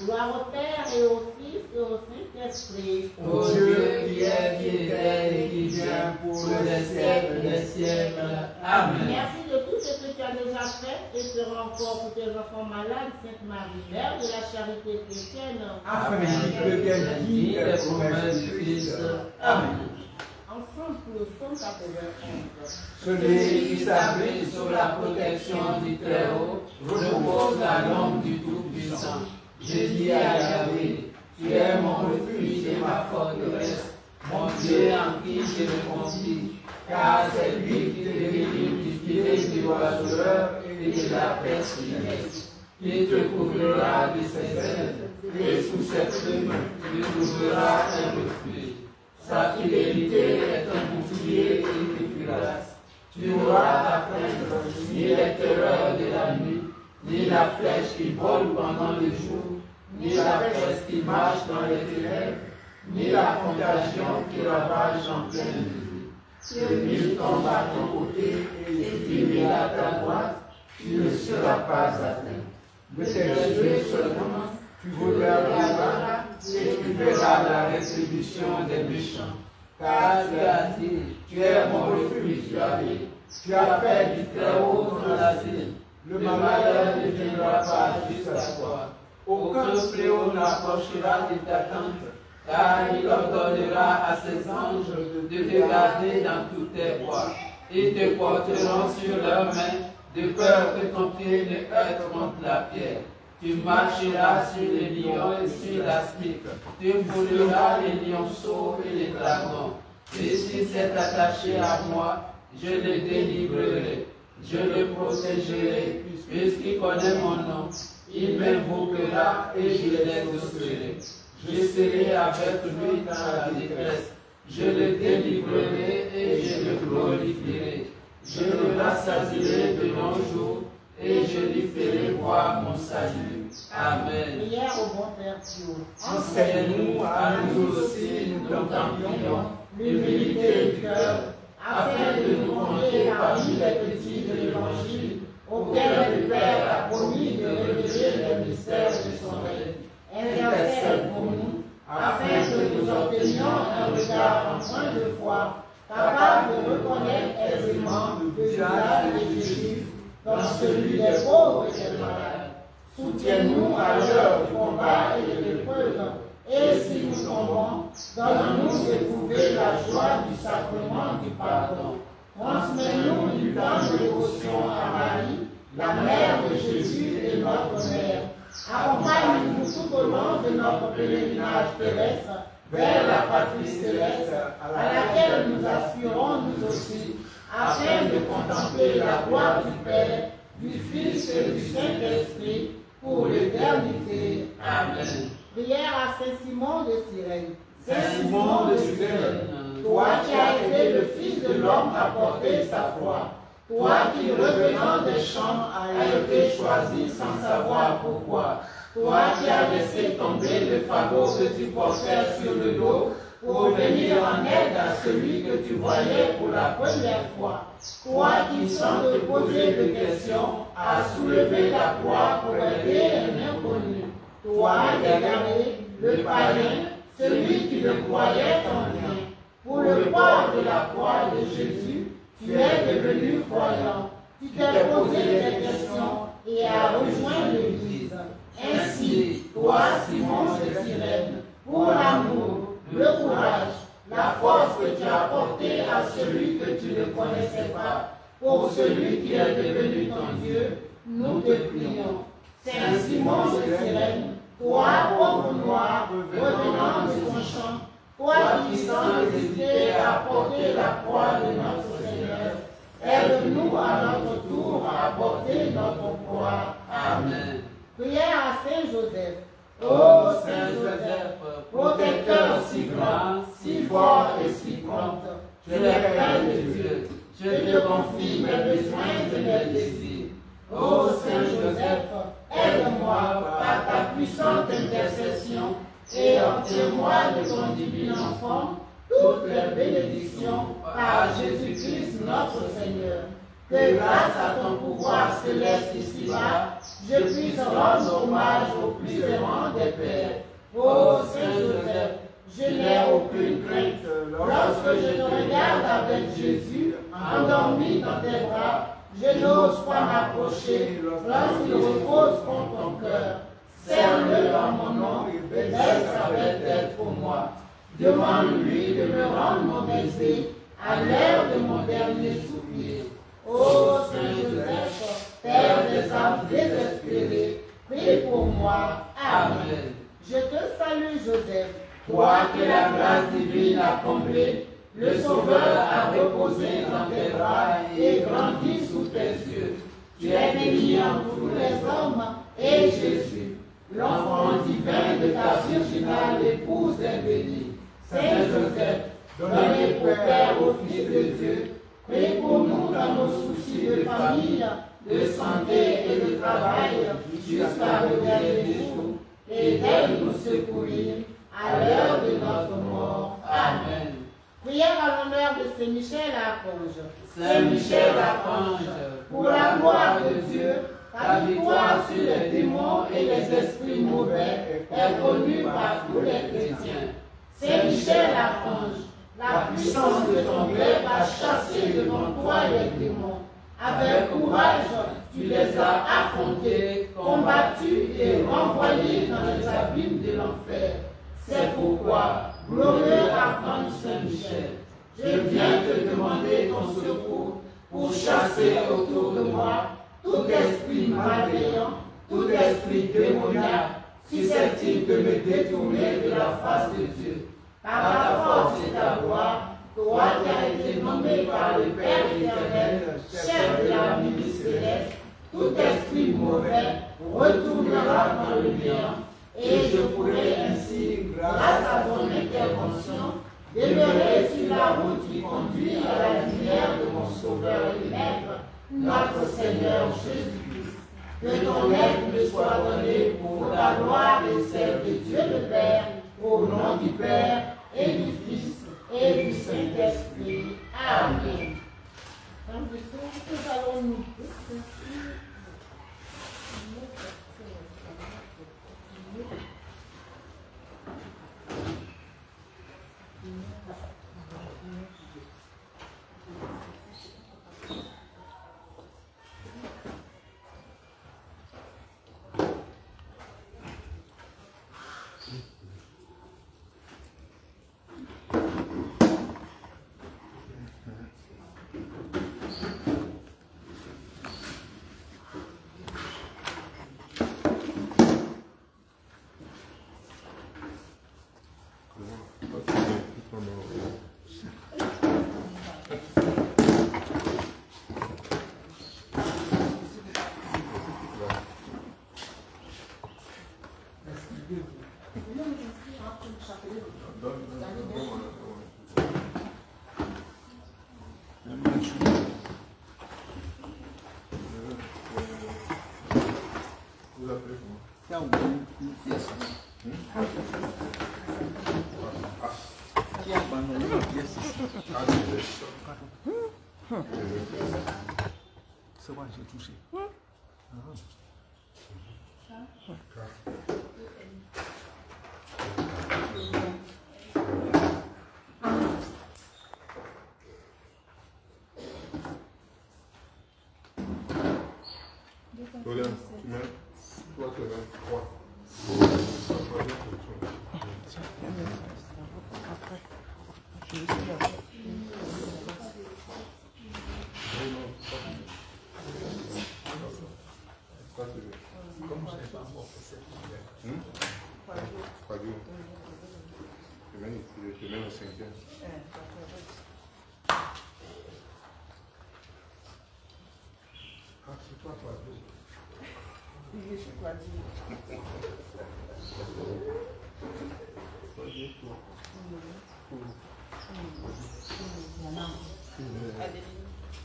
Gloire au Père et au Fils et au Saint-Esprit. Ô Dieu qui est, qui était et qui vient pour les siècles des siècles. Amen. Merci de tout ce que tu as déjà fait et fera encore pour tes enfants malades, Sainte Marie, Mère de la charité chrétienne. afin qu'ils deviennent dignes des promesses du Christ. Amen. Ensemble pour le psaume 91. Celui qui s'appuie sur la protection du Très-Haut repose à l'ombre du Tout-Puissant. Je dis à Yahvé, tu es mon refuge et ma forteresse, mon Dieu en qui je me confie, car c'est lui qui te délivre du filet du oiseleur et de la peste funeste, qui te couvrira de ses ailes, et sous ses plumes tu trouveras un refuge. Sa fidélité est un bouclier et une cuirasse. Tu n'auras à craindre ni les terreurs de la nuit, ni la flèche qui vole pendant le jour, ni la peste qui marche dans les ténèbres, ni la contagion qui ravage en pleine nuit. Le mille tombe à ton côté et 10 000 à ta droite, tu ne seras pas atteint. De tes yeux seulement, tu regarderas et tu verras la rétribution des méchants. Car tu as dit, tu es mon refuge, Yahvé. Tu as fait du Très-Haut ton asile. Le malheur ne viendra pas jusqu'à toi. Aucun fléau n'approchera de ta tente, car il ordonnera à ses anges de te garder dans tous tes voies. Ils te porteront sur leurs mains, de peur que ton pied ne heurte contre la pierre. Tu marcheras sur les lions et sur l'aspic. Tu brûleras les lionceaux et les dragons. Et s'il s'est attaché à moi, je le délivrerai. Je le protégerai, puisqu'il connaît mon nom. Il m'invoquera et je l'exaucerai. Je serai avec lui dans la détresse. Je le délivrerai et je le glorifierai. Je le rassasierai de longs jours et je lui ferai voir mon salut. Amen. Prière au bon Père Dieu. Enseigne-nous à nous aussi, nous contemplions l'humilité du cœur, afin de nous compter parmi les petits de l'Évangile, auquel le Père a promis de révéler les mystères de son règne. Intercède pour nous, afin que nous obtenions un regard empreint de foi, capable de reconnaître aisément le visage de Jésus dans celui des pauvres et des malades. Soutiens-nous à l'heure du combat et de l'épreuve, et si nous tombons, donne-nous d'éprouver la joie du sacrement du pardon. Transmets-nous une grande dévotion à Marie, la mère de Jésus et notre mère. Accompagne-nous tout au long de notre pèlerinage terrestre vers la patrie céleste, à laquelle nous aspirons nous aussi, afin de contempler la gloire du Père, du Fils et du Saint-Esprit, pour l'éternité. Amen. Prière à Saint-Simon de Cyrène. Saint Simon de Cyrène, Toi qui as aidé le Fils de l'homme à porter sa croix, toi qui, revenant des champs, as été choisi sans savoir pourquoi, toi qui as laissé tomber le fardeau que tu portais sur le dos pour venir en aide à celui que tu voyais pour la première fois, toi qui, sans te poser de questions, as soulevé la croix pour aider un inconnu, toi, égaré, le païen, celui qui ne croyait en rien, pour le poids de la croix de Jésus, tu es devenu croyant, tu t'es posé des questions et as rejoint l'Église. Ainsi, toi, Simon de Cyrène, pour l'amour, le courage, la force que tu as apportée à celui que tu ne connaissais pas, pour celui qui est devenu ton Dieu, nous te prions. Saint Simon de Cyrène, toi, pauvre noir, revenant de son champ, toi qui sans hésiter à porter la croix de notre Seigneur, aide-nous à notre tour à porter notre croix. Amen. Prière à Saint Joseph. Ô Saint Joseph, protecteur si grand, si fort et si prompt, tu es Père de Dieu, je te confie mes besoins et mes désirs. Ô Saint Joseph, aide-moi par ta puissante intercession et obtiens-moi de ton divin enfant toutes les bénédictions par Jésus-Christ notre Seigneur. que grâce à ton pouvoir céleste ici-bas, je puisse rendre hommage au plus aimant des pères. Ô Saint Joseph, je n'ai aucune crainte. Lorsque je te regarde avec Jésus, endormi dans tes bras, je n'ose pas m'approcher lorsqu'il repose contre ton cœur. Serre-le dans mon nom et laisse sa belle tête pour moi. Demande-lui de me rendre mon baiser à l'heure de mon dernier soupir. Ô Saint Joseph, Père des âmes désespérées, prie pour moi. Amen. Je te salue, Joseph, toi que la grâce divine a comblé, le Sauveur a reposé dans tes bras et grandi sous tes yeux. Tu es béni entre tous les hommes, et Jésus, l'enfant divin de ta virginale épouse, est béni. Saint Joseph, donné pour Père au Fils de Dieu, prie pour nous dans nos soucis de famille, de santé et de travail, jusqu'à le dernier jour, et d'aide-nous secourir à l'heure de notre mort. Amen. Prière à l'honneur de Saint Michel Archange. Saint Michel Archange, pour la gloire de Dieu, ta victoire sur les démons et les esprits mauvais est connue par tous les chrétiens. Saint Michel Archange, la puissance de ton glaive a chassé devant toi les démons. Avec courage, tu les as affrontés, combattus et renvoyés dans les abîmes de l'enfer. C'est pourquoi, glorieux Archange Saint-Michel, je viens te demander ton secours pour chasser autour de moi tout esprit malveillant, tout esprit démoniaque, susceptible de me détourner de la face de Dieu. Par ta force et ta gloire, toi qui as été nommé par le Père éternel, chef de la milice céleste, tout esprit mauvais retournera dans le néant, et je pourrai ainsi, grâce à ton intervention, demeurer sur la route qui conduit à la lumière de mon Sauveur et Maître, notre Seigneur Jésus-Christ. Que ton aide me soit donnée pour ta gloire et celle de Dieu le Père, au nom du Père et du Fils et du Saint-Esprit. Amen. Nous allons nous C'est vrai, j'ai touché. Dorian, tu mets, toi tu mets 3. Comme je n'ai pas encore fait cette prière. 3 jours. Je mets au 5e. Ah, c'est toi, toi, deux. Je suis quoi dire.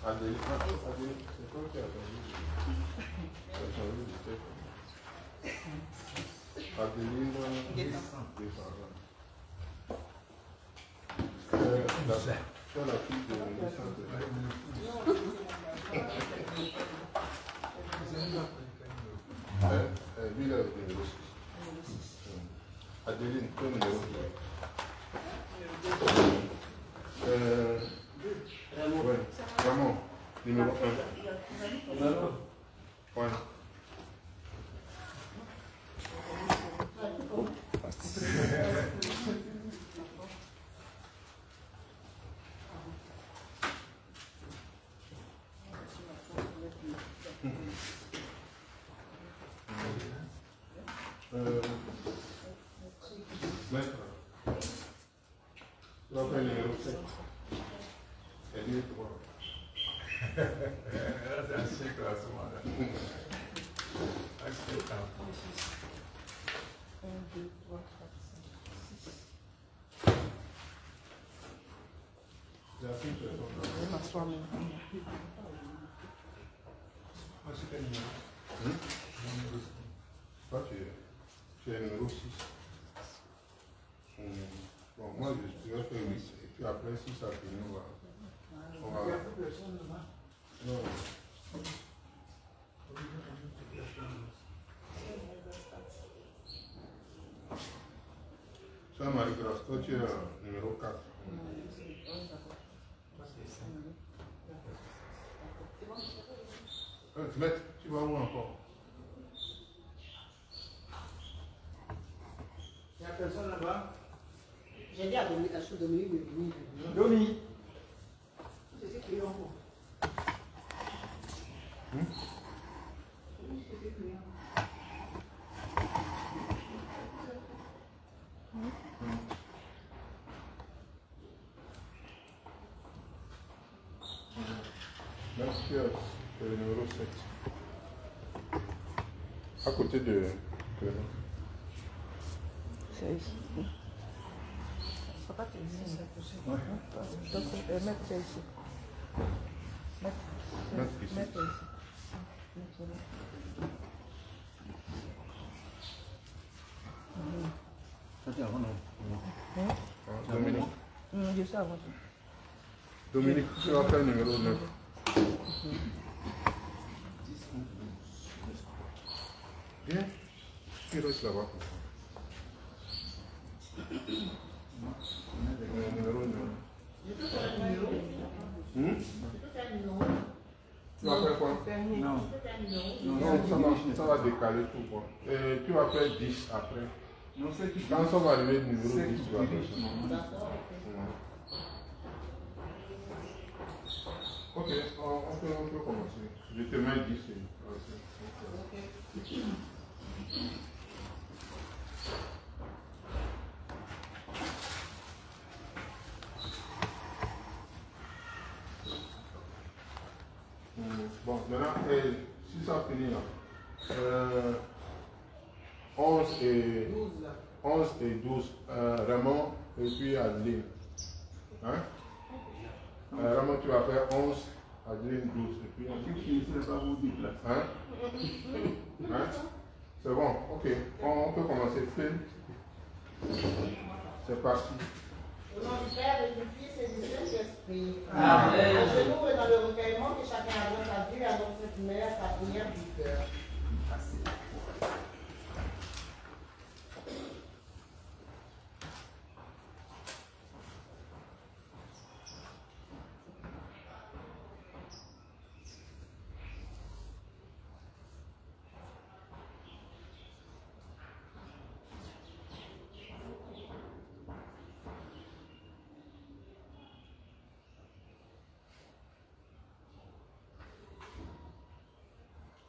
Adélie, c'est toi qui as attendu. Tu as changé de tête. Adélie, tu as la fille de Vincent. Lui, là, le numéro 6. Adeline, le numéro 2. Ouais, Ramon, numéro 1. Ouais. Maître, tu vas faire le numéro 7. Et lui, 3. C'est un siècle à ce moment-là. Un siècle à 1, 2, 3, 4, 5, 6. J'ai appris que Je m'assois maintenant. Moi, c'est quel numéro? Toi, tu es numéro 6. Bon, moi, je vais faire 8. Et puis après, si ça finit, on va. Non. Ça, Marie-Grâce, toi, tu es numéro 4. Maître, tu vas où encore? Il n'y a personne là-bas? J'ai dit à Dominique de venir. Dominique. C'est ce qu'il y a encore. Merci, c'est le numéro 7. À côté de. 6. Papa, tu es ici. Mettre ça ici. Mettre ici. Dominique. Je sais avant. Dominique, tu vas faire le numéro 9. Bien. Tu restes là-bas pour ça. Numéro 9. Tu vas faire quoi? Non. Non, ça va décaler tout. Quoi. Et tu vas faire 10 après. Non, c'est qui? Quand ça va arriver au numéro 10, tu vas faire ça. Ok, on peut commencer. Je te mets 10. Bon, maintenant, si ça finit là, 11 et 12, Raymond et puis Adeline. Hein? Raymond, tu vas faire 11, Adeline 12 et puis hein? Hein? C'est bon, ok. On peut commencer. C'est parti. Au nom du Père et du Fils et du Saint-Esprit. Amen. À genoux et dans le recueillement que chacun adresse à Dieu et à notre mère sa prière du cœur.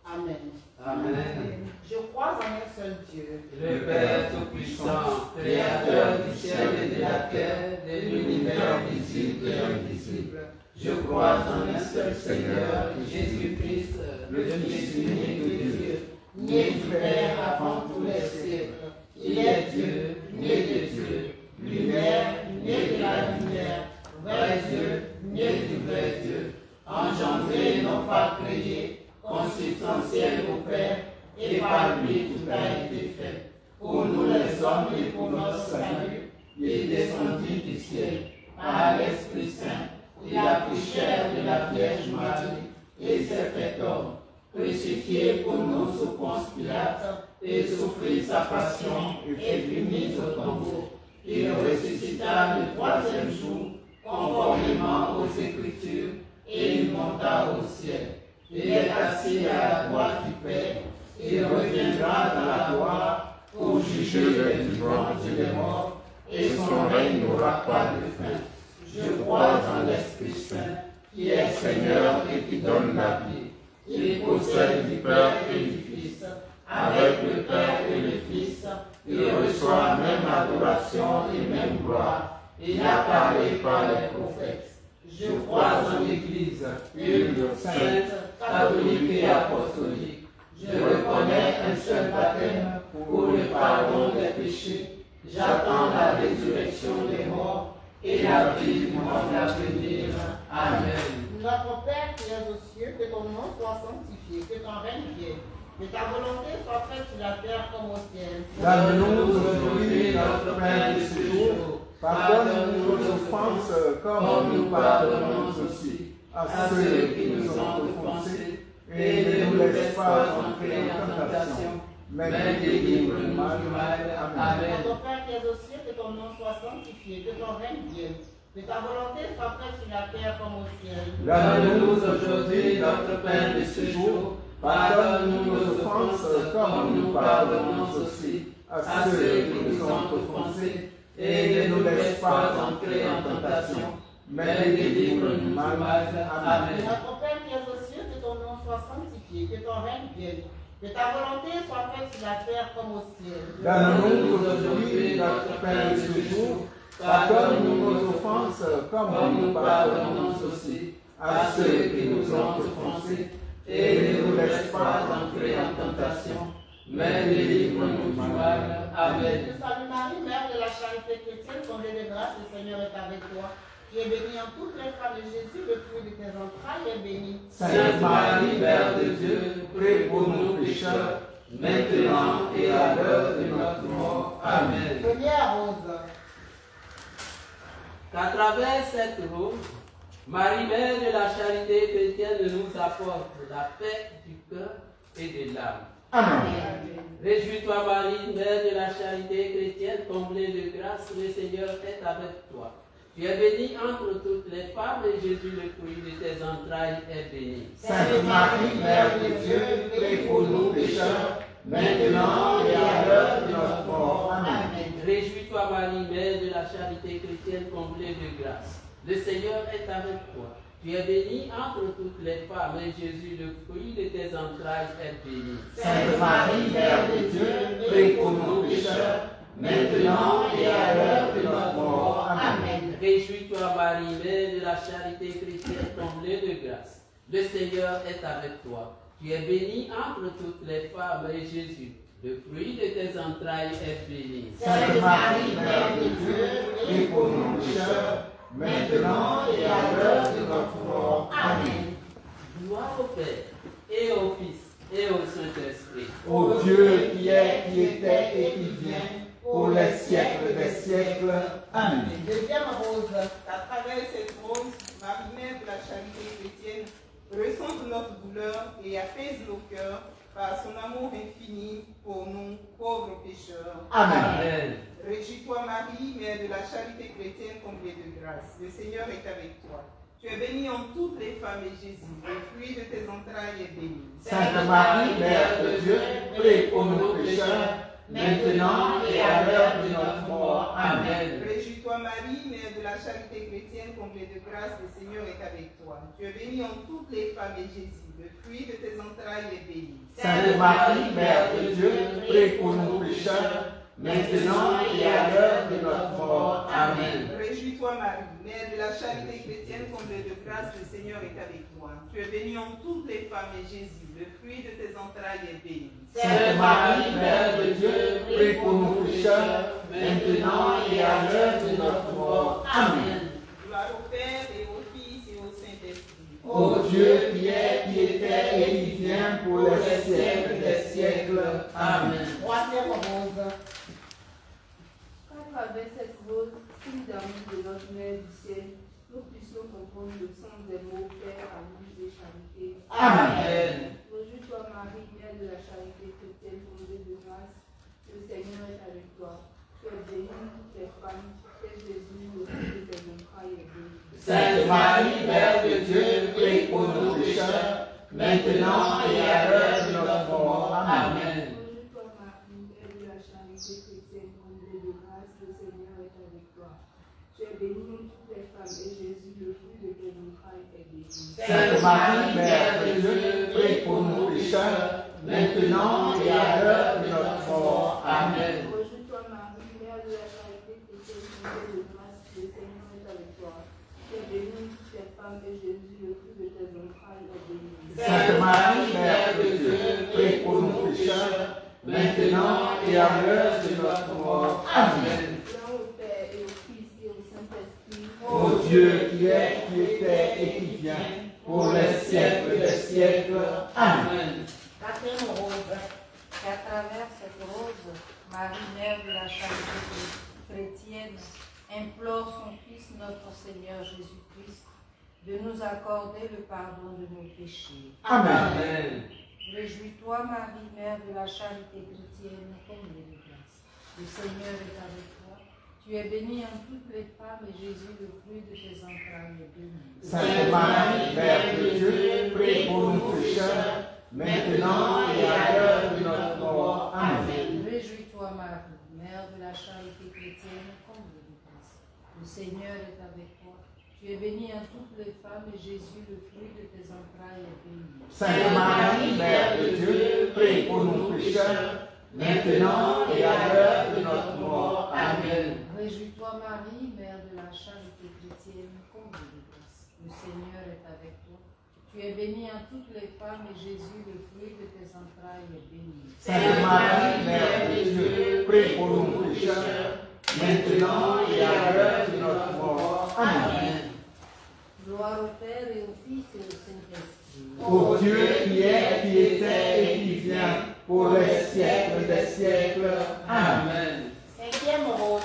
Amen. Amen. Je crois en un seul Dieu, Le Père Tout-Puissant, Créateur du ciel et de la terre, de l'univers visible et invisible. Je crois en un seul Seigneur, Jésus-Christ, le Fils unique de Dieu, né du Père avant tous les siècles. Il est Dieu, né de Dieu, lumière, né de la lumière, vrai Dieu, né du vrai Dieu, engendré, non pas créé, consubstantiel au Père, et par lui tout a été fait. Pour nous les hommes et pour notre salut, il descendit du ciel par l'Esprit Saint. Il a pris chair de la Vierge offrit sa passion et fut mis au tombeau. Il ressuscita le troisième jour, conformément aux Écritures, et il monta au ciel. Il est assis à la droite du Père. Il reviendra dans la gloire pour juger les vivants et les morts, et son règne n'aura pas de fin. Je crois en l'Esprit Saint, qui est Seigneur et qui donne la vie. Il possède du Père et du Fils. Avec le Père et le Fils, il reçoit même adoration et même gloire. Il a parlé par les prophètes. Je crois en l'Église, une sainte, catholique et apostolique. Je reconnais un seul baptême pour le pardon des péchés. J'attends la résurrection des morts et la vie du monde à venir. Amen. Notre Père qui es aux cieux, que ton nom soit sanctifié, que ton règne vienne, que ta volonté soit faite sur la terre comme au ciel. Donne-nous aujourd'hui notre pain de ce jour. Pardonne-nous nos offenses comme nous pardonnons aussi à ceux qui nous ont offensés. Et ne nous laisse pas entrer en tentation, mais délivre-nous du mal. Amen. Notre Père qui es aux cieux, que ton nom soit sanctifié, que ton règne vienne, que ta volonté soit faite sur la terre comme au ciel. Donne-nous aujourd'hui notre pain de ce jour. Pardonne-nous nos offenses comme nous pardonnons aussi à ceux qui nous ont offensés. Et ne nous laisse pas entrer en tentation, mais délivre-nous du mal. Amen. Notre Père qui es aux cieux, que ton nom soit sanctifié, que ton règne vienne, que ta volonté soit faite sur la terre comme au ciel. Donne-nous aujourd'hui notre pain de ce jour. Pardonne-nous nos offenses comme nous pardonnons aussi à ceux qui nous ont offensés. Et ne nous laisse pas entrer en tentation, mais délivre-nous du mal. Amen. Je salue Marie, Mère de la charité chrétienne, comblée de grâce, le Seigneur est avec toi. Tu es bénie en toutes les femmes, et Jésus, le fruit de tes entrailles, est béni. Sainte Marie, Mère de Dieu, prie pour nous pécheurs, maintenant et à l'heure de notre mort. Amen. Première rose. Qu'à travers cette rose, Marie, Mère de la charité chrétienne, nous apporte la paix du cœur et de l'âme. Amen. Réjouis-toi, Marie, Mère de la charité chrétienne, comblée de grâce, le Seigneur est avec toi. Tu es bénie entre toutes les femmes, et Jésus, le fruit de tes entrailles, est béni. Sainte Marie, Mère de Dieu, prie pour nous pécheurs, maintenant et à l'heure de notre mort. Amen. Réjouis-toi, Marie, Mère de la charité chrétienne, comblée de grâce. Le Seigneur est avec toi. Tu es bénie entre toutes les femmes, et Jésus, le fruit de tes entrailles, est béni. Sainte Marie, Mère de Dieu, prie pour nous pécheurs, maintenant et à l'heure de notre mort. Amen. Réjouis-toi, Marie, Mère de la charité chrétienne, comblée de grâce. Le Seigneur est avec toi. Tu es bénie entre toutes les femmes, et Jésus, le fruit de tes entrailles, est béni. Sainte Marie, Mère de Dieu, prie pour nous pécheurs, maintenant et à l'heure de notre mort. Amen. Gloire au Père, et au Fils, et au Saint-Esprit. Ô Dieu qui est, qui était et qui vient, pour les siècles des siècles. Amen. Deuxième rose. À travers cette rose, Marie, Mère de la charité chrétienne, ressent notre douleur et apaise nos cœurs par son amour infini pour nous, pauvres pécheurs. Amen. Réjouis-toi, Marie, Mère de la charité chrétienne, comblée de grâce. Le Seigneur est avec toi. Tu es bénie en toutes les femmes, et Jésus, le fruit de tes entrailles, est béni. Sainte Marie, Mère de Dieu, prie pour nous pécheurs, maintenant et à l'heure de notre mort. Amen. Réjouis-toi, Marie, Mère de la charité chrétienne, comblée de grâce, le Seigneur est avec toi. Tu es bénie en toutes les femmes, et Jésus, le fruit de tes entrailles, est béni. Sainte Marie, Mère de Dieu, prie pour nous pécheurs, maintenant et à l'heure de notre mort. Amen. Réjouis-toi, Marie, Mère de la charité chrétienne, comblée de grâce, le Seigneur est avec toi. Tu es bénie en toutes les femmes, et Jésus, le fruit de tes entrailles, est béni. Sainte Marie, Mère de Dieu, prie pour nous pécheurs, maintenant et à l'heure de notre mort. Amen. Gloire au Père et au Fils et au Saint-Esprit. Ô Dieu qui est, qui était et qui vient pour les siècles des siècles. Amen. Troisième rose. Qu'à travers cette rose, signe d'amour de notre Mère du ciel, nous puissions comprendre le sens des mots Père, amour et charité. Amen. Réjouis-toi, Marie, Mère de la charité chrétienne, comblée de grâce. avec toi. Tu es bénie entre toutes les femmes, et Jésus, le fruit de tes entrailles, est béni. Sainte Marie, Mère de Dieu, prie pour nous pécheurs, maintenant et à l'heure de notre mort. Amen. Bonjour toi, Marie, mère de la charité chrétienne, comblée de grâce, le Seigneur est avec toi. Tu es bénie entre toutes les femmes, et Jésus, le fruit de tes entrailles, est béni. Sainte Marie, Mère de Dieu, prie pour nous pécheurs, maintenant et à l'heure de notre mort. Amen. Bonjour toi, Marie, mère de la charité chrétienne, comblée de grâce, le Seigneur est avec toi. Tu es bénie entre toutes les femmes, et Jésus, le fruit de tes entrailles, est béni. Sainte Marie, Mère de Dieu, prie pour nous pécheurs, maintenant et à l'heure de notre mort. Amen. Gloire au Père et au Fils et au Saint-Esprit. Ô Dieu qui est, qui était et qui vient, pour les siècles des siècles. Amen. Quatrième rose. Qu'à travers cette rose, Marie, Mère de la charité chrétienne, implore son Fils, notre Seigneur Jésus-Christ, de nous accorder le pardon de nos péchés. Amen. Réjouis-toi, Marie, Mère de la charité chrétienne, comblée de grâce. Le Seigneur est avec toi. Tu es bénie en toutes les femmes, et Jésus, le fruit de tes entrailles, est béni. Sainte Marie, Mère de Dieu, prie pour nous pécheurs, maintenant et à l'heure de notre mort. Amen. Réjouis-toi, Marie, Mère de la charité chrétienne, comblée de grâce. Le Seigneur est avec toi. Tu es bénie en toutes les femmes, et Jésus, le fruit de tes entrailles, est béni. Sainte Marie, Mère de Dieu, prie pour nous pécheurs, maintenant et à l'heure de notre mort. Amen. Réjouis-toi, Marie, Mère de la charité chrétienne, comblée de grâce. Le Seigneur est avec toi. Tu es bénie en toutes les femmes, et Jésus, le fruit de tes entrailles, est béni. Sainte Marie, Mère de Dieu, prie pour nous pécheurs, maintenant et à l'heure de notre mort. Amen. Gloire au Père et au Fils et au Saint-Esprit. Ô Dieu qui est, qui était et qui vient, pour les siècles des siècles. Amen. Cinquième rose.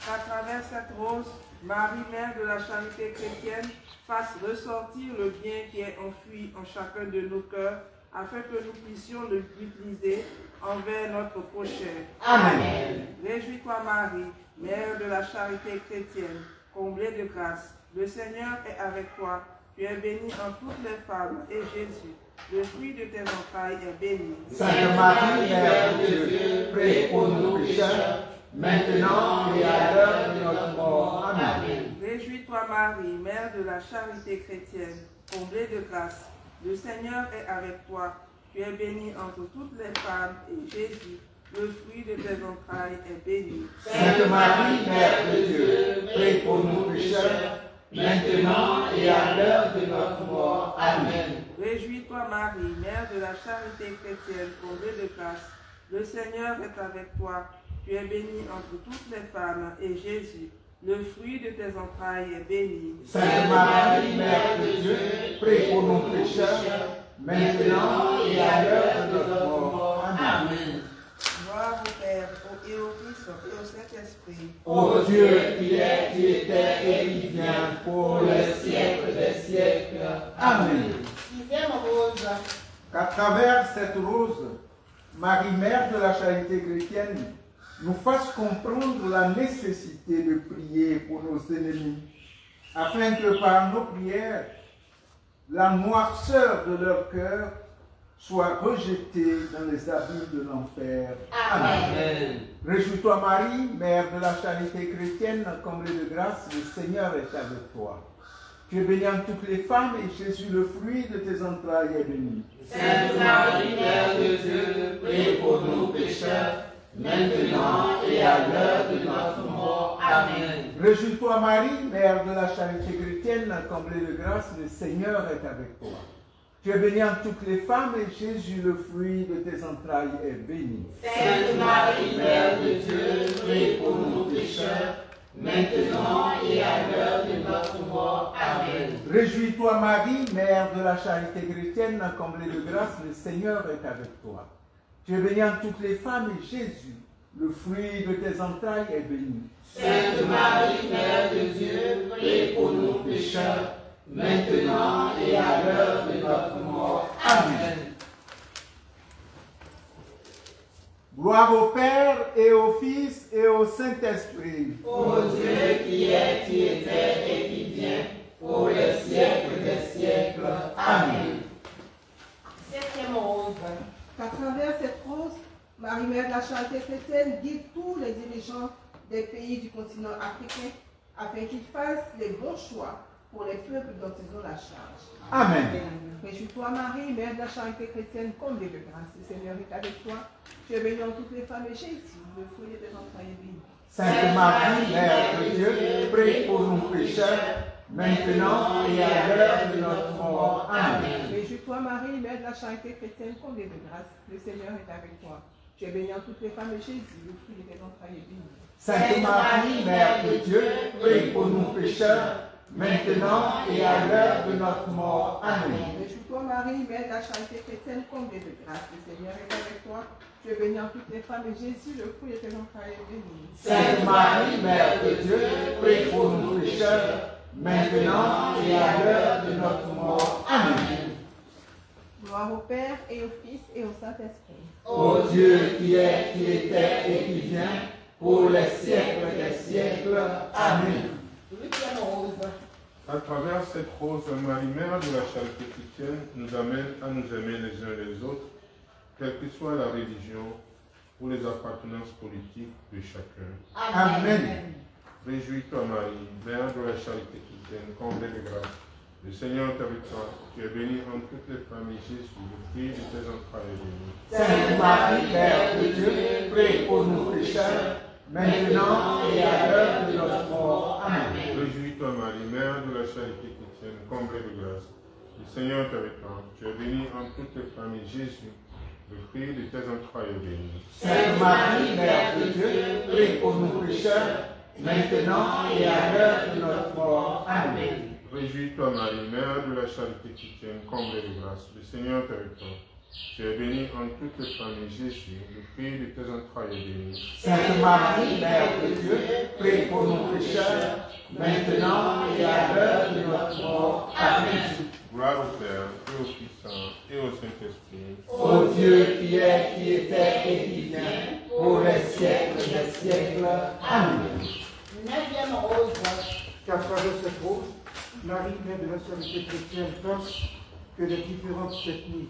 Qu'à travers cette rose, Marie, Mère de la charité chrétienne, fasse ressortir le bien qui est enfoui en chacun de nos cœurs, afin que nous puissions l'utiliser envers notre prochain. Amen. Réjouis-toi, Marie, Mère de la charité chrétienne, comblée de grâce. Le Seigneur est avec toi. Tu es bénie en toutes les femmes, et Jésus, le fruit de tes entrailles, est béni. Sainte Marie, Mère de Dieu, prie pour nous pécheurs, maintenant et à l'heure de notre mort. Amen. Réjouis-toi, Marie, Mère de la charité chrétienne, comblée de grâce. Le Seigneur est avec toi. Tu es bénie entre toutes les femmes, et Jésus, le fruit de tes entrailles, est béni. Sainte Marie, Mère de Dieu, prie pour nous pécheurs, maintenant et à l'heure de notre mort. Amen. Réjouis-toi, Marie, Mère de la charité chrétienne, comblée de grâce. Le Seigneur est avec toi. Tu es bénie entre toutes les femmes, et Jésus, le fruit de tes entrailles, est béni. Sainte Marie, Mère de Dieu, prie pour nous pécheurs, maintenant et à l'heure de notre mort. Amen. Gloire au Père, et au Fils, et au Saint-Esprit. Ô Dieu qui est, qui était et qui vient, pour les siècles des siècles. Amen. Sixième rose. Qu'à travers cette rose, Marie, Mère de la charité chrétienne, nous fasse comprendre la nécessité de prier pour nos ennemis, afin que par nos prières, la noirceur de leur cœur soit rejetée dans les abîmes de l'enfer. Amen. Réjouis-toi, Marie, Mère de la charité chrétienne, comblée de grâce, le Seigneur est avec toi. Tu es bénie en toutes les femmes, et Jésus, le fruit de tes entrailles, est béni. Sainte Marie, Mère de Dieu, prie pour nous pécheurs, maintenant et à l'heure de notre mort. Amen. Réjouis-toi, Marie, Mère de la charité chrétienne, comblée de grâce, le Seigneur est avec toi. Tu es bénie en toutes les femmes, et Jésus, le fruit de tes entrailles, est béni. Sainte Marie, Mère de Dieu, prie pour nous pécheurs, maintenant et à l'heure de notre mort. Amen. Réjouis-toi, Marie, Mère de la charité chrétienne, comblée de grâce, le Seigneur est avec toi. Tu es bénie en toutes les femmes, et Jésus, le fruit de tes entrailles, est béni. Sainte Marie, Mère de Dieu, prie pour nous pécheurs, maintenant et à l'heure de notre mort. Amen. Gloire au Père et au Fils, et au Saint-Esprit. Ô Dieu qui est, qui était et qui vient, pour les siècles des siècles. Amen. 7e rose. Qu'à travers cette rose, Marie-Mère de la Charité chrétienne guide tous les dirigeants des pays du continent africain afin qu'ils fassent les bons choix pour les peuples dont ils ont la charge. Amen. Réjouis-toi Marie, Mère de la Charité chrétienne, comblée de grâce, le Seigneur est avec toi. Tu es bénie en toutes les femmes et Jésus, le fruit de tes entrailles est béni. Sainte Marie, Mère de Dieu, prie pour nous pécheurs, maintenant et à l'heure de notre mort. Amen. Réjouis-toi Marie, Mère de la Charité chrétienne, comblée de grâce, le Seigneur est avec toi. Tu es bénie en toutes les femmes et Jésus, le fruit de tes entrailles est béni. Sainte Marie, Mère de Dieu, prie pour nous pécheurs, maintenant et à l'heure de notre mort. Amen. Réjouis-toi Marie, Mère de la Charité chrétienne, comblée de grâce, le Seigneur est avec toi. Tu es bénie en toutes les femmes et Jésus, le fruit de tes entrailles est béni. Sainte Marie, Mère de Dieu, prie pour nous pécheurs, maintenant et à l'heure de notre mort. Amen. Gloire au Père et au Fils et au Saint-Esprit. Ô Dieu qui est, qui était et qui vient, pour les siècles des siècles. Amen. 8e rose. À travers cette rose, Marie-Mère de la Charité chrétienne nous amène à nous aimer les uns les autres, quelle que soit la religion ou les appartenances politiques de chacun. Amen. Réjouis-toi Marie, Mère de la Charité chrétienne, comblée de grâce. Le Seigneur est avec toi. Tu es bénie entre toutes les femmes et Jésus, le fruit de tes entrailles est béni. Sainte Marie, Mère de Dieu, prie pour nous pécheurs, maintenant et à l'heure de notre mort. Amen. Réjouis-toi Marie, Mère de la Charité chrétienne, comblée de grâce. Le Seigneur est avec toi. Tu es bénie entre toutes les femmes et Jésus, le fruit de tes entrailles est béni. Sainte Marie, Mère de Dieu, prie pour nous pécheurs, maintenant et à l'heure de notre mort. Amen. Réjouis-toi Marie, Mère de la Charité chrétienne, comblée de grâce. Le Seigneur est avec toi. Tu es bénie entre toutes les femmes et Jésus, le fruit de tes entrailles est béni. Sainte Marie, Mère de Dieu, prie pour nous pécheurs, maintenant et à l'heure de notre mort. Amen. Gloire au Père, et au Fils, et au Saint-Esprit. Ô Dieu qui est, qui était et qui vient, pour les siècles des siècles. Amen. 9e rose. Qu'à travers cette rose, Marie, Mère de la Charité chrétienne, fasse que les différentes ethnies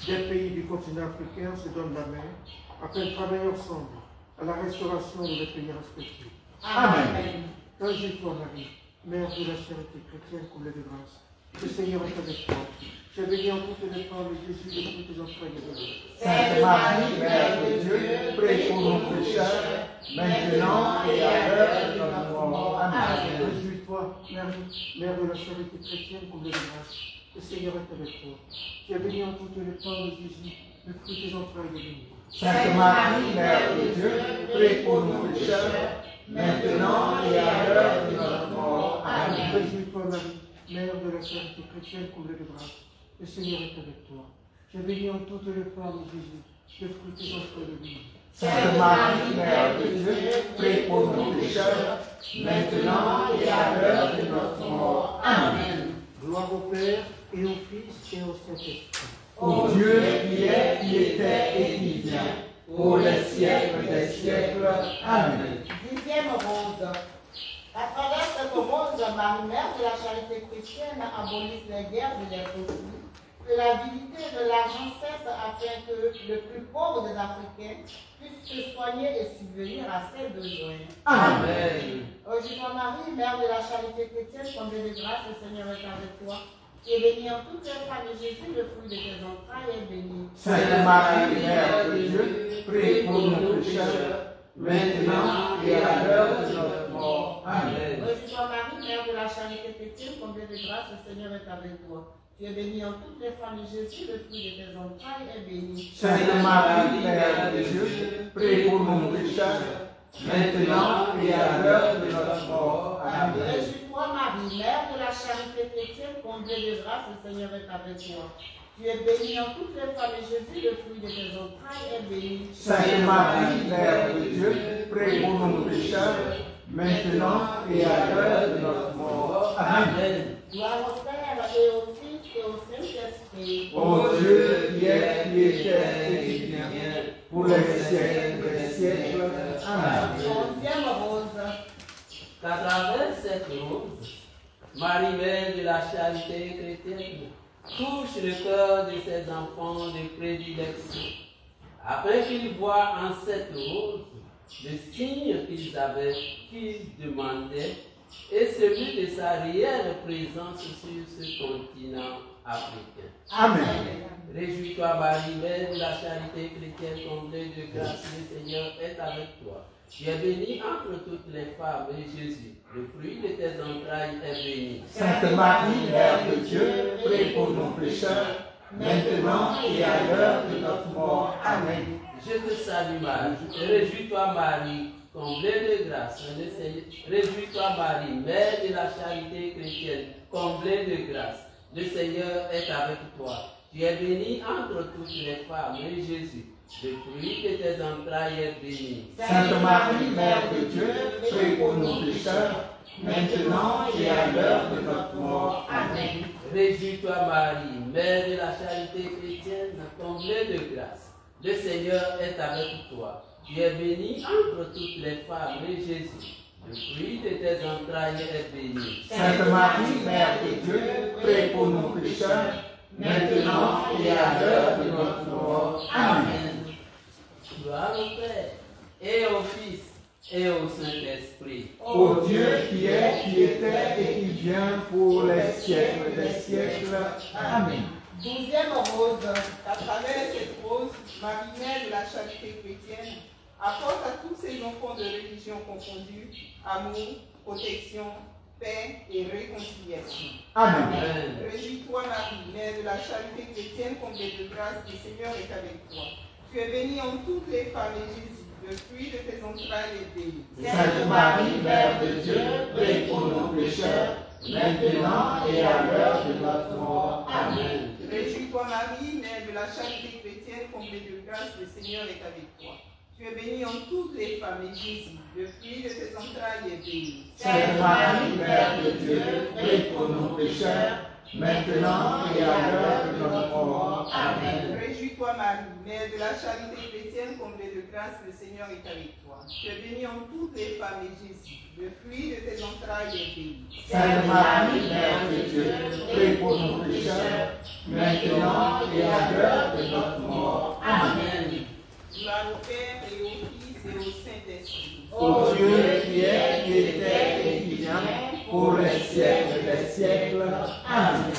des pays du continent africain se donnent la main afin de travailler ensemble à la restauration de leurs pays respectifs. Amen. Réjouis-toi Marie, Mère de la Charité chrétienne, comblée de grâce. Le Seigneur est avec toi. Tu es bénie en toutes les femmes et Jésus, le fruit de tes entrailles est béni. Sainte Marie, Mère de Dieu, prie pour nous pécheurs, maintenant et à l'heure de notre mort. Amen. Réjouis-toi, Marie, Mère de la Charité chrétienne, comblée de grâce. Le Seigneur est avec toi. Tu es bénie en toutes les femmes et Jésus, le fruit de tes entrailles est béni. Sainte Marie, Mère de Dieu, prie pour nous pécheurs, maintenant et à l'heure de notre mort. Amen. Réjouis-toi, Marie, Mère de la Charité chrétienne, comblée de grâce. Le Seigneur est avec toi. Tu es bénie en toutes les femmes et Jésus, le fruit de tes entrailles est béni. Sainte Marie, Mère de Dieu, prie pour nous pécheurs, maintenant et à l'heure de notre mort. Amen. Gloire au Père, et au Fils, et au Saint-Esprit. Ô Dieu qui est, qui était et qui vient, pour les siècles des siècles. Amen. 10e rose. À travers cette rose, Marie-Mère de la Charité chrétienne abolisse les guerres et les conflits, que l'avidité de l'argent cesse afin que le plus pauvre des Africains puisse se soigner et subvenir à ses besoins. Amen. Réjouis-toi Marie, Mère de la Charité chrétienne, comblée de grâce, le Seigneur est avec toi. Tu es bénie en toutes les femmes et Jésus, le fruit de tes entrailles est béni. Sainte Marie, Mère de Dieu, prie pour nous pécheurs, maintenant et à l'heure de notre mort. Amen. Réjouis-toi Marie, Mère de la Charité chrétienne, comblée de grâce, le Seigneur est avec toi. Tu es bénie en toutes les femmes et Jésus, le fruit de tes entrailles est béni. Sainte Marie, Mère de Dieu, prie pour nous pécheurs, maintenant et à l'heure de notre mort. Amen. Réjouis-toi Marie, Mère de la Charité chrétienne, comblée de grâce, le Seigneur est avec toi. Tu es bénie en toutes les femmes et Jésus, le fruit de tes entrailles est béni. Sainte Marie, Mère de Dieu, prie pour nous pécheurs, maintenant et à l'heure de notre mort. Amen. Gloire au Père et au Fils et au Saint-Esprit. Ô Dieu qui est, qui était et qui vient, pour les siècles des siècles. Amen. 11e rose. Qu'à travers cette rose, Marie-Mère de la charité chrétienne touche le cœur de ses enfants de prédilection, afin qu'ils voient en cette rose le signe qu'ils demandaient et celui de sa réelle présence sur ce continent africain. Amen. Réjouis-toi, Marie, Mère de la charité chrétienne, comblée de grâce, le Seigneur est avec toi. Tu es bénie entre toutes les femmes, et Jésus, le fruit de tes entrailles, est béni. Sainte Marie, Mère de Dieu, prie pour nous pécheurs, maintenant et à l'heure de notre mort. Amen. Je te salue, Marie. Réjouis-toi, Marie, comblée de grâce. Le Seigneur. Réjouis-toi, Marie, Mère de la charité chrétienne, comblée de grâce. Le Seigneur est avec toi. Tu es bénie entre toutes les femmes, et Jésus, le fruit de tes entrailles, est béni. Sainte Marie, Mère de Dieu, prie pour nous pécheurs, maintenant et à l'heure de notre mort. Amen. Réjouis-toi, Marie, Mère de la charité chrétienne, comblée de grâce. Le Seigneur est avec toi. Tu es bénie entre toutes les femmes, et Jésus, le fruit de tes entrailles, est béni. Sainte Marie, Mère de Dieu, prie pour nous pécheurs, maintenant et à l'heure de notre mort. Amen. Gloire au Père, et au Fils, et au Saint-Esprit. Ô Dieu qui est, qui était et qui vient pour les siècles des siècles. Amen. 12e rose. À travers cette rose, Marie-Mère de la charité chrétienne apporte à tous ses enfants de religion confondue amour, protection, paix et réconciliation. Amen. Réjouis-toi, Marie, Mère de la charité chrétienne, comblée de grâce, le Seigneur est avec toi. Tu es bénie en toutes les femmes, et Jésus, le fruit de tes entrailles, est béni. Sainte Marie, Mère de Dieu, prie pour nous pécheurs, maintenant et à l'heure de notre mort. Amen. Réjouis-toi, Marie, Mère de la charité chrétienne, comblée de grâce, le Seigneur est avec toi. Tu es bénie en toutes les femmes, et Jésus, le fruit de tes entrailles, est béni. Sainte Marie, Mère de Dieu, prie pour nous pécheurs, maintenant et à l'heure de notre mort. Amen. Réjouis-toi, Marie, Mère de la charité chrétienne, comblée de grâce, le Seigneur est avec toi. Tu es bénie en toutes les femmes, et Jésus, le fruit de tes entrailles, est béni. Sainte Marie, Mère de Dieu, prie pour nous pécheurs, maintenant et à l'heure de notre mort. Amen. Gloire au Père et au Fils et au Saint-Esprit. Ô Dieu qui est, qui était et qui vient, pour les siècles des siècles. Amen.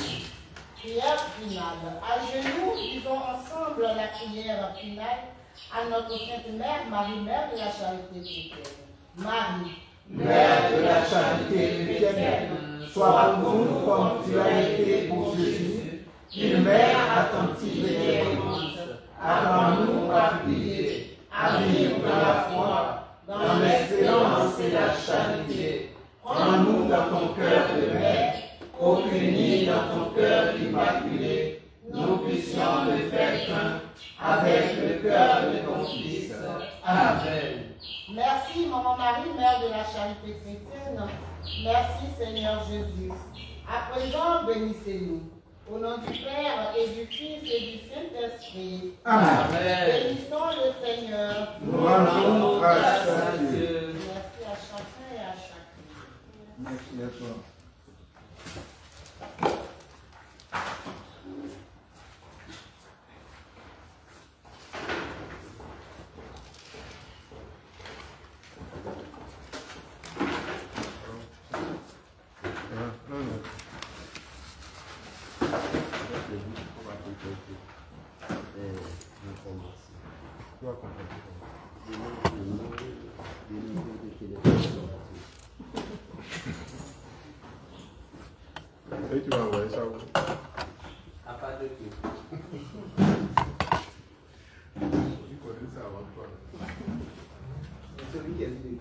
Prière finale. À genoux, disons ensemble la prière finale à notre Sainte Mère, Marie-Mère de la charité chrétienne. Marie, Mère de la charité chrétienne, sois pour nous comme tu as été pour Jésus, une mère attentive et aimante. Apprends-nous à prier, à vivre dans la foi, dans l'espérance et la charité. Prends-nous dans ton cœur de mère, pour qu'unis dans ton cœur immaculé, nous puissions le faire qu'un avec le cœur de ton Fils. Amen. merci Maman Marie, Mère de la charité chrétienne. Merci Seigneur Jésus. À présent, bénissez-nous. Au nom du Père et du Fils et du Saint-Esprit. Amen. Bénissons le Seigneur. Nous rendons grâce à Dieu. Merci à chacun et à chacune. Merci à toi. Et tu vas envoyer ça où? À pas de tout. Tu connais ça avant toi. C'est celui qui a dit.